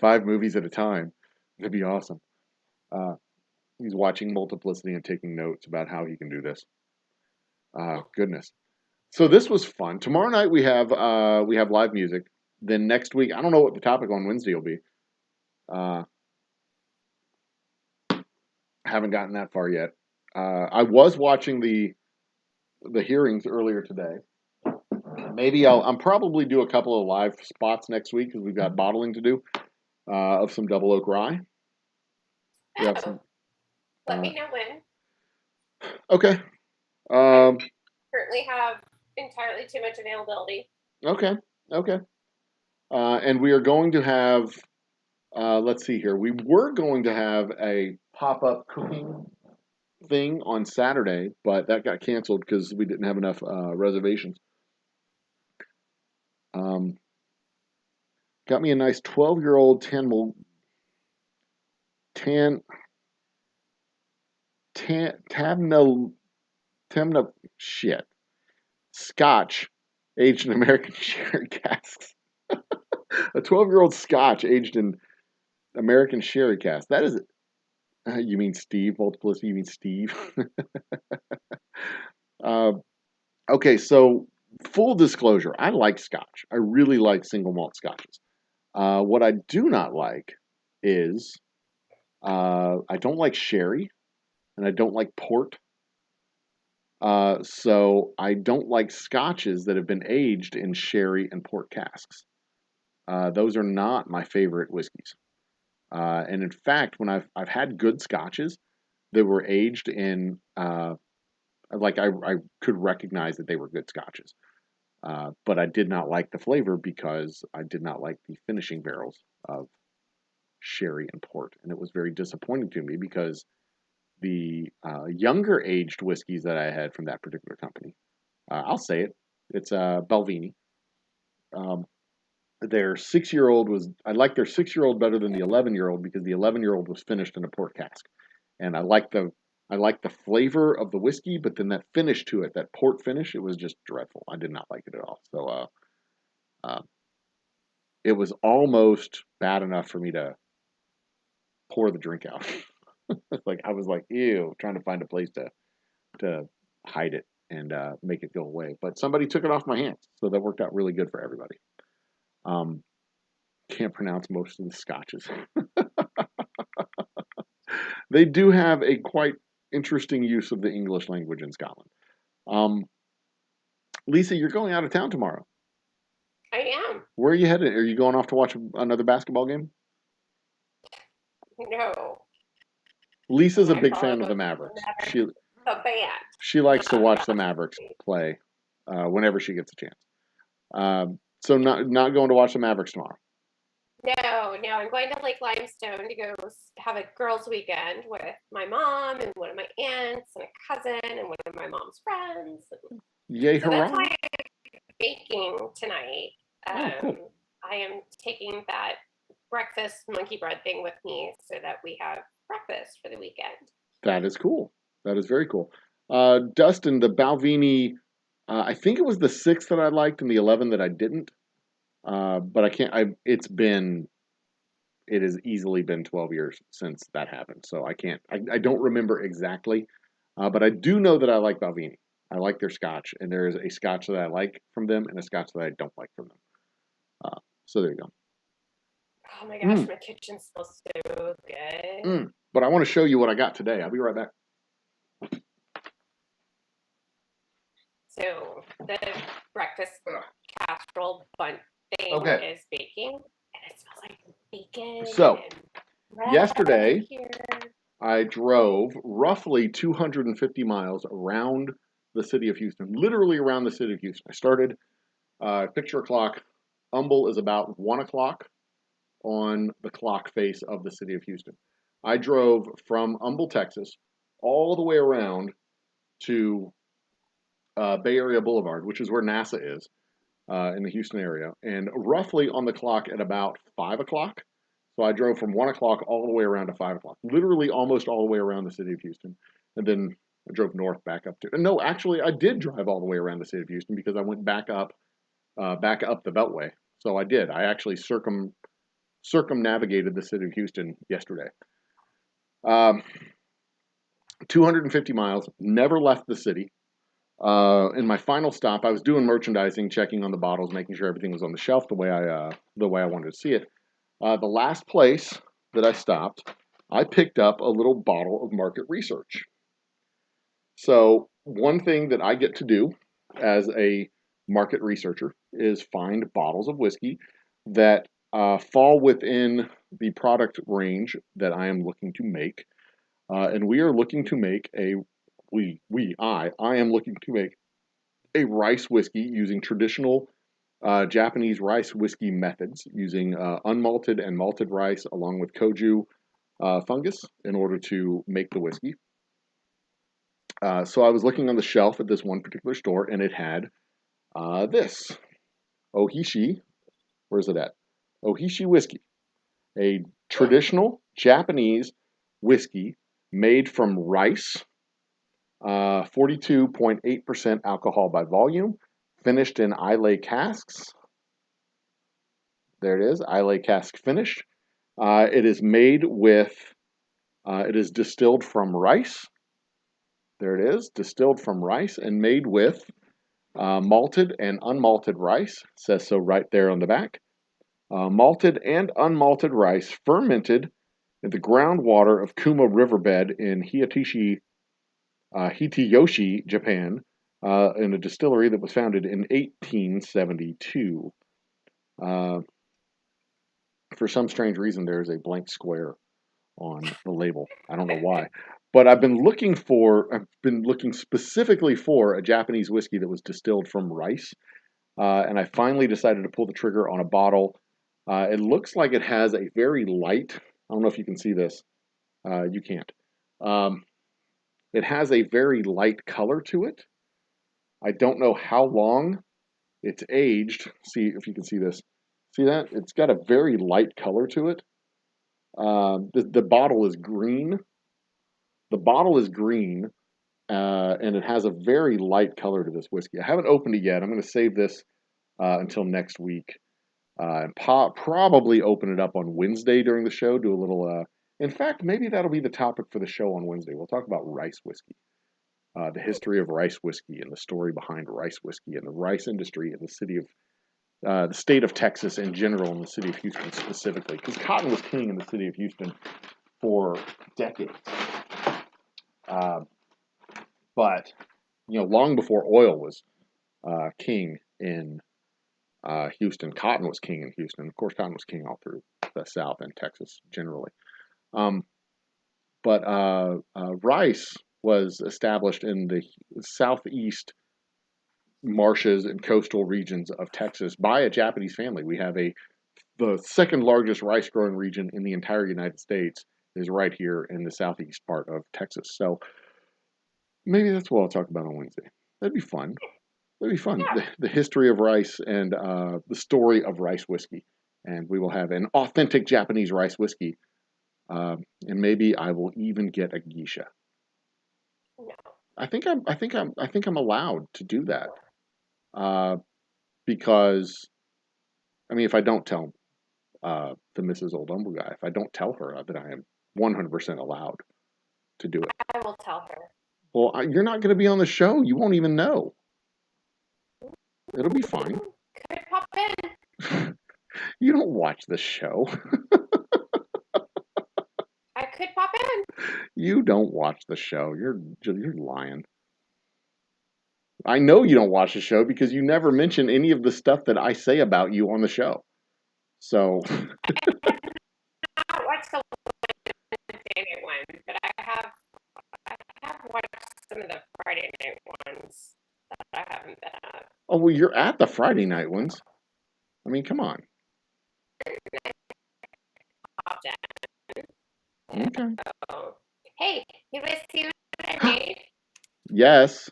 5 movies at a time. That'd be awesome. He's watching Multiplicity and taking notes about how he can do this. Goodness. So this was fun. Tomorrow night we have live music. Then next week, I don't know what the topic on Wednesday will be. Haven't gotten that far yet. I was watching the hearings earlier today. Maybe I'll probably do a couple of live spots next week because we've got bottling to do of some Double Oak Rye. We have some. Let me know when. Okay. Currently have entirely too much availability. Okay. And we are going to have. Let's see here. We were going to have a pop-up cooking thing on Saturday, but that got canceled because we didn't have enough reservations. Got me a nice 12-year-old Scotch aged in American sherry casks. A 12-year-old Scotch aged in American sherry casks. That is, you mean Steve? Multiplicity, you mean Steve? Okay, so full disclosure, I like Scotch. I really like single malt Scotches. What I do not like is I don't like sherry and I don't like port. So I don't like Scotches that have been aged in sherry and port casks. Those are not my favorite whiskeys. And in fact, when I've had good Scotches that were aged in like I could recognize that they were good Scotches. But I did not like the flavor because I did not like the finishing barrels of sherry and port. And it was very disappointing to me because the younger aged whiskeys that I had from that particular company, I'll say it, It's Balvenie. Um, their 6-year-old was, I like their 6-year-old better than the 11-year-old because the 11-year-old was finished in a port cask, and I like the flavor of the whiskey, but then that finish to it, that port finish, it was just dreadful. I did not like it at all. So uh, it was almost bad enough for me to pour the drink out. Like I was like, ew, trying to find a place to hide it and make it go away. But somebody took it off my hands, so that worked out really good for everybody. Um, can't pronounce most of the scotches. They do have a quite interesting use of the English language in Scotland. Um, Lisa, you're going out of town tomorrow. I am. Where are you headed? Are you going off to watch another basketball game? No. Lisa's a I big follow fan of the Mavericks. the band. She likes to Not watch the basketball. Mavericks play whenever she gets a chance. So not going to watch the Mavericks tomorrow. No, I'm going to Lake Limestone to go have a girls' weekend with my mom and one of my aunts and a cousin and one of my mom's friends. Yay, So that's hurrah! why I'm baking tonight. Oh, cool. I am taking that breakfast monkey bread thing with me so that we have breakfast for the weekend. That is cool. That is very cool. Dustin, the Balvenie, I think it was the 6 that I liked and the 11 that I didn't. But I can't. It has easily been 12 years since that happened, so I can't. I don't remember exactly, but I do know that I like Balvenie. I like their Scotch, and there is a Scotch that I like from them and a Scotch that I don't like from them. So there you go. Oh my gosh, my kitchen smells so good. But I want to show you what I got today. I'll be right back. So the breakfast casserole bun thing is baking, and it smells like bacon. So and yesterday, here. I drove roughly 250 miles around the city of Houston, literally around the city of Houston. I started, picture a clock. Humble is about 1 o'clock on the clock face of the city of Houston. I drove from Humble, Texas, all the way around to Bay Area Boulevard, which is where NASA is in the Houston area, and roughly on the clock at about 5 o'clock. So I drove from 1 o'clock all the way around to 5 o'clock, literally almost all the way around the city of Houston. And then I drove north back up to, no, actually I did drive all the way around the city of Houston because I went back up the Beltway. So I did. I actually circumnavigated the city of Houston yesterday. 250 miles, never left the city. In my final stop, I was doing merchandising, checking on the bottles, making sure everything was on the shelf the way I wanted to see it. The last place that I stopped, I picked up a little bottle of market research. So one thing that I get to do as a market researcher is find bottles of whiskey that fall within the product range that I am looking to make. And we are looking to make I am looking to make a rice whiskey using traditional Japanese rice whiskey methods, using unmalted and malted rice along with koju fungus in order to make the whiskey. So I was looking on the shelf at this one particular store, and it had this Ohishi. Where's it at? Ohishi whiskey, a traditional Japanese whiskey made from rice, 42.8% alcohol by volume, finished in Islay casks. There it is, Islay cask finish. It is made with, it is distilled from rice. There it is, distilled from rice and made with malted and unmalted rice. It says so right there on the back. Malted and unmalted rice fermented in the groundwater of Kuma Riverbed in Hitayoshi, Japan, in a distillery that was founded in 1872. For some strange reason, there's a blank square on the label. I don't know why. But I've been looking specifically for a Japanese whiskey that was distilled from rice. And I finally decided to pull the trigger on a bottle. It looks like it has a very light, I don't know if you can see this. You can't. It has a very light color to it. I don't know how long It's aged. See if you can see this. See that? It's got a very light color to it. The bottle is green. The bottle is green, and it has a very light color to this whiskey. I haven't opened it yet. I'm going to save this until next week, and probably open it up on Wednesday during the show. Do a little. In fact, maybe that'll be the topic for the show on Wednesday. We'll talk about rice whiskey, the history of rice whiskey, and the story behind rice whiskey and the rice industry in the the state of Texas in general, and the city of Houston specifically, because cotton was king in the city of Houston for decades. But long before oil was king in Houston, cotton was king in Houston. Of course, cotton was king all through the South and Texas generally. But rice was established in the southeast marshes and coastal regions of Texas by a Japanese family. We have the second largest rice growing region in the entire United States is right here in the southeast part of Texas. So maybe that's what I'll talk about on Wednesday. That'd be fun. That'd be fun. Yeah. The history of rice and the story of rice whiskey. And we will have an authentic Japanese rice whiskey. And maybe I will even get a geisha. No. I think I'm allowed to do that. Because I mean, if I don't tell the Mrs. Old Humble Guy, if I don't tell her that I am 100% allowed to do it. I will tell her. Well, you're not going to be on the show. You won't even know. It'll be fine. Could pop in. You don't watch the show. I could pop in. You don't watch the show. You're lying. I know you don't watch the show because you never mention any of the stuff that I say about you on the show. So. I watched the Wednesday night one, but I have watched some of the Friday night ones that I haven't been at. Oh, well, you're at the Friday night ones. I mean, come on. Popped in. Okay. So, hey, you guys see what I made? Yes.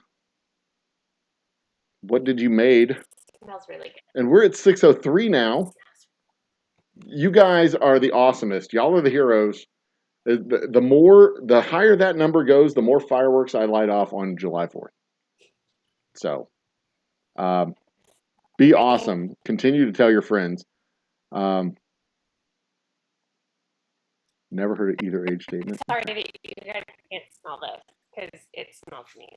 What did you made? It smells really good. And we're at 6:03 now. You guys are the awesomest. Y'all are the heroes. The higher that number goes, the more fireworks I light off on July 4th. So, be awesome. Continue to tell your friends. Never heard of either age statement. Sorry that you guys can't smell this because it smells me.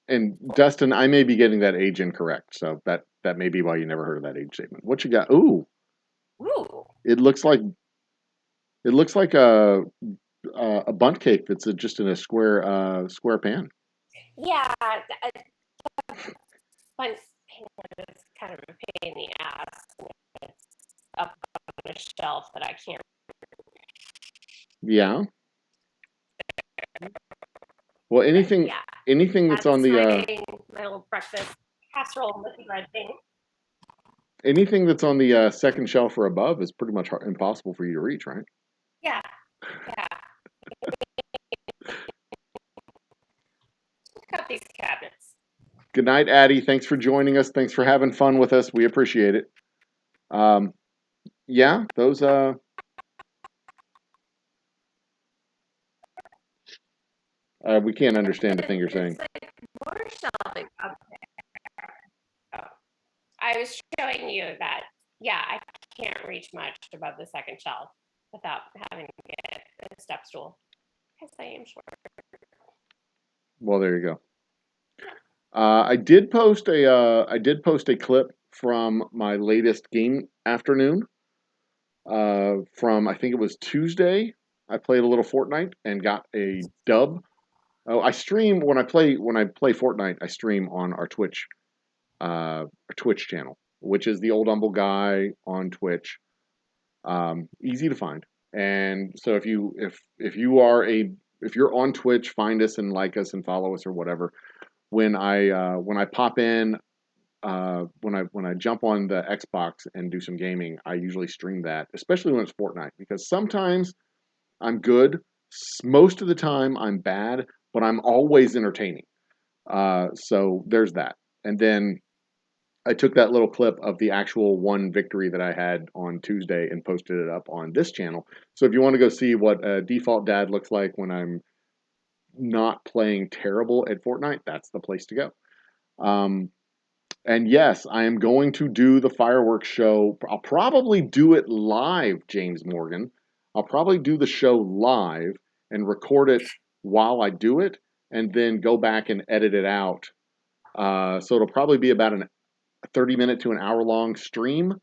And Dustin, I may be getting that age incorrect, so that may be why you never heard of that age statement. What you got? Ooh. It looks like a bundt cake that's just in a square pan. Yeah, bundt is kind of a pain in the ass. It's up on a shelf that I can't. Yeah. Well, anything that's on the my little breakfast casserole with the bread thing. Anything that's on the second shelf or above is pretty much impossible for you to reach, right? Yeah. Check out these cabinets. Good night, Addie. Thanks for joining us. Thanks for having fun with us. We appreciate it. Yeah, those we can't understand the thing you're saying. Like more shelving up there. Oh. I was showing you that, yeah, I can't reach much above the second shelf without having to get a step stool because I am short. Well, there you go. I did post a clip from my latest game afternoon. From I think it was Tuesday. I played a little Fortnite and got a dub. Oh, I stream when I play Fortnite. I stream on our Twitch channel, which is the Old Humble Guy on Twitch. Easy to find. And so if you're on Twitch, find us and like us and follow us or whatever. When I pop in, when I jump on the Xbox and do some gaming, I usually stream that, especially when it's Fortnite, because sometimes I'm good, most of the time I'm bad, but I'm always entertaining. So there's that. And then I took that little clip of the actual one victory that I had on Tuesday and posted it up on this channel. So if you want to go see what a default dad looks like when I'm not playing terrible at Fortnite, that's the place to go. And yes, I am going to do the fireworks show. I'll probably do it live, James Morgan. I'll probably do the show live and record it while I do it, and then go back and edit it out. So it'll probably be about a 30-minute to an hour-long stream,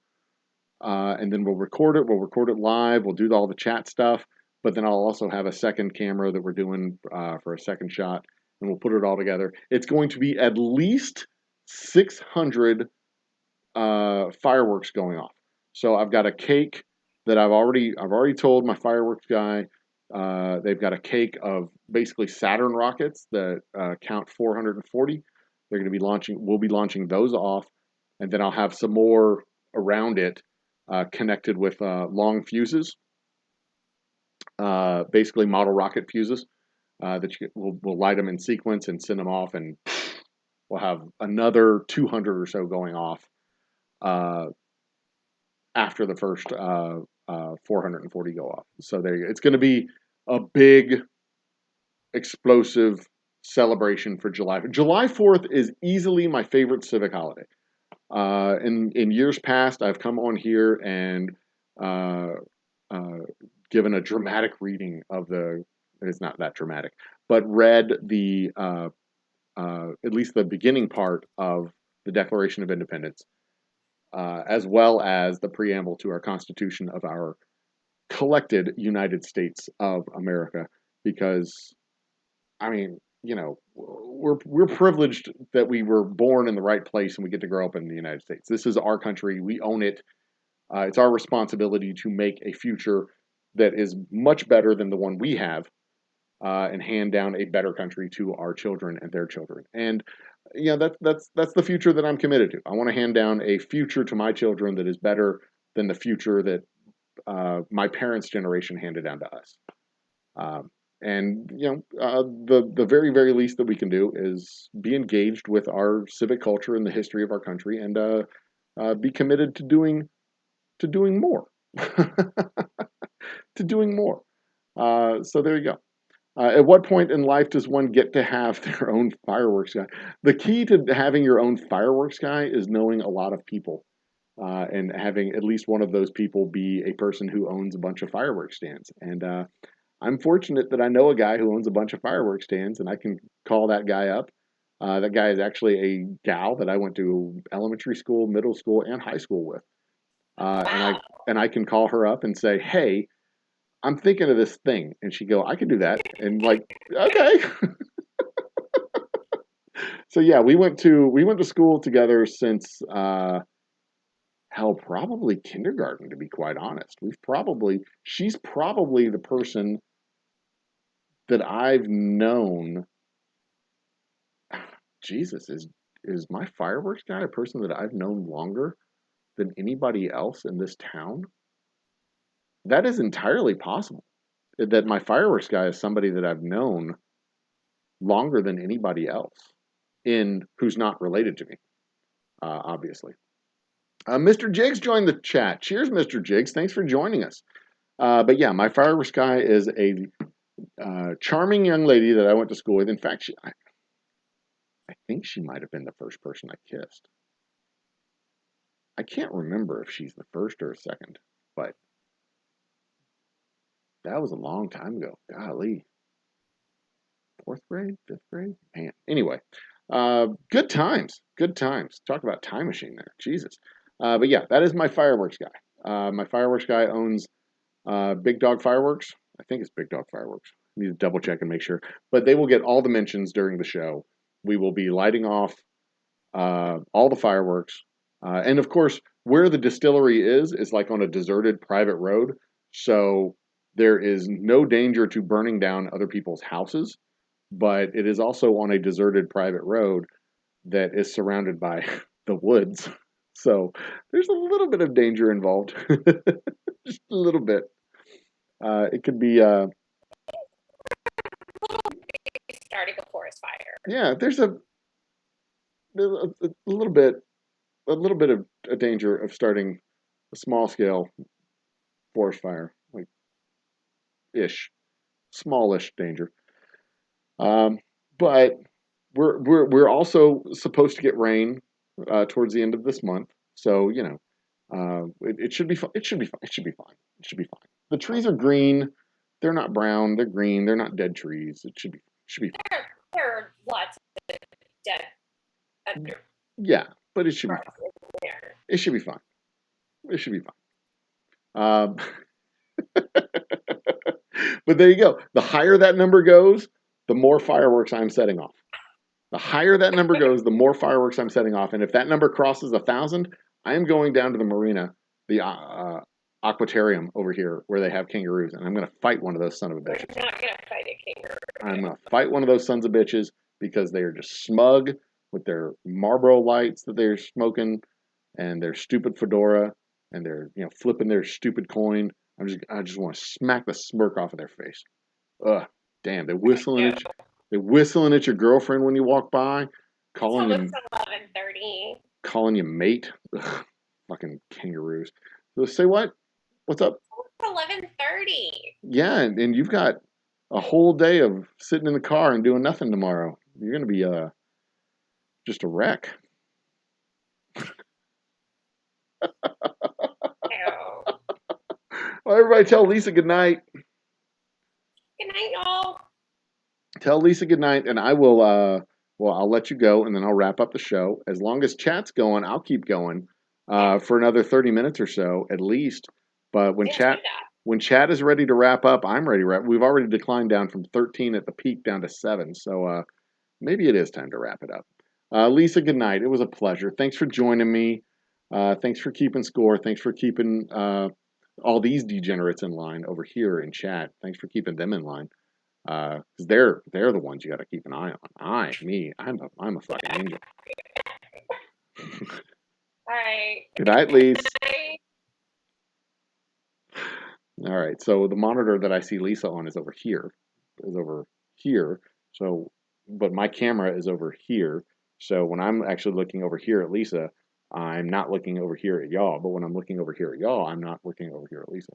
and then we'll record it. We'll record it live. We'll do all the chat stuff, but then I'll also have a second camera that we're doing for a second shot, and we'll put it all together. It's going to be at least 600 fireworks going off. So I've got a cake that I've already told my fireworks guy. They've got a cake of basically Saturn rockets that count 440. They're going to be launching. We'll be launching those off, and then I'll have some more around it connected with long fuses, basically model rocket fuses that we'll light them in sequence and send them off, and we'll have another 200 or so going off after the first 440 go off. So there you go. It's going to be a big, explosive celebration for July. July 4th is easily my favorite civic holiday. In years past, I've come on here and given a dramatic reading of it's not that dramatic, but read the at least the beginning part of the Declaration of Independence, as well as the preamble to our Constitution of our collected United States of America, because, I mean, you know, we're privileged that we were born in the right place and we get to grow up in the United States. This is our country. We own it. It's our responsibility to make a future that is much better than the one we have, and hand down a better country to our children and their children. And that's the future that I'm committed to. I want to hand down a future to my children that is better than the future that my parents' generation handed down to us. And the very, very least that we can do is be engaged with our civic culture and the history of our country, and be committed to doing more, to doing more. So there you go. At what point in life does one get to have their own fireworks guy? The key to having your own fireworks guy is knowing a lot of people, and having at least one of those people be a person who owns a bunch of fireworks stands. And I'm fortunate that I know a guy who owns a bunch of fireworks stands, and I can call that guy up. That guy is actually a gal that I went to elementary school, middle school, and high school with. And I can call her up and say, "Hey, I'm thinking of this thing," and she'd go, "I can do that," and like, okay. So yeah, we went to school together since hell, probably kindergarten, to be quite honest. She's probably the person that I've known. Jesus, is my fireworks guy a person that I've known longer than anybody else in this town? That is entirely possible. That my fireworks guy is somebody that I've known longer than anybody else, who's not related to me, obviously. Mr. Jiggs joined the chat. Cheers, Mr. Jiggs. Thanks for joining us. But yeah, my fireworks guy is a charming young lady that I went to school with. In fact, I think she might have been the first person I kissed. I can't remember if she's the first or second, but that was a long time ago. Golly. 4th grade, 5th grade? Man. Anyway, good times. Good times. Talk about time machine there. Jesus. But yeah, that is my fireworks guy. My fireworks guy owns Big Dog Fireworks. I think it's Big Dog Fireworks. I need to double check and make sure. But they will get all the mentions during the show. We will be lighting off all the fireworks. And of course, where the distillery is like on a deserted private road. So there is no danger to burning down other people's houses. But it is also on a deserted private road that is surrounded by the woods. So there's a little bit of danger involved. Just a little bit. It could be... starting a forest fire. Yeah, there's a little bit a little bit of a danger of starting a small scale forest fire, like ish, smallish danger. Um, but we're also supposed to get rain towards the end of this month, so you know it should be fun. It should be fun. It should be fine. It should be fine. The trees are green. They're not brown. They're green. They're not dead trees. It should be fine. There are lots of dead under Yeah, but it should be fine. there. It should be fine. It should be fine. But there you go. The higher that number goes, the more fireworks I'm setting off. The higher that number goes, the more fireworks I'm setting off. And if that number crosses 1,000, I am going down to the marina, the aquatarium over here where they have kangaroos, and I'm going to fight one of those son of a bitches. You're not going to fight a kangaroo. I'm going to fight one of those sons of bitches because they are just smug with their Marlboro lights that they're smoking and their stupid fedora and they're flipping their stupid coin. I just want to smack the smirk off of their face. Ugh, damn, they're whistling at you. They're whistling at your girlfriend when you walk by, calling you 11:30. Calling you mate. Ugh, fucking kangaroos. So say what? What's up? 11:30. Yeah, and you've got a whole day of sitting in the car and doing nothing tomorrow. You're gonna be just a wreck. Well, everybody tell Lisa good night. Good night, y'all. Tell Lisa good night, and I will I'll let you go, and then I'll wrap up the show. As long as chat's going, I'll keep going for another 30 minutes or so at least. But when chat is ready to wrap up, I'm ready to wrap. We've already declined down from 13 at the peak down to 7, so maybe it is time to wrap it up. Lisa, good night. It was a pleasure. Thanks for joining me. Thanks for keeping score. Thanks for keeping all these degenerates in line over here in chat. Thanks for keeping them in line. Because they're the ones you got to keep an eye on. I'm a fucking angel. All right. Good night, Lisa. Bye. All right. So the monitor that I see Lisa on is over here. So, but my camera is over here. So when I'm actually looking over here at Lisa, I'm not looking over here at y'all. But when I'm looking over here at y'all, I'm not looking over here at Lisa.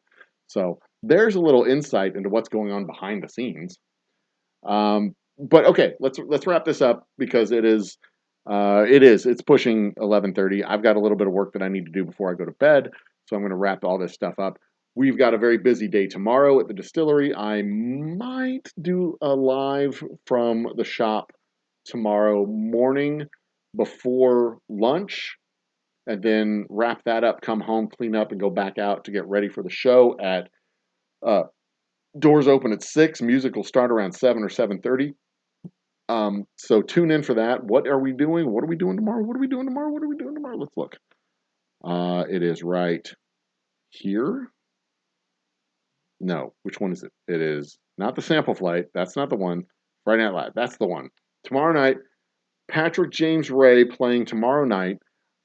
So there's a little insight into what's going on behind the scenes. But okay, let's wrap this up because it's pushing 11:30. I've got a little bit of work that I need to do before I go to bed, so I'm going to wrap all this stuff up. We've got a very busy day tomorrow at the distillery. I might do a live from the shop tomorrow morning before lunch, and then wrap that up, come home, clean up, and go back out to get ready for the show at doors open at 6. Music will start around 7 or 7:30. So tune in for that. What are we doing? What are we doing tomorrow? What are we doing tomorrow? What are we doing tomorrow? Let's look. It is right here. No, which one is it? It is not the sample flight. That's not the one. Friday Night Live. That's the one. Tomorrow night, Patrick James Ray playing tomorrow night.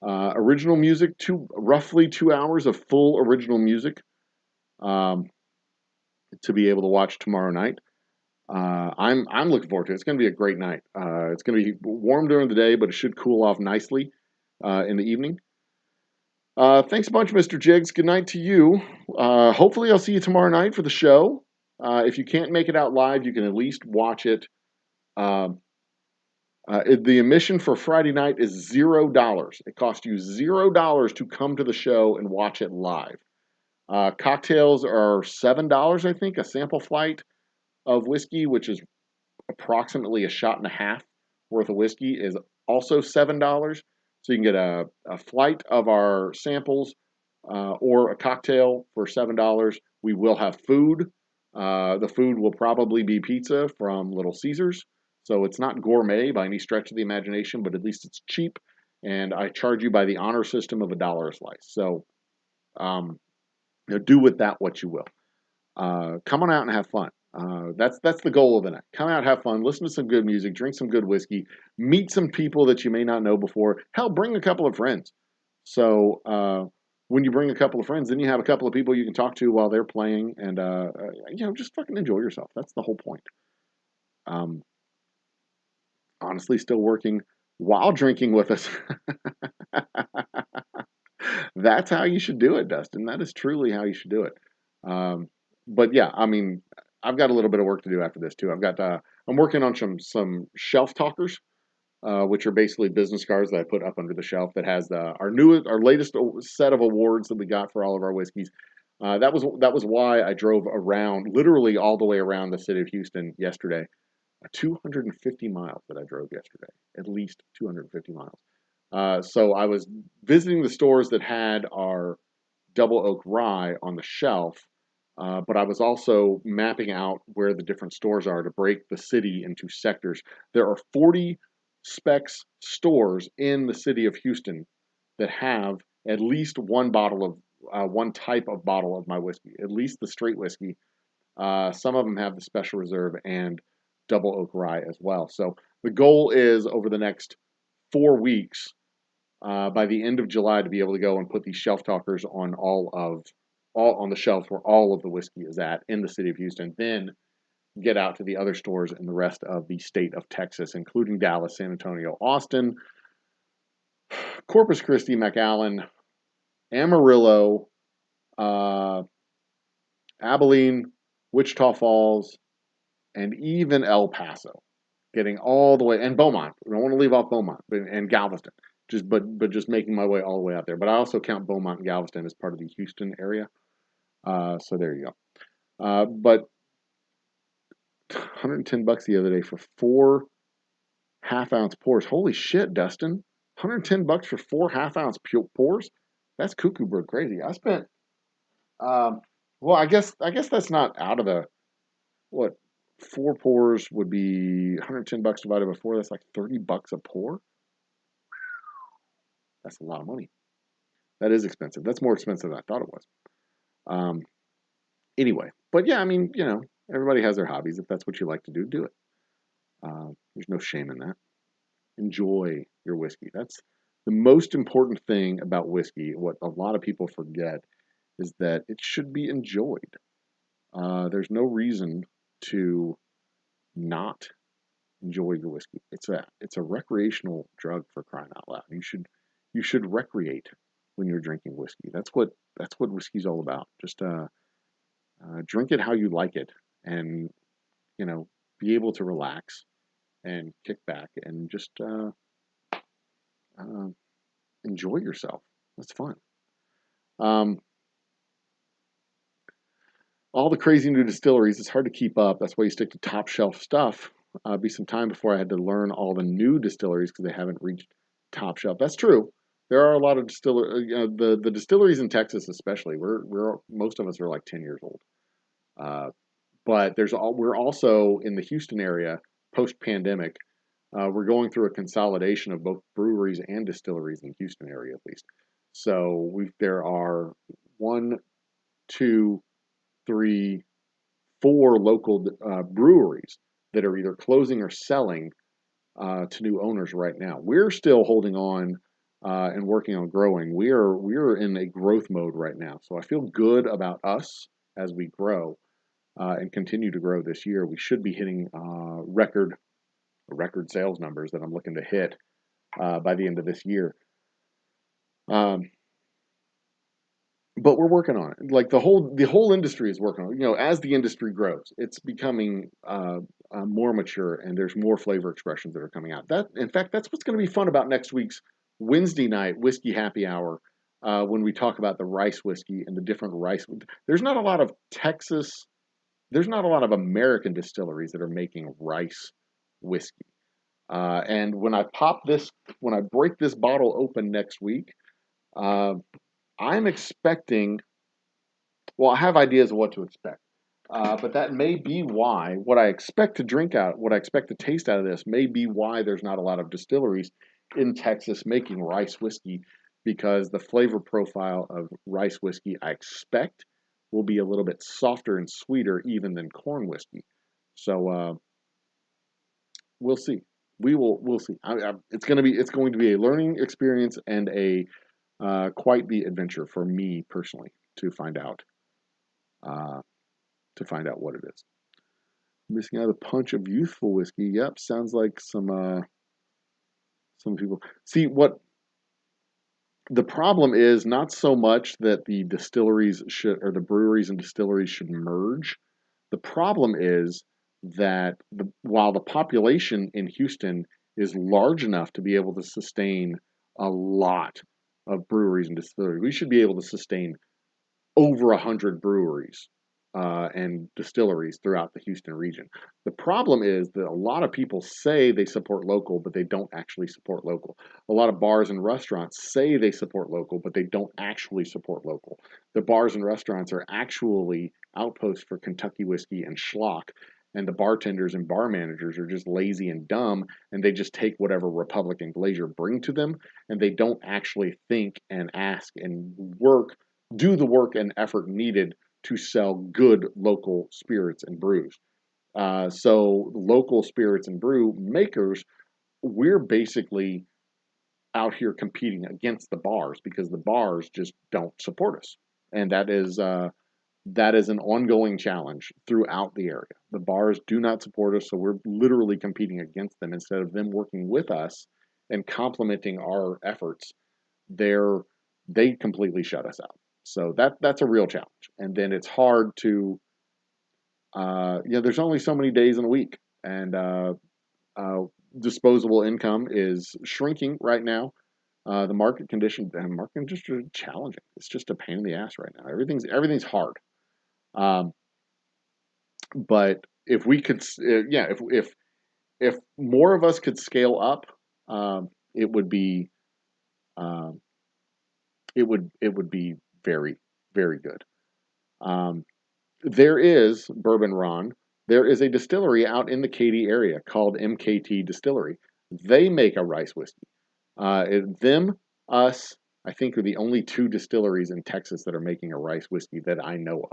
Original music, roughly 2 hours of full original music to be able to watch tomorrow night. I'm looking forward to it. It's going to be a great night. It's going to be warm during the day, but it should cool off nicely in the evening. Thanks a bunch, Mr. Jiggs. Good night to you. Hopefully I'll see you tomorrow night for the show. If you can't make it out live, you can at least watch it. The admission for Friday night is $0. It costs you $0 to come to the show and watch it live. Cocktails are $7, I think. A sample flight of whiskey, which is approximately a shot and a half worth of whiskey, is also $7. So you can get a flight of our samples or a cocktail for $7. We will have food. The food will probably be pizza from Little Caesars. So it's not gourmet by any stretch of the imagination, but at least it's cheap. And I charge you by the honor system of $1 a slice. So do with that what you will. Come on out and have fun. That's the goal of the night. Come out, have fun, listen to some good music, drink some good whiskey, meet some people that you may not know before. Hell, bring a couple of friends. So when you bring a couple of friends, then you have a couple of people you can talk to while they're playing, and just fucking enjoy yourself. That's the whole point. Honestly, still working while drinking with us. That's how you should do it, Dustin. That is truly how you should do it. Um, but yeah, I mean, I've got a little bit of work to do after this too. I'm working on some shelf talkers, which are basically business cards that I put up under the shelf that has our latest set of awards that we got for all of our whiskeys. That was why I drove around, literally all the way around the city of Houston yesterday. 250 miles that I drove yesterday, at least 250 miles. So I was visiting the stores that had our double oak rye on the shelf, but I was also mapping out where the different stores are to break the city into sectors. There are 40 Specs stores in the city of Houston that have at least one type of bottle of my whiskey, at least the straight whiskey. Some of them have the special reserve and double oak rye as well. So the goal is over the next 4 weeks, by the end of July, to be able to go and put these shelf talkers on all on the shelves where all of the whiskey is at in the city of Houston. Then get out to the other stores in the rest of the state of Texas, including Dallas, San Antonio, Austin, Corpus Christi, McAllen, Amarillo, uh, Abilene, Wichita Falls, and even El Paso, getting all the way, and Beaumont. I don't want to leave off Beaumont and Galveston, just making my way all the way out there. But I also count Beaumont and Galveston as part of the Houston area. So there you go. But $110 the other day for 4 half-ounce pours. Holy shit, Dustin! $110 for 4 half-ounce pours. That's cuckoo bird crazy. I spent. Well, I guess that's not out of the what 4 pours would be $110 divided by 4. That's like $30 a pour. That's a lot of money. That is expensive. That's more expensive than I thought it was. Um, anyway, but yeah, I mean, everybody has their hobbies. If that's what you like to do, do it. There's no shame in that. Enjoy your whiskey. That's the most important thing about whiskey. What a lot of people forget is that it should be enjoyed. There's no reason to not enjoy your whiskey. It's a recreational drug, for crying out loud. You should recreate when you're drinking whiskey. That's what whiskey's all about. Just drink it how you like it, and be able to relax and kick back and just uh, enjoy yourself. That's fun. Um, all the crazy new distilleries, it's hard to keep up. That's why you stick to top shelf stuff. Be some time before I had to learn all the new distilleries because they haven't reached top shelf. That's true. There are a lot of the distilleries in Texas, especially. We're most of us are like 10 years old. But we're also in the Houston area post pandemic. We're going through a consolidation of both breweries and distilleries in the Houston area, at least. So there are 1, 2, 3, 4 local breweries that are either closing or selling to new owners right now. We're still holding on and working on growing. We're in a growth mode right now, so I feel good about us as we grow and continue to grow this year. We should be hitting record sales numbers that I'm looking to hit by the end of this year. But we're working on it. Like the whole industry is working on it. As the industry grows, it's becoming more mature, and there's more flavor expressions that are coming out. In fact, that's what's going to be fun about next week's Wednesday night whiskey happy hour when we talk about the rice whiskey and the different rice. There's not a lot of Texas. There's not a lot of American distilleries that are making rice whiskey. And when I break this bottle open next week, I'm expecting. Well, I have ideas of what to expect, but that may be why what I expect to taste out of this may be why there's not a lot of distilleries in Texas making rice whiskey, because the flavor profile of rice whiskey I expect will be a little bit softer and sweeter even than corn whiskey. So we'll see. We'll see. It's going to be a learning experience and a quite the adventure for me personally to find out what it is. Missing out a punch of youthful whiskey. Yep, sounds like some Some people see what the problem is. Not so much that the distilleries should, or the breweries and distilleries should merge. The problem is that while the population in Houston is large enough to be able to sustain a lot of breweries and distilleries, we should be able to sustain over 100 breweries and distilleries throughout the Houston region. The problem is that a lot of people say they support local, but they don't actually support local. A lot of bars and restaurants say they support local, but they don't actually support local. The bars and restaurants are actually outposts for Kentucky whiskey and schlock, and the bartenders and bar managers are just lazy and dumb, and they just take whatever Republic and Glacier bring to them, and they don't actually think and ask and do the work and effort needed to sell good local spirits and brews. So local spirits and brew makers, we're basically out here competing against the bars because the bars just don't support us, and that is an ongoing challenge throughout the area. The bars do not support us, so we're literally competing against them instead of them working with us and complementing our efforts. They completely shut us out. So that's a real challenge. And then it's hard to, there's only so many days in a week, and disposable income is shrinking right now. The market conditions are challenging. It's just a pain in the ass right now. Everything's hard. But if we could, if more of us could scale up, it would be, it would be very, very good. There is Bourbon Ron. There is a distillery out in the Katy area called MKT Distillery. They make a rice whiskey. Us, I think, are the only two distilleries in Texas that are making a rice whiskey that I know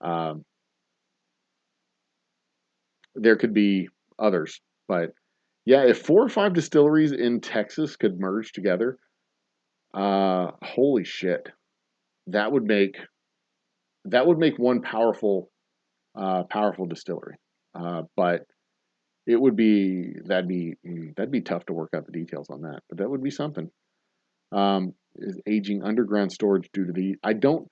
of. There could be others, but yeah, if 4 or 5 distilleries in Texas could merge together, holy shit, that would make one powerful distillery. But it would be that'd be tough to work out the details on that, but that would be something. Is aging underground storage due to I don't,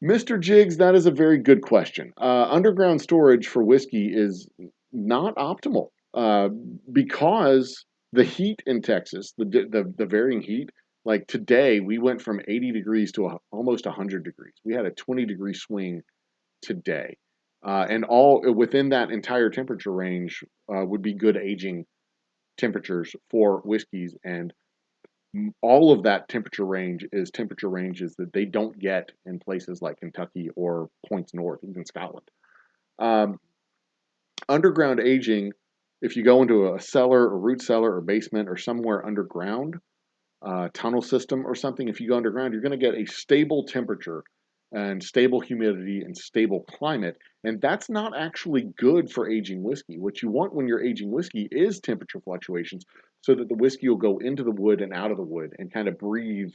Mr. Jiggs, that is a very good question. Underground storage for whiskey is not optimal because the heat in Texas, the varying heat. Like today, we went from 80 degrees to almost 100 degrees. We had a 20-degree swing today. And all within that entire temperature range would be good aging temperatures for whiskeys. And all of that temperature range is temperature ranges that they don't get in places like Kentucky or points north, even Scotland. Underground aging, if you go into a cellar, a root cellar, or basement, or somewhere underground, tunnel system or something, if you go underground, you're going to get a stable temperature and stable humidity and stable climate. And that's not actually good for aging whiskey. What you want when you're aging whiskey is temperature fluctuations so that the whiskey will go into the wood and out of the wood and kind of breathe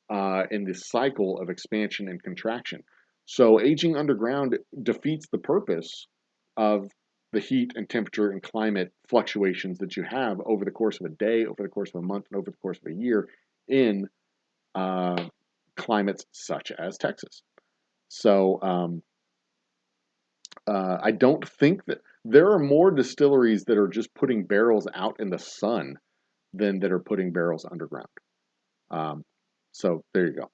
in this cycle of expansion and contraction. So aging underground defeats the purpose of the heat and temperature and climate fluctuations that you have over the course of a day, over the course of a month, and over the course of a year in climates such as Texas. So I don't think that there are more distilleries that are just putting barrels out in the sun than that are putting barrels underground. So there you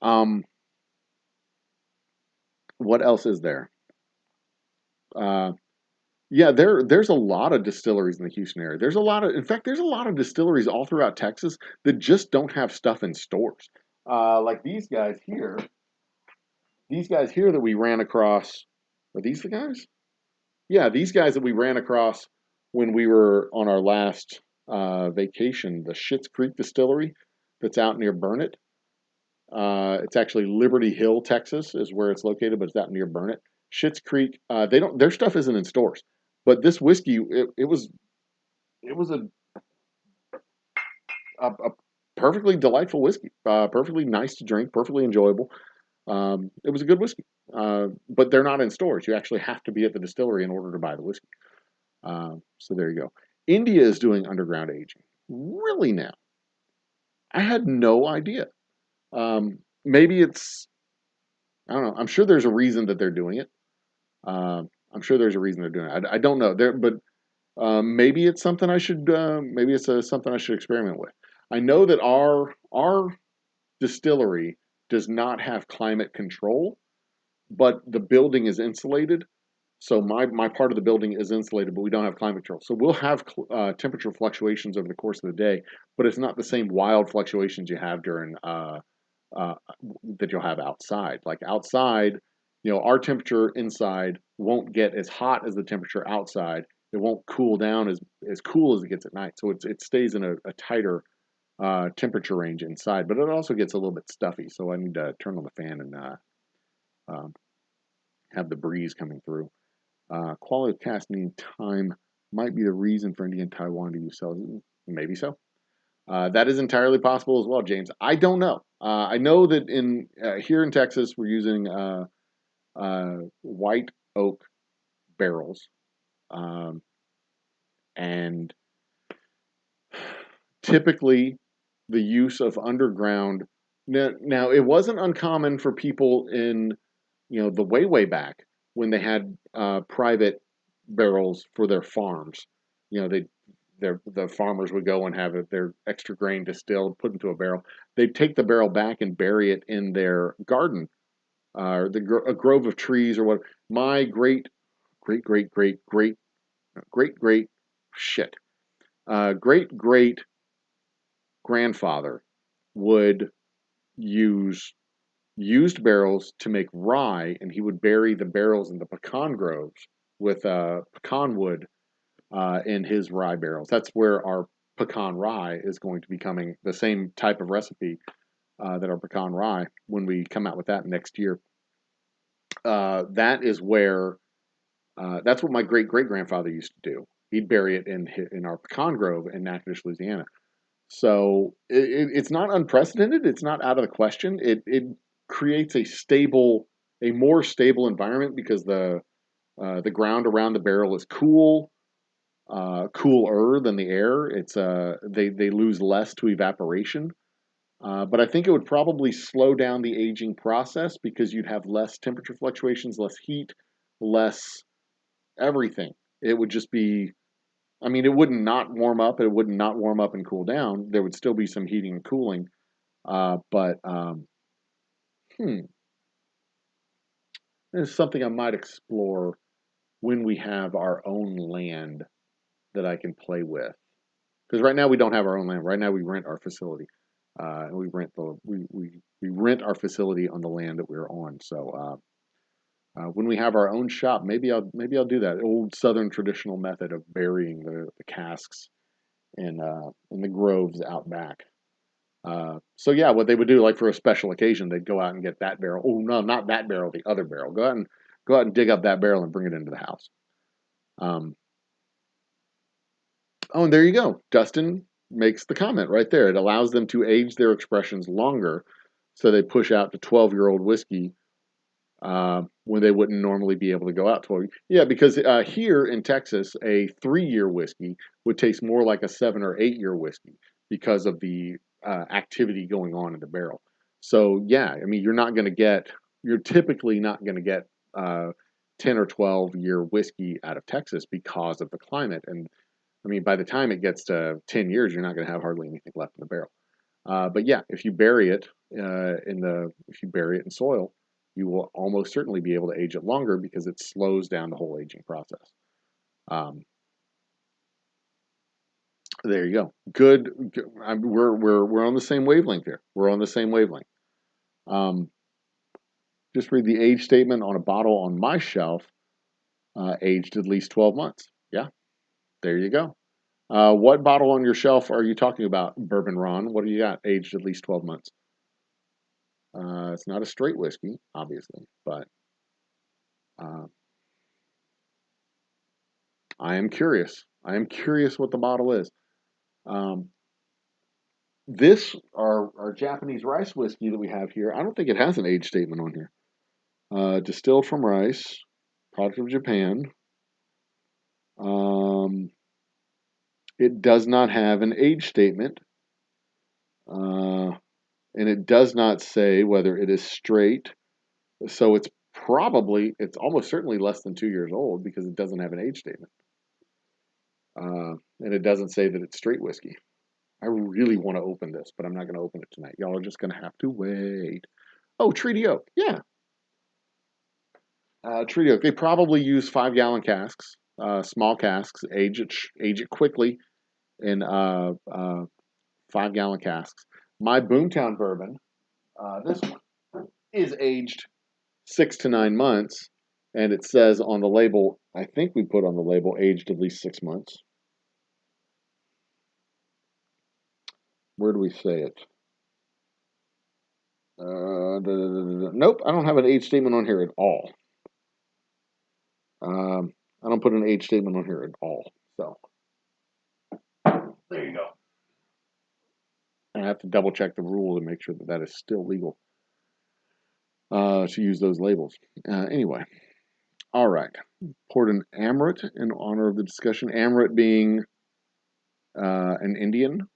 go. What else is there? Yeah, there's a lot of distilleries in the Houston area. In fact, there's a lot of distilleries all throughout Texas that just don't have stuff in stores. Like these guys here that we ran across. Are these the guys? Yeah, these guys that we ran across when we were on our last vacation, the Schitt's Creek Distillery that's out near Burnett. It's actually Liberty Hill, Texas, is where it's located, but it's out near Burnett. Schitt's Creek, their stuff isn't in stores, but this whiskey, it was a perfectly delightful whiskey, perfectly nice to drink, perfectly enjoyable. It was a good whiskey, but they're not in stores. You actually have to be at the distillery in order to buy the whiskey. So there you go. India is doing underground aging. Really now? I had no idea. Maybe it's, I don't know. I'm sure there's a reason that they're doing it. I'm sure there's a reason they're doing it. I don't know. But maybe it's something I should. Maybe it's something I should experiment with. I know that our distillery does not have climate control, but the building is insulated. So my part of the building is insulated, but we don't have climate control. So we'll have temperature fluctuations over the course of the day, but it's not the same wild fluctuations you have during uh, that you'll have outside. Like outside, our temperature inside won't get as hot as the temperature outside. It won't cool down as cool as it gets at night. So it stays in a tighter temperature range inside, but it also gets a little bit stuffy. So I need to turn on the fan and um, have the breeze coming through. Quality of cast needing time might be the reason for India and Taiwan to use cells. Maybe so. That is entirely possible as well, James. I don't know. I know that in here in Texas, we're using white oak barrels, um, and typically the use of underground. Now, it wasn't uncommon for people in the way back when they had private barrels for their farms. They the farmers would go and have their extra grain distilled, put into a barrel. They'd take the barrel back and bury it in their garden, or a grove of trees or what. My great great great great great great great shit great great grandfather would use used barrels to make rye, and he would bury the barrels in the pecan groves with pecan wood in his rye barrels. That's where our pecan rye is going to be coming, the same type of recipe that our pecan rye, when we come out with that next year. That is where, that's what my great great grandfather used to do. He'd bury it in our pecan grove in Natchitoches, Louisiana. So it's not unprecedented. It's not out of the question. It creates a more stable environment because the ground around the barrel is cooler than the air. It's they lose less to evaporation. But I think it would probably slow down the aging process because you'd have less temperature fluctuations, less heat, less everything. It would just be, I mean, it wouldn't not warm up. It wouldn't not warm up and cool down. There would still be some heating and cooling. But it's something I might explore when we have our own land that I can play with. Because right now we don't have our own land. Right now we rent our facility. And we rent our facility on the land that we're on. So when we have our own shop, maybe I'll do that old Southern traditional method of burying the casks in the groves out back. So yeah, what they would do, like for a special occasion, they'd go out and get that barrel. Oh no, not that barrel, the other barrel. Go out and dig up that barrel and bring it into the house. Um, oh, and there you go. Dustin makes the comment right there. It allows them to age their expressions longer, so they push out to 12-year-old whiskey when they wouldn't normally be able to go out 12. Yeah, because here in Texas, a 3-year whiskey would taste more like a 7 or 8-year whiskey because of the activity going on in the barrel. So yeah, I mean, you're typically not going to get 10 or 12-year whiskey out of Texas because of the climate. And I mean, by the time it gets to 10 years, you're not going to have hardly anything left in the barrel. But yeah, if you bury it in soil, you will almost certainly be able to age it longer because it slows down the whole aging process. There you go. Good. We're on the same wavelength here. We're on the same wavelength. Just read the age statement on a bottle on my shelf. Aged at least 12 months. Yeah, there you go. What bottle on your shelf are you talking about, Bourbon Ron? What do you got? Aged at least 12 months. It's not a straight whiskey, obviously, but I am curious. I am curious what the bottle is. This, our Japanese rice whiskey that we have here, I don't think it has an age statement on here. Distilled from rice, product of Japan. It does not have an age statement, and it does not say whether it is straight. So it's almost certainly less than 2 years old because it doesn't have an age statement. And it doesn't say that it's straight whiskey. I really want to open this, but I'm not going to open it tonight. Y'all are just going to have to wait. Oh, Treaty Oak. Yeah. Treaty Oak. They probably use 5-gallon casks, small casks, age it quickly in 5-gallon casks. My Boomtown bourbon, this one, is aged 6 to 9 months, and it says on the label, I think we put on the label, aged at least 6 months. Where do we say it? Nope, I don't have an age statement on here at all. I don't put an age statement on here at all. So there you go. I have to double check the rule to make sure that that is still legal to use those labels. Anyway, all right. Poured an Amrit in honor of the discussion. Amrit being an Indian.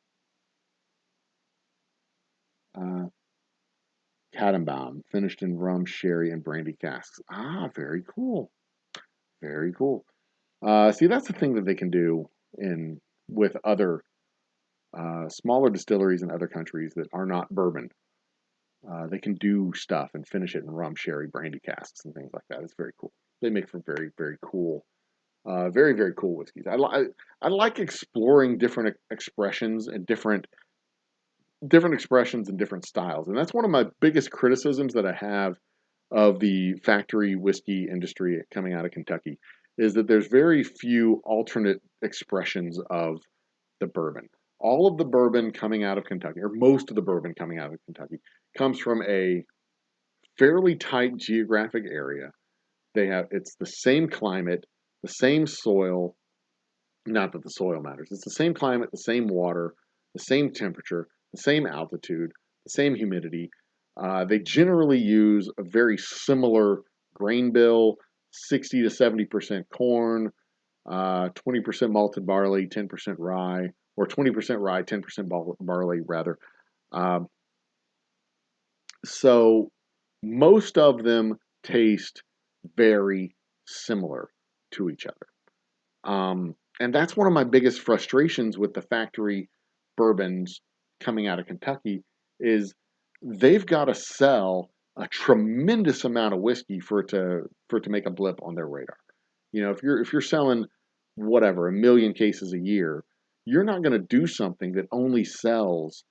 Cadenbaum, finished in rum, sherry, and brandy casks. Ah, very cool. Very cool. See, that's the thing that they can do with other smaller distilleries in other countries that are not bourbon. They can do stuff and finish it in rum, sherry, brandy casks, and things like that. It's very cool. They make for very, very cool, very, very cool whiskeys. I like exploring different expressions and different expressions and different styles. And that's one of my biggest criticisms that I have of the factory whiskey industry coming out of Kentucky, is that there's very few alternate expressions of the bourbon. All of the bourbon coming out of Kentucky, or most of the bourbon coming out of Kentucky, comes from a fairly tight geographic area. It's the same climate, the same soil, not that the soil matters. It's the same climate, the same water, the same temperature, the same altitude, the same humidity. They generally use a very similar grain bill, 60 to 70% corn, 20% malted barley, 10% rye, or 20% rye, 10% barley, rather. So most of them taste very similar to each other. And that's one of my biggest frustrations with the factory bourbons coming out of Kentucky, is they've got to sell a tremendous amount of whiskey for it to make a blip on their radar. You know, if you're selling whatever 1 million cases a year, you're not going to do something that only sells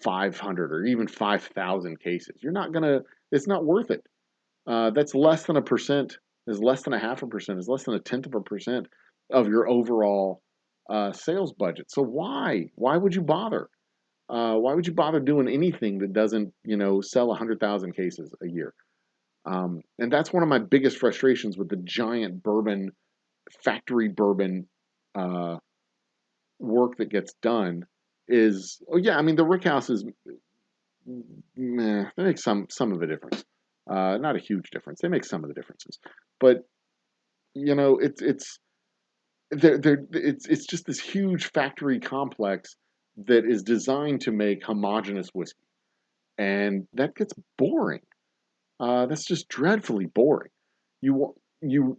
500 or even 5,000 cases. You're not going to. It's not worth it. That's less than 1%. Is less than 0.5%. Is less than 1/10% of your overall sales budget. So why would you bother? Why would you bother doing anything that doesn't, sell 100,000 cases a year? And that's one of my biggest frustrations with the giant factory bourbon work that gets done. Is, oh yeah, I mean the rick houses, they make some of the difference. Not a huge difference. They make some of the differences, but it's just this huge factory complex that is designed to make homogeneous whiskey, and that gets boring. That's just dreadfully boring. You you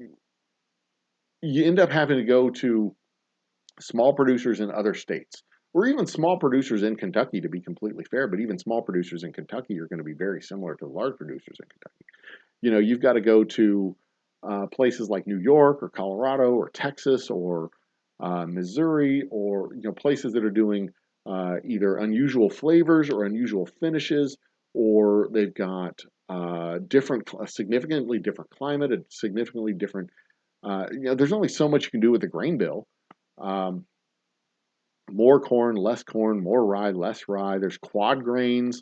you end up having to go to small producers in other states, or even small producers in Kentucky, to be completely fair. But even small producers in Kentucky are going to be very similar to large producers in Kentucky. You've got to go to places like New York or Colorado or Texas or Missouri, or places that are doing either unusual flavors or unusual finishes, or they've got a significantly different climate, a significantly different. There's only so much you can do with the grain bill. More corn, less corn, more rye, less rye. There's quad grains,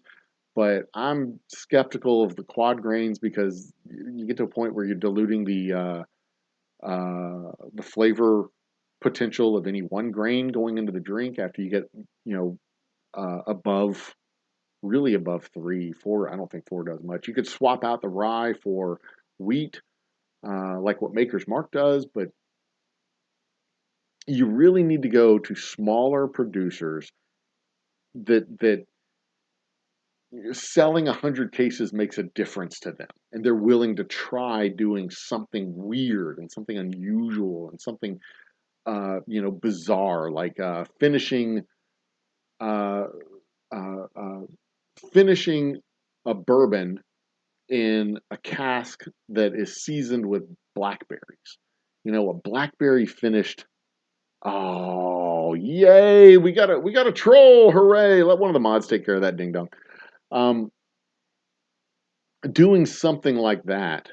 but I'm skeptical of the quad grains because you get to a point where you're diluting the flavor potential of any one grain going into the drink after you get above 3, 4. I don't think 4 does much. You could swap out the rye for wheat, like what Maker's Mark does, but you really need to go to smaller producers that selling 100 cases makes a difference to them, and they're willing to try doing something weird and something unusual and something bizarre, like finishing uh, uh, uh, finishing a bourbon in a cask that is seasoned with blackberries. A blackberry finished. Oh, yay! We got a troll! Hooray! Let one of the mods take care of that ding dong. Um, Doing something like that,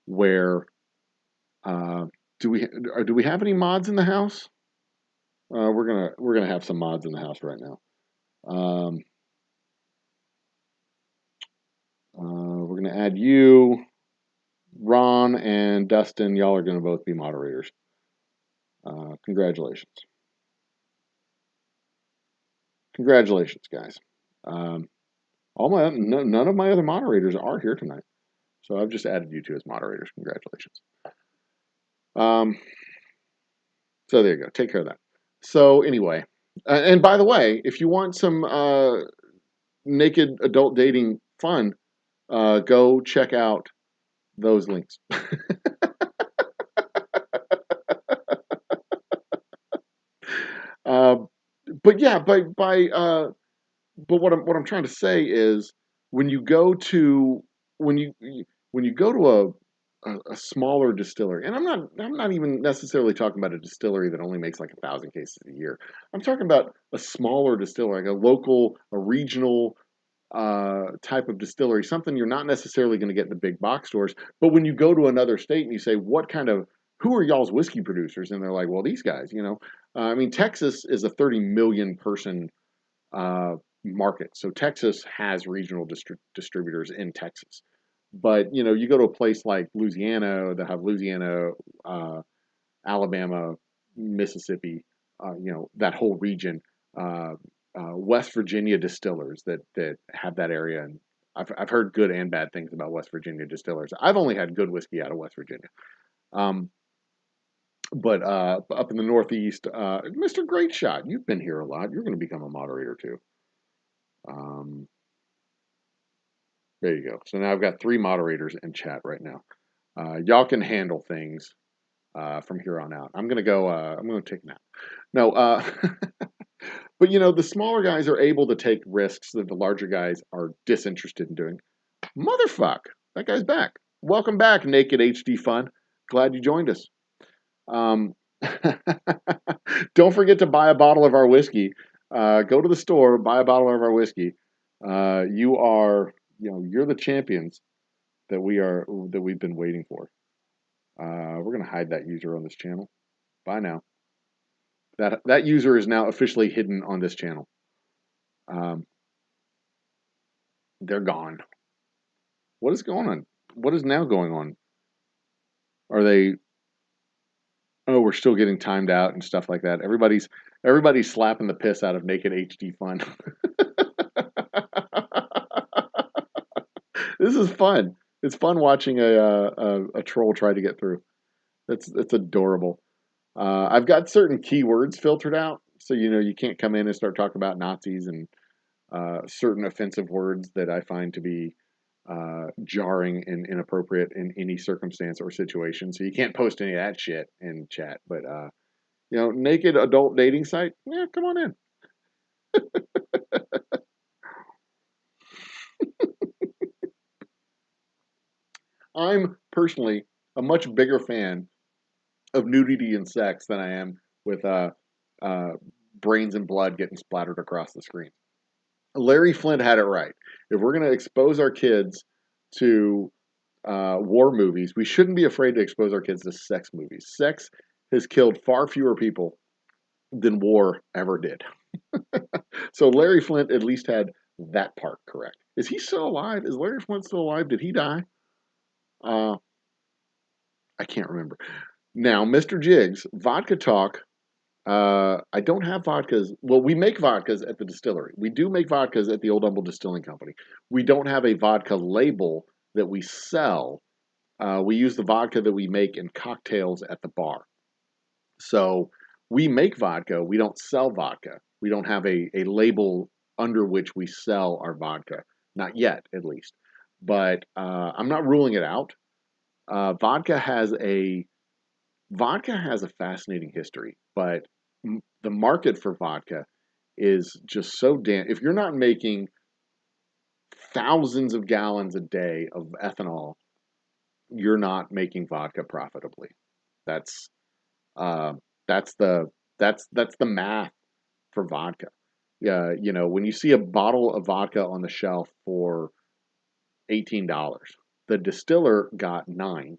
where uh, do we have any mods in the house? We're gonna have some mods in the house right now. We're gonna add you, Ron, and Dustin. Y'all are gonna both be moderators. Congratulations. Congratulations, guys. None of my other moderators are here tonight, so I've just added you two as moderators. Congratulations. So there you go. Take care of that. So anyway, and by the way, if you want some naked adult dating fun, go check out those links. uh, but yeah, but what I'm trying to say is when you go to when you go to a smaller distillery, and I'm not even necessarily talking about a distillery that only makes like 1,000 cases a year. I'm talking about a smaller distillery, like a regional type of distillery, something you're not necessarily going to get in the big box stores. But when you go to another state and you say, who are y'all's whiskey producers? And they're like, well, these guys, I mean, Texas is a 30 million person market. So Texas has regional distributors in Texas. But, you go to a place like Louisiana, that have Louisiana, Alabama, Mississippi, that whole region. West Virginia distillers that have that area, and I've heard good and bad things about West Virginia distillers. I've only had good whiskey out of West Virginia, but up in the Northeast, Mr. Great Shot, you've been here a lot. You're going to become a moderator too. There you go. So now I've got 3 moderators in chat right now. Y'all can handle things from here on out. I'm going to go. I'm going to take a nap. No. But the smaller guys are able to take risks that the larger guys are disinterested in doing. Motherfuck, that guy's back. Welcome back, Naked HD Fun. Glad you joined us. Don't forget to buy a bottle of our whiskey. Go to the store, buy a bottle of our whiskey. You're the champions that we've been waiting for. We're gonna hide that user on this channel. Bye now. That user is now officially hidden on this channel. They're gone. What is going on? What is now going on? Are they? Oh, we're still getting timed out and stuff like that. Everybody's slapping the piss out of Naked HD Fun. This is fun. It's fun watching a troll try to get through. It's adorable. I've got certain keywords filtered out, so you can't come in and start talking about Nazis and certain offensive words that I find to be jarring and inappropriate in any circumstance or situation. So you can't post any of that shit in chat. But naked adult dating site, yeah, come on in. I'm personally a much bigger fan of nudity and sex than I am with brains and blood getting splattered across the screen. Larry Flint had it right. If we're going to expose our kids to war movies, we shouldn't be afraid to expose our kids to sex movies. Sex has killed far fewer people than war ever did. So Larry Flint at least had that part correct. Is he still alive? Is Larry Flint still alive? Did he die? I can't remember. Now, Mr. Jiggs, vodka talk. I don't have vodkas. Well, we make vodkas at the distillery. We do make vodkas at the Old Humble Distilling Company. We don't have a vodka label that we sell. We use the vodka that we make in cocktails at the bar. So we make vodka. We don't sell vodka. We don't have a label under which we sell our vodka. Not yet, at least. But I'm not ruling it out. Vodka has a fascinating history, but the market for vodka is just so damn. If you're not making thousands of gallons a day of ethanol, you're not making vodka profitably. That's uh, that's the that's the math for vodka. Yeah, you know, when you see a bottle of vodka on the shelf for $18, the distiller got nine.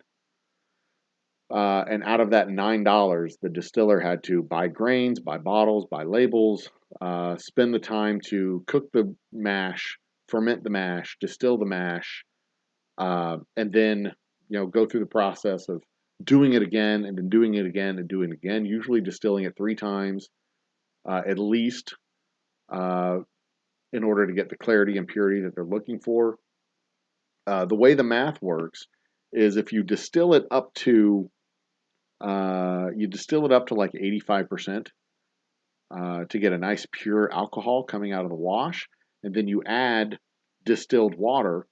And out of that $9, the distiller had to buy grains, buy bottles, buy labels, spend the time to cook the mash, ferment the mash, distill the mash, and then go through the process of doing it again and then doing it again and doing it again. Usually distilling it 3 times at least in order to get the clarity and purity that they're looking for. The way the math works is if you distill it up to like 85% to get a nice pure alcohol coming out of the wash, and then you add distilled water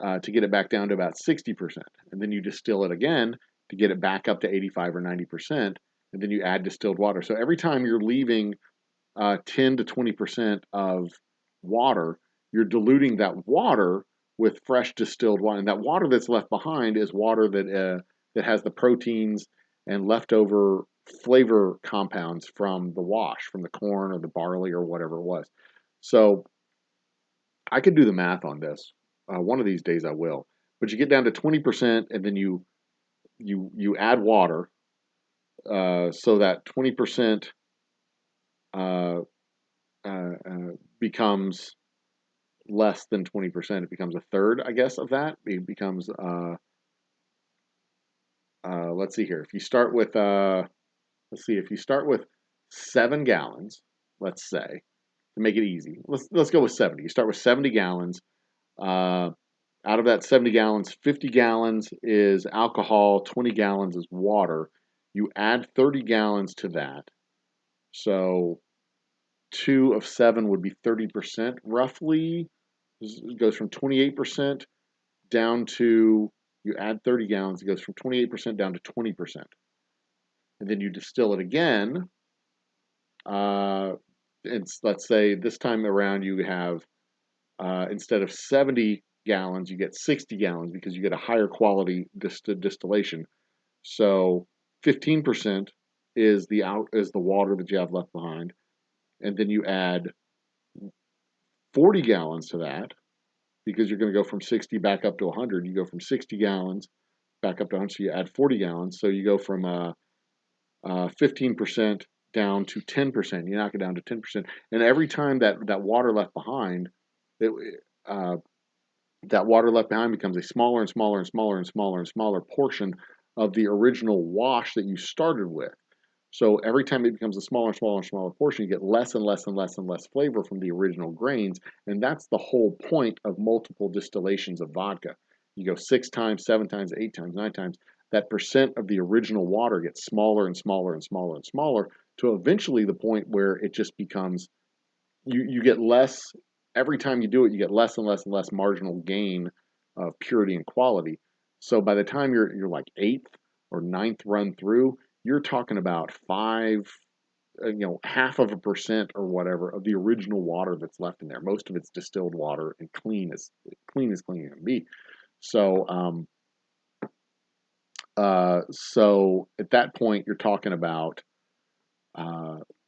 to get it back down to about 60%, and then you distill it again to get it back up to 85 or 90%, and then you add distilled water. So every time you're leaving 10 to 20% of water, you're diluting that water with fresh distilled water, and that water that's left behind is water that has the proteins and leftover flavor compounds from the wash, from the corn or the barley or whatever it was. So I could do the math on this. One of these days I will. But you get down to 20%, and then you add water, so that 20% becomes less than 20%. It becomes a third, I guess, of that. It becomes let's see here. If you start with if you start with 7 gallons, let's say, to make it easy, let's go with 70. You start with 70 gallons. Out of that 70 gallons, 50 gallons is alcohol, 20 gallons is water. You add 30 gallons to that. So 2 of 7 would be 30% roughly. It goes from 28% down to, you add 30 gallons, it goes from 28% down to 20%. And then you distill it again. Let's say this time around you have, instead of 70 gallons, you get 60 gallons because you get a higher quality distillation. So 15% is the water that you have left behind, and then you add 40 gallons to that because you're going to go from 60 back up to 100. You go from 60 gallons back up to 100, so you add 40 gallons. So you go from 15% down to 10%. You knock it down to 10%, and every time that water left behind, that water left behind becomes a smaller and smaller and smaller and smaller and smaller portion of the original wash that you started with. So every time it becomes a smaller and smaller and smaller portion, you get less and less and less and less flavor from the original grains. And that's the whole point of multiple distillations of vodka. You go 6 times, 7 times, 8 times, 9 times. That percent of the original water gets smaller and smaller and smaller and smaller to eventually the point where it just becomes, you get less. Every time you do it, you get less and less and less marginal gain of purity and quality. So by the time you're like 8th or 9th run through, you're talking about 0.5% or whatever of the original water that's left in there. Most of it's distilled water and clean as clean can be. So so at that point, you're talking about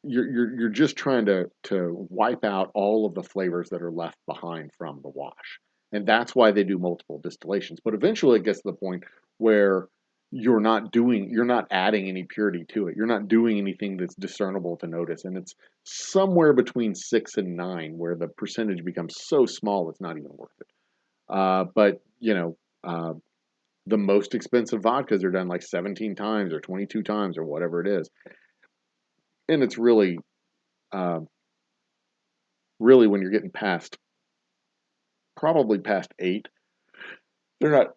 you're just trying to wipe out all of the flavors that are left behind from the wash, and that's why they do multiple distillations. But eventually, it gets to the point where you're not adding any purity to it. You're not doing anything that's discernible to notice, and it's somewhere between 6 and 9 where the percentage becomes so small it's not even worth it. But the most expensive vodkas are done like 17 times or 22 times or whatever it is. And it's really when you're getting probably past 8, they're not,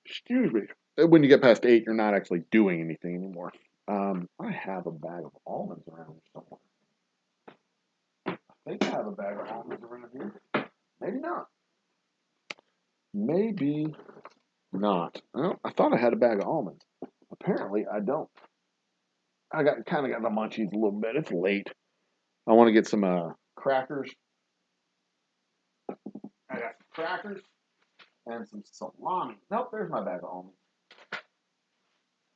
excuse me. When you get past 8, you're not actually doing anything anymore. I have a bag of almonds around here somewhere. I think I have a bag of almonds around here. Maybe not. Maybe not. Well, I thought I had a bag of almonds. Apparently, I don't. I kind of got the munchies a little bit. It's late. I want to get some crackers. I got some crackers and some salami. Nope, there's my bag of almonds.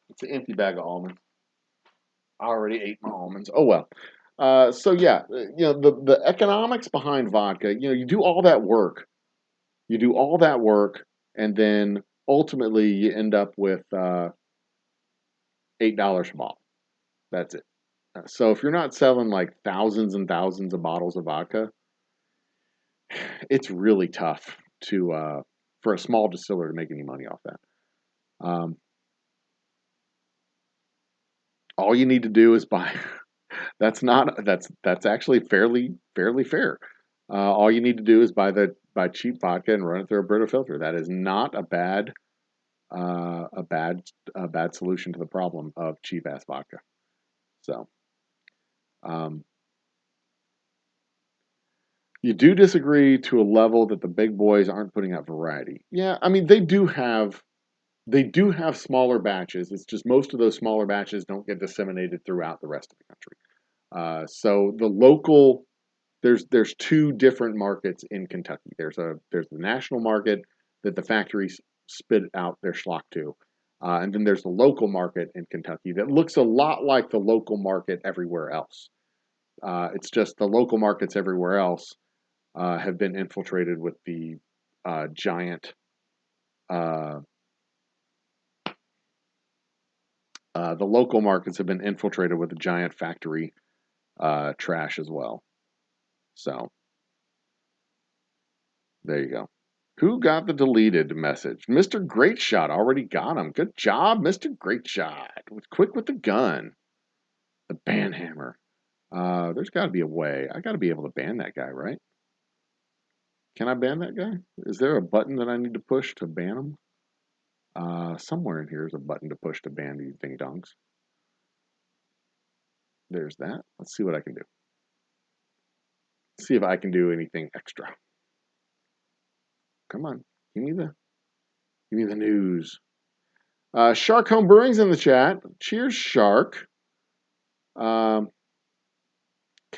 It's an empty bag of almonds. I already ate my almonds. Oh well. So yeah, the economics behind vodka. You do all that work. You do all that work, and then ultimately you end up with $8 a bottle. That's it. So if you're not selling like thousands and thousands of bottles of vodka, it's really tough to for a small distiller to make any money off that. All you need to do is buy. That's actually fairly fair. All you need to do is buy cheap vodka and run it through a Brita filter. That is not a bad solution to the problem of cheap ass vodka. So, you do disagree to a level that the big boys aren't putting out variety. Yeah, I mean they do have smaller batches. It's just most of those smaller batches don't get disseminated throughout the rest of the country. So the local there's two different markets in Kentucky. There's the national market that the factories spit out their schlock to, and then there's the local market in Kentucky that looks a lot like the local market everywhere else. It's just the local markets everywhere else have been infiltrated with the giant. The local markets have been infiltrated with the giant factory trash as well. So there you go. Who got the deleted message? Mr. Great Shot already got him. Good job, Mr. Great Shot. Quick with the gun. The ban hammer. There's got to be a way. I got to be able to ban that guy, right? Can I ban that guy? Is there a button that I need to push to ban him? Somewhere in here is a button to push to ban these ding-dongs. There's that. Let's see what I can do. See if I can do anything extra. Come on. Give me the news. Shark Home Brewing's in the chat. Cheers, Shark. Can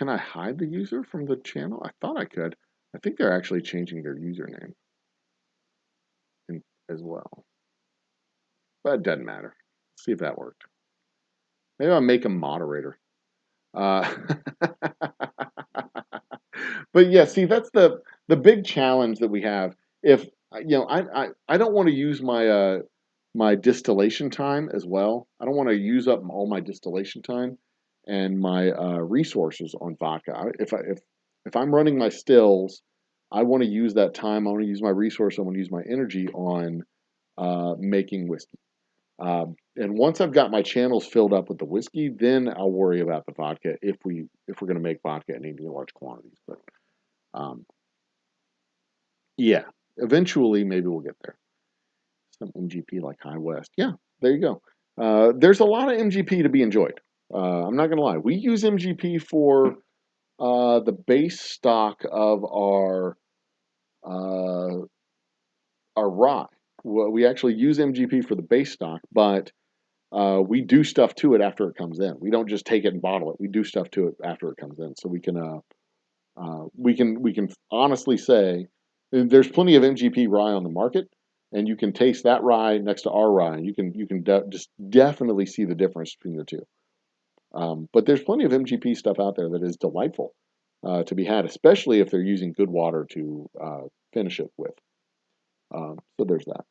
I hide the user from the channel? I thought I could. I think they're actually changing their username as well. But it doesn't matter. Let's see if that worked. Maybe I'll make him moderator. But yeah, see, that's the big challenge that we have. If I don't want to use my my distillation time as well. I don't want to use up all my distillation time and my resources on vodka. If I'm running my stills, I want to use that time. I want to use my resource. I want to use my energy on making whiskey. And once I've got my channels filled up with the whiskey, then I'll worry about the vodka if we're going to make vodka in any large quantities. But yeah, eventually maybe we'll get there. Some MGP like High West. Yeah, there you go. There's a lot of MGP to be enjoyed. I'm not going to lie. We use MGP for the base stock of our rye. We actually use MGP for the base stock, but we do stuff to it after it comes in. We don't just take it and bottle it. We do stuff to it after it comes in, so we can honestly say there's plenty of MGP rye on the market, and you can taste that rye next to our rye, and you can just definitely see the difference between the two. But there's plenty of MGP stuff out there that is delightful to be had, especially if they're using good water to finish it with. So there's that.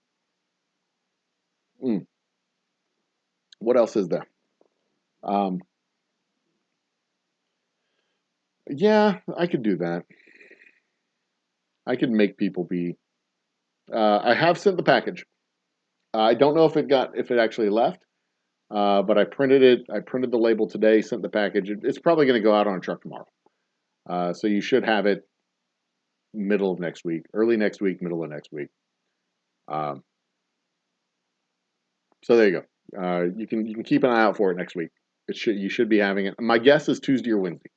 What else is there? Yeah, I could do that. I could make people be. I have sent the package. I don't know if it actually left, but I printed it. I printed the label today. Sent the package. It's probably going to go out on a truck tomorrow. So you should have it middle of next week, early next week, middle of next week. So there you go. You can keep an eye out for it next week. You should be having it. My guess is Tuesday or Wednesday.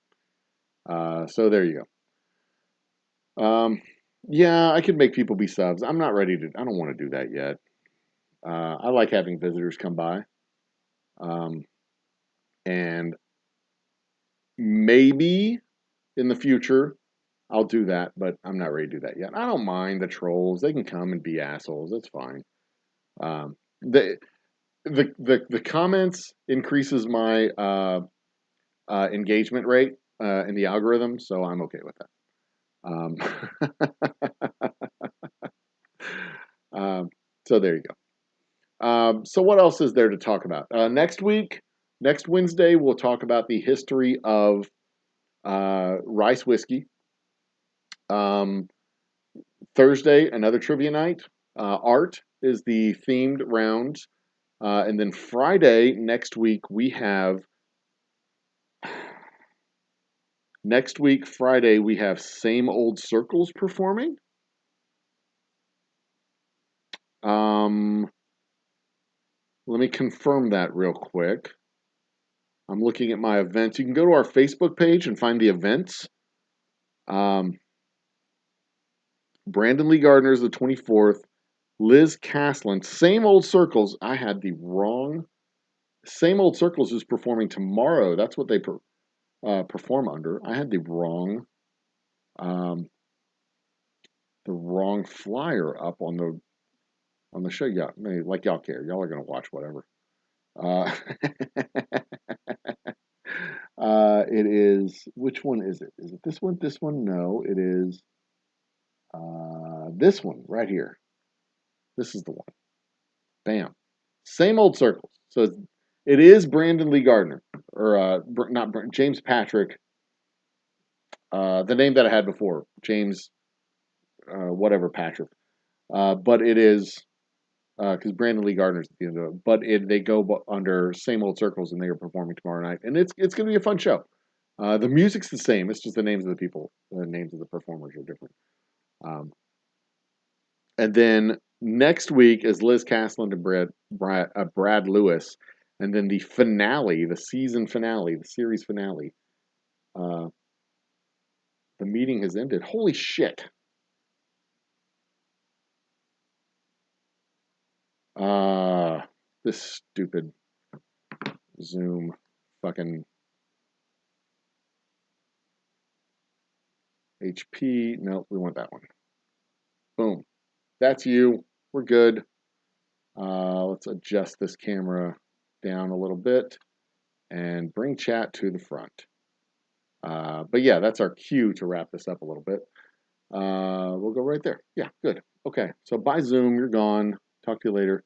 So there you go. Yeah, I could make people be subs. I'm not ready to. I don't want to do that yet. I like having visitors come by, and maybe in the future I'll do that, but I'm not ready to do that yet. I don't mind the trolls; they can come and be assholes. That's fine. Um, the the comments increases my engagement rate in the algorithm, so I'm okay with that. Um, so there you go. So what else is there to talk about? Next week, next Wednesday, we'll talk about the history of rice whiskey. Um, Thursday, another trivia night. Art is the themed round. And then Friday next week, we have Friday, we have Same Old Circles performing. Let me confirm that real quick. I'm looking at my events. You can go to our Facebook page and find the events. Brandon Lee Gardner is the 24th. Liz Caslin, Same Old Circles. I had the wrong. Same Old Circles is performing tomorrow. That's what they perform under. I had um, the wrong flyer up on the show. Yeah, like y'all care. Y'all are gonna watch whatever. Uh, it is. Which one is it? Is it this one? This one? No, it is this one right here. This is the one. Bam. Same Old Circles. So it is Brandon Lee Gardner, or not James Patrick. The name that I had before, James, whatever Patrick. But it is because Brandon Lee Gardner's at the end of it. But they go under Same Old Circles, and they are performing tomorrow night, and it's going to be a fun show. The music's the same. It's just the names of the people, the names of the performers are different. And then next week is Liz Caslin and Brad Lewis, and then the finale, the season finale, the series finale. The meeting has ended. Holy shit! This stupid Zoom fucking HP. Nope, we want that one. Boom. That's you. We're good. Let's adjust this camera down a little bit and bring chat to the front. But yeah, that's our cue to wrap this up a little bit. We'll go right there. Yeah, good. Okay, so bye Zoom. You're gone. Talk to you later.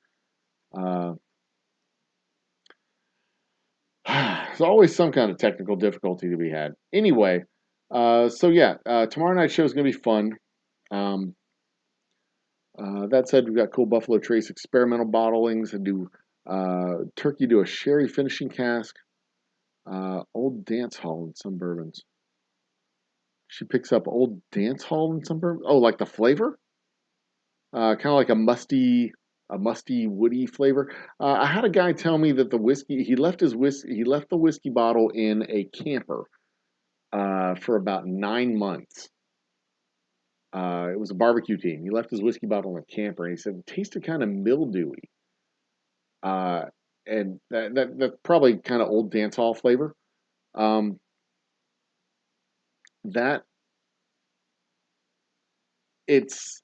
There's always some kind of technical difficulty to be had. Anyway, so yeah, tomorrow night's show is going to be fun. That said, we've got cool Buffalo Trace experimental bottlings and do turkey to a sherry finishing cask. Old dance hall and some bourbons. She picks up old dance hall and some bourbon. Oh, like the flavor? Kind of like a musty, woody flavor. I had a guy tell me that the whiskey he left the whiskey bottle in a camper for about 9 months. It was a barbecue team. He left his whiskey bottle in a camper, and he said it tasted kind of mildewy. Uh, and that's probably kind of old dance hall flavor. Um, that it's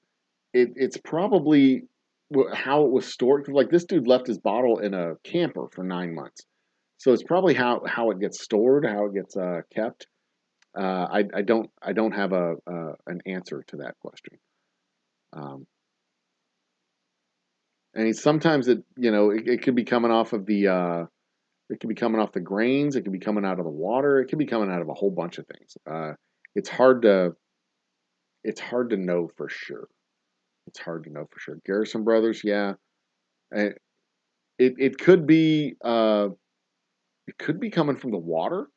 probably how it was stored. 'Cause, like, this dude left his bottle in a camper for 9 months, so it's probably how it gets stored, how it gets kept. I don't have an answer to that question. And sometimes it could be coming off of the it could be coming off the grains, it could be coming out of the water, it could be coming out of a whole bunch of things. It's hard to know for sure. It's hard to know for sure. Garrison Brothers, yeah. And it could be coming from the water.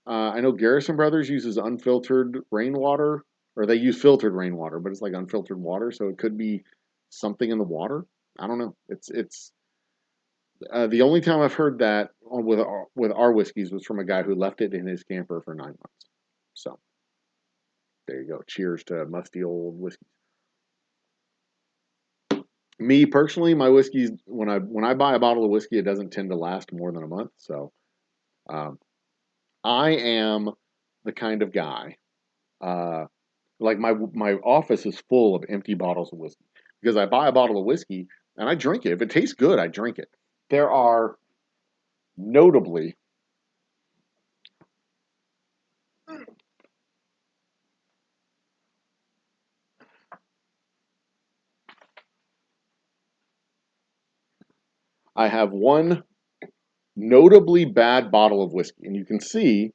I know Garrison Brothers uses unfiltered rainwater, or they use filtered rainwater, but it's like unfiltered water, so it could be something in the water. I don't know. It's The only time I've heard that with our whiskeys was from a guy who left it in his camper for 9 months. So there you go. Cheers to musty old whiskey. Me personally, my whiskeys when I buy a bottle of whiskey, it doesn't tend to last more than a month. So um, I am the kind of guy like my office is full of empty bottles of whiskey because I buy a bottle of whiskey and I drink it. If it tastes good, I drink it. There are notably I have one notably bad bottle of whiskey, and you can see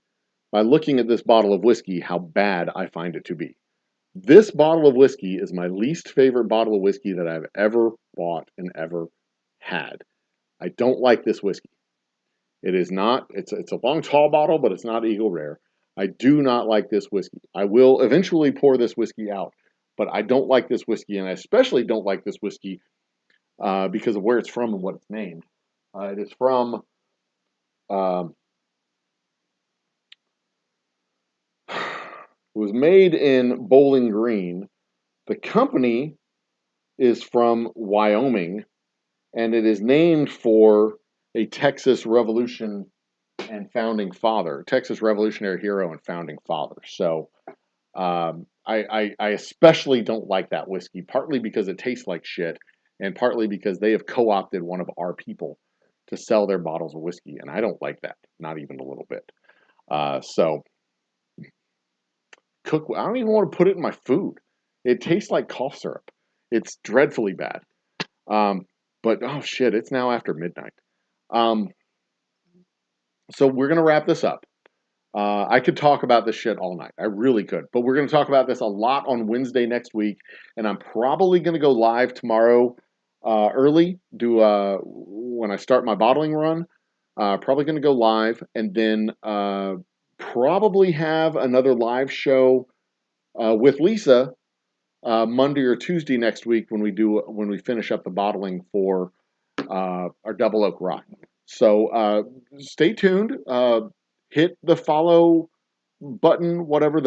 by looking at this bottle of whiskey how bad I find it to be. This bottle of whiskey is my least favorite bottle of whiskey that I've ever bought and ever had. I don't like this whiskey. It is not, it's a long tall bottle, but it's not Eagle Rare. I do not like this whiskey. I will eventually pour this whiskey out, but I don't like this whiskey, and I especially don't like this whiskey because of where it's from and what it's named. It is from um, it was made in Bowling Green. The company is from Wyoming, and it is named for a Texas Revolution and founding father, Texas Revolutionary hero and founding father. So I especially don't like that whiskey, partly because it tastes like shit, and partly because they have co-opted one of our people to sell their bottles of whiskey, and I don't like that, not even a little bit. So cook. I don't even want to put it in my food. It tastes like cough syrup. It's dreadfully bad. Um, but oh shit, it's now after midnight. Um, so we're gonna wrap this up. I could talk about this shit all night. I really could. But we're going to talk about this a lot on Wednesday next week. And I'm probably going to go live tomorrow early, when I start my bottling run. Probably going to go live and then probably have another live show with Lisa Monday or Tuesday next week when we finish up the bottling for our Double Oak Rye. So stay tuned. Hit the follow button, whatever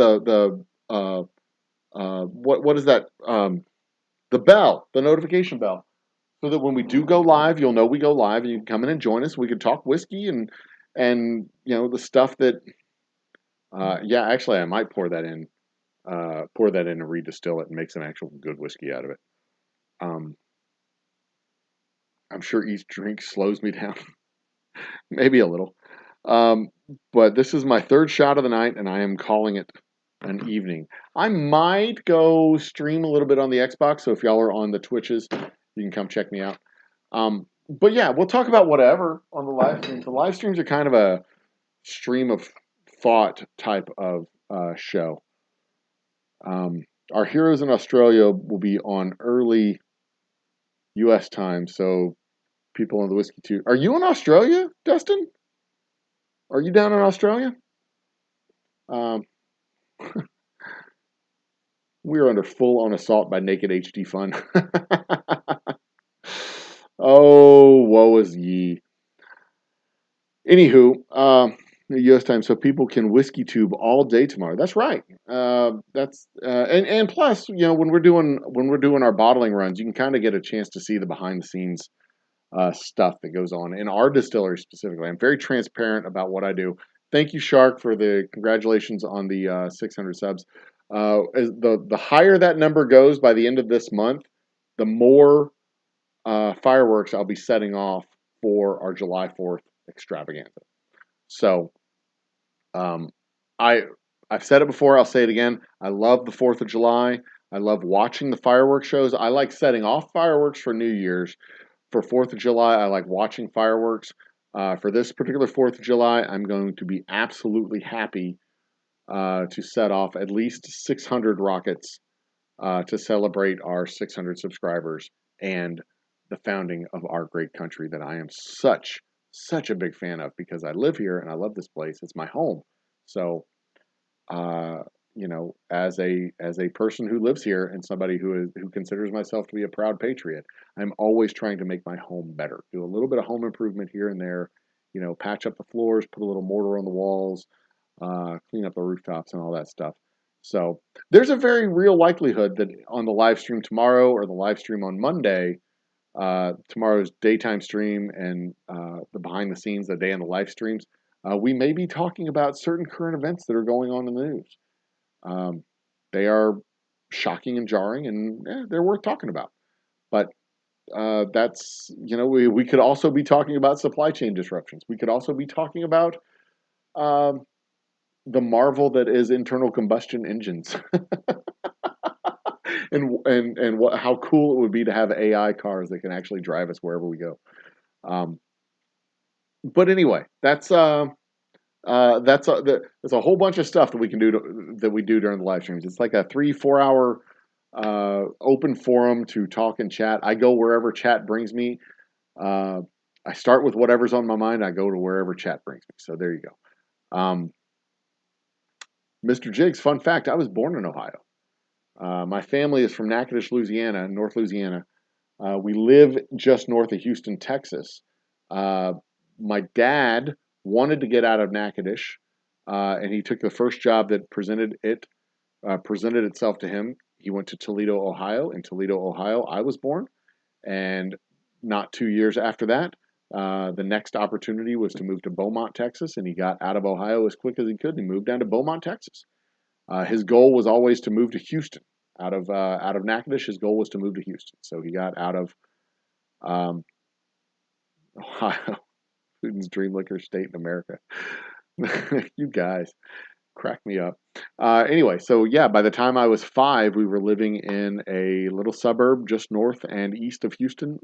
what is that? The bell, the notification bell, so that when we do go live, you'll know we go live, and you can come in and join us. We can talk whiskey and the stuff that. Yeah, actually, I might pour that in and redistill it and make some actual good whiskey out of it. Um, I'm sure each drink slows me down, maybe a little. Um, but this is my third shot of the night, and I am calling it an evening. I might go stream a little bit on the Xbox, so if y'all are on the Twitches, you can come check me out. But yeah, we'll talk about whatever on the live streams. The live streams are kind of a stream of thought type of show. Our heroes in Australia will be on early U.S. time, so people on the Whiskey Too. Are you in Australia, Dustin? Are you down in Australia? Um, we are under full-on assault by Naked HD Fun. Oh, woe is ye. Anywho, U.S. time, so people can whiskey tube all day tomorrow. That's right. And plus, when we're doing our bottling runs, you can kind of get a chance to see the behind the scenes stuff that goes on in our distillery specifically. I'm very transparent about what I do. Thank you, Shark, for the congratulations on the 600 subs. As the higher that number goes by the end of this month, the more fireworks I'll be setting off for our July 4th extravaganza. So, um, I I've said it before. I'll say it again. I love the 4th of July. I love watching the fireworks shows. I like setting off fireworks for New Year's. For 4th of July, I like watching fireworks. For this particular 4th of July, I'm going to be absolutely happy to set off at least 600 rockets to celebrate our 600 subscribers and the founding of our great country that I am such a big fan of because I live here and I love this place. It's my home. So, as a person who lives here and somebody who considers myself to be a proud patriot, I'm always trying to make my home better. Do a little bit of home improvement here and there, patch up the floors, put a little mortar on the walls, clean up the rooftops and all that stuff. So there's a very real likelihood that on the live stream tomorrow or the live stream on Monday, tomorrow's daytime stream and the behind the scenes, the day in the live streams, we may be talking about certain current events that are going on in the news. They are shocking and jarring, and they're worth talking about. But that's, we could also be talking about supply chain disruptions. We could also be talking about the marvel that is internal combustion engines, and how cool it would be to have AI cars that can actually drive us wherever we go. But anyway, that's a whole bunch of stuff that we can do that we do during the live streams. It's like a 3-4 hour open forum to talk and chat. I go wherever chat brings me. I start with whatever's on my mind. I go to wherever chat brings me. So there you go. Mr. Jiggs, fun fact, I was born in Ohio. My family is from Natchitoches, Louisiana, North Louisiana. We live just north of Houston, Texas. My dad wanted to get out of Natchitoches, and he took the first job that presented itself to him. He went to Toledo, Ohio. In Toledo, Ohio, I was born. And not 2 years after that, the next opportunity was to move to Beaumont, Texas, and he got out of Ohio as quick as he could and he moved down to Beaumont, Texas. His goal was always to move to Houston. Out of Natchitoches, his goal was to move to Houston. So he got out of Ohio, Putin's dream liquor state in America. You guys crack me up. Anyway, so yeah, by the time I was 5, we were living in a little suburb just north and east of Houston,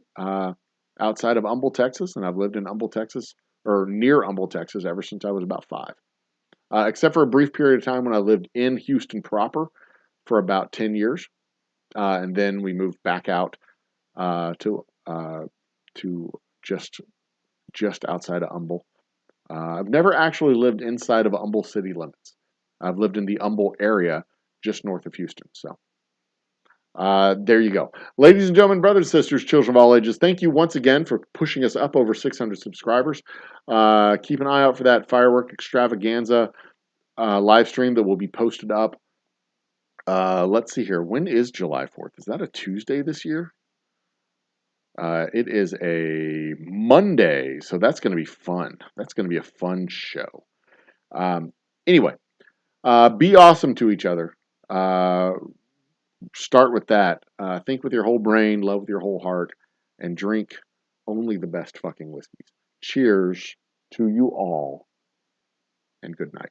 outside of Humble, Texas, and I've lived in Humble, Texas, or near Humble, Texas, ever since I was about 5. Except for a brief period of time when I lived in Houston proper for about 10 years, and then we moved back out to just outside of Humble. I've never actually lived inside of Humble city limits. I've lived in the Humble area just north of Houston. So there you go. Ladies and gentlemen, brothers and sisters, children of all ages, thank you once again for pushing us up over 600 subscribers. Keep an eye out for that firework extravaganza live stream that will be posted up. Let's see here. When is July 4th? Is that a Tuesday this year? It is a Monday, so that's going to be fun. That's going to be a fun show. Anyway, be awesome to each other. Start with that. Think with your whole brain, love with your whole heart, and drink only the best fucking whiskeys. Cheers to you all, and good night.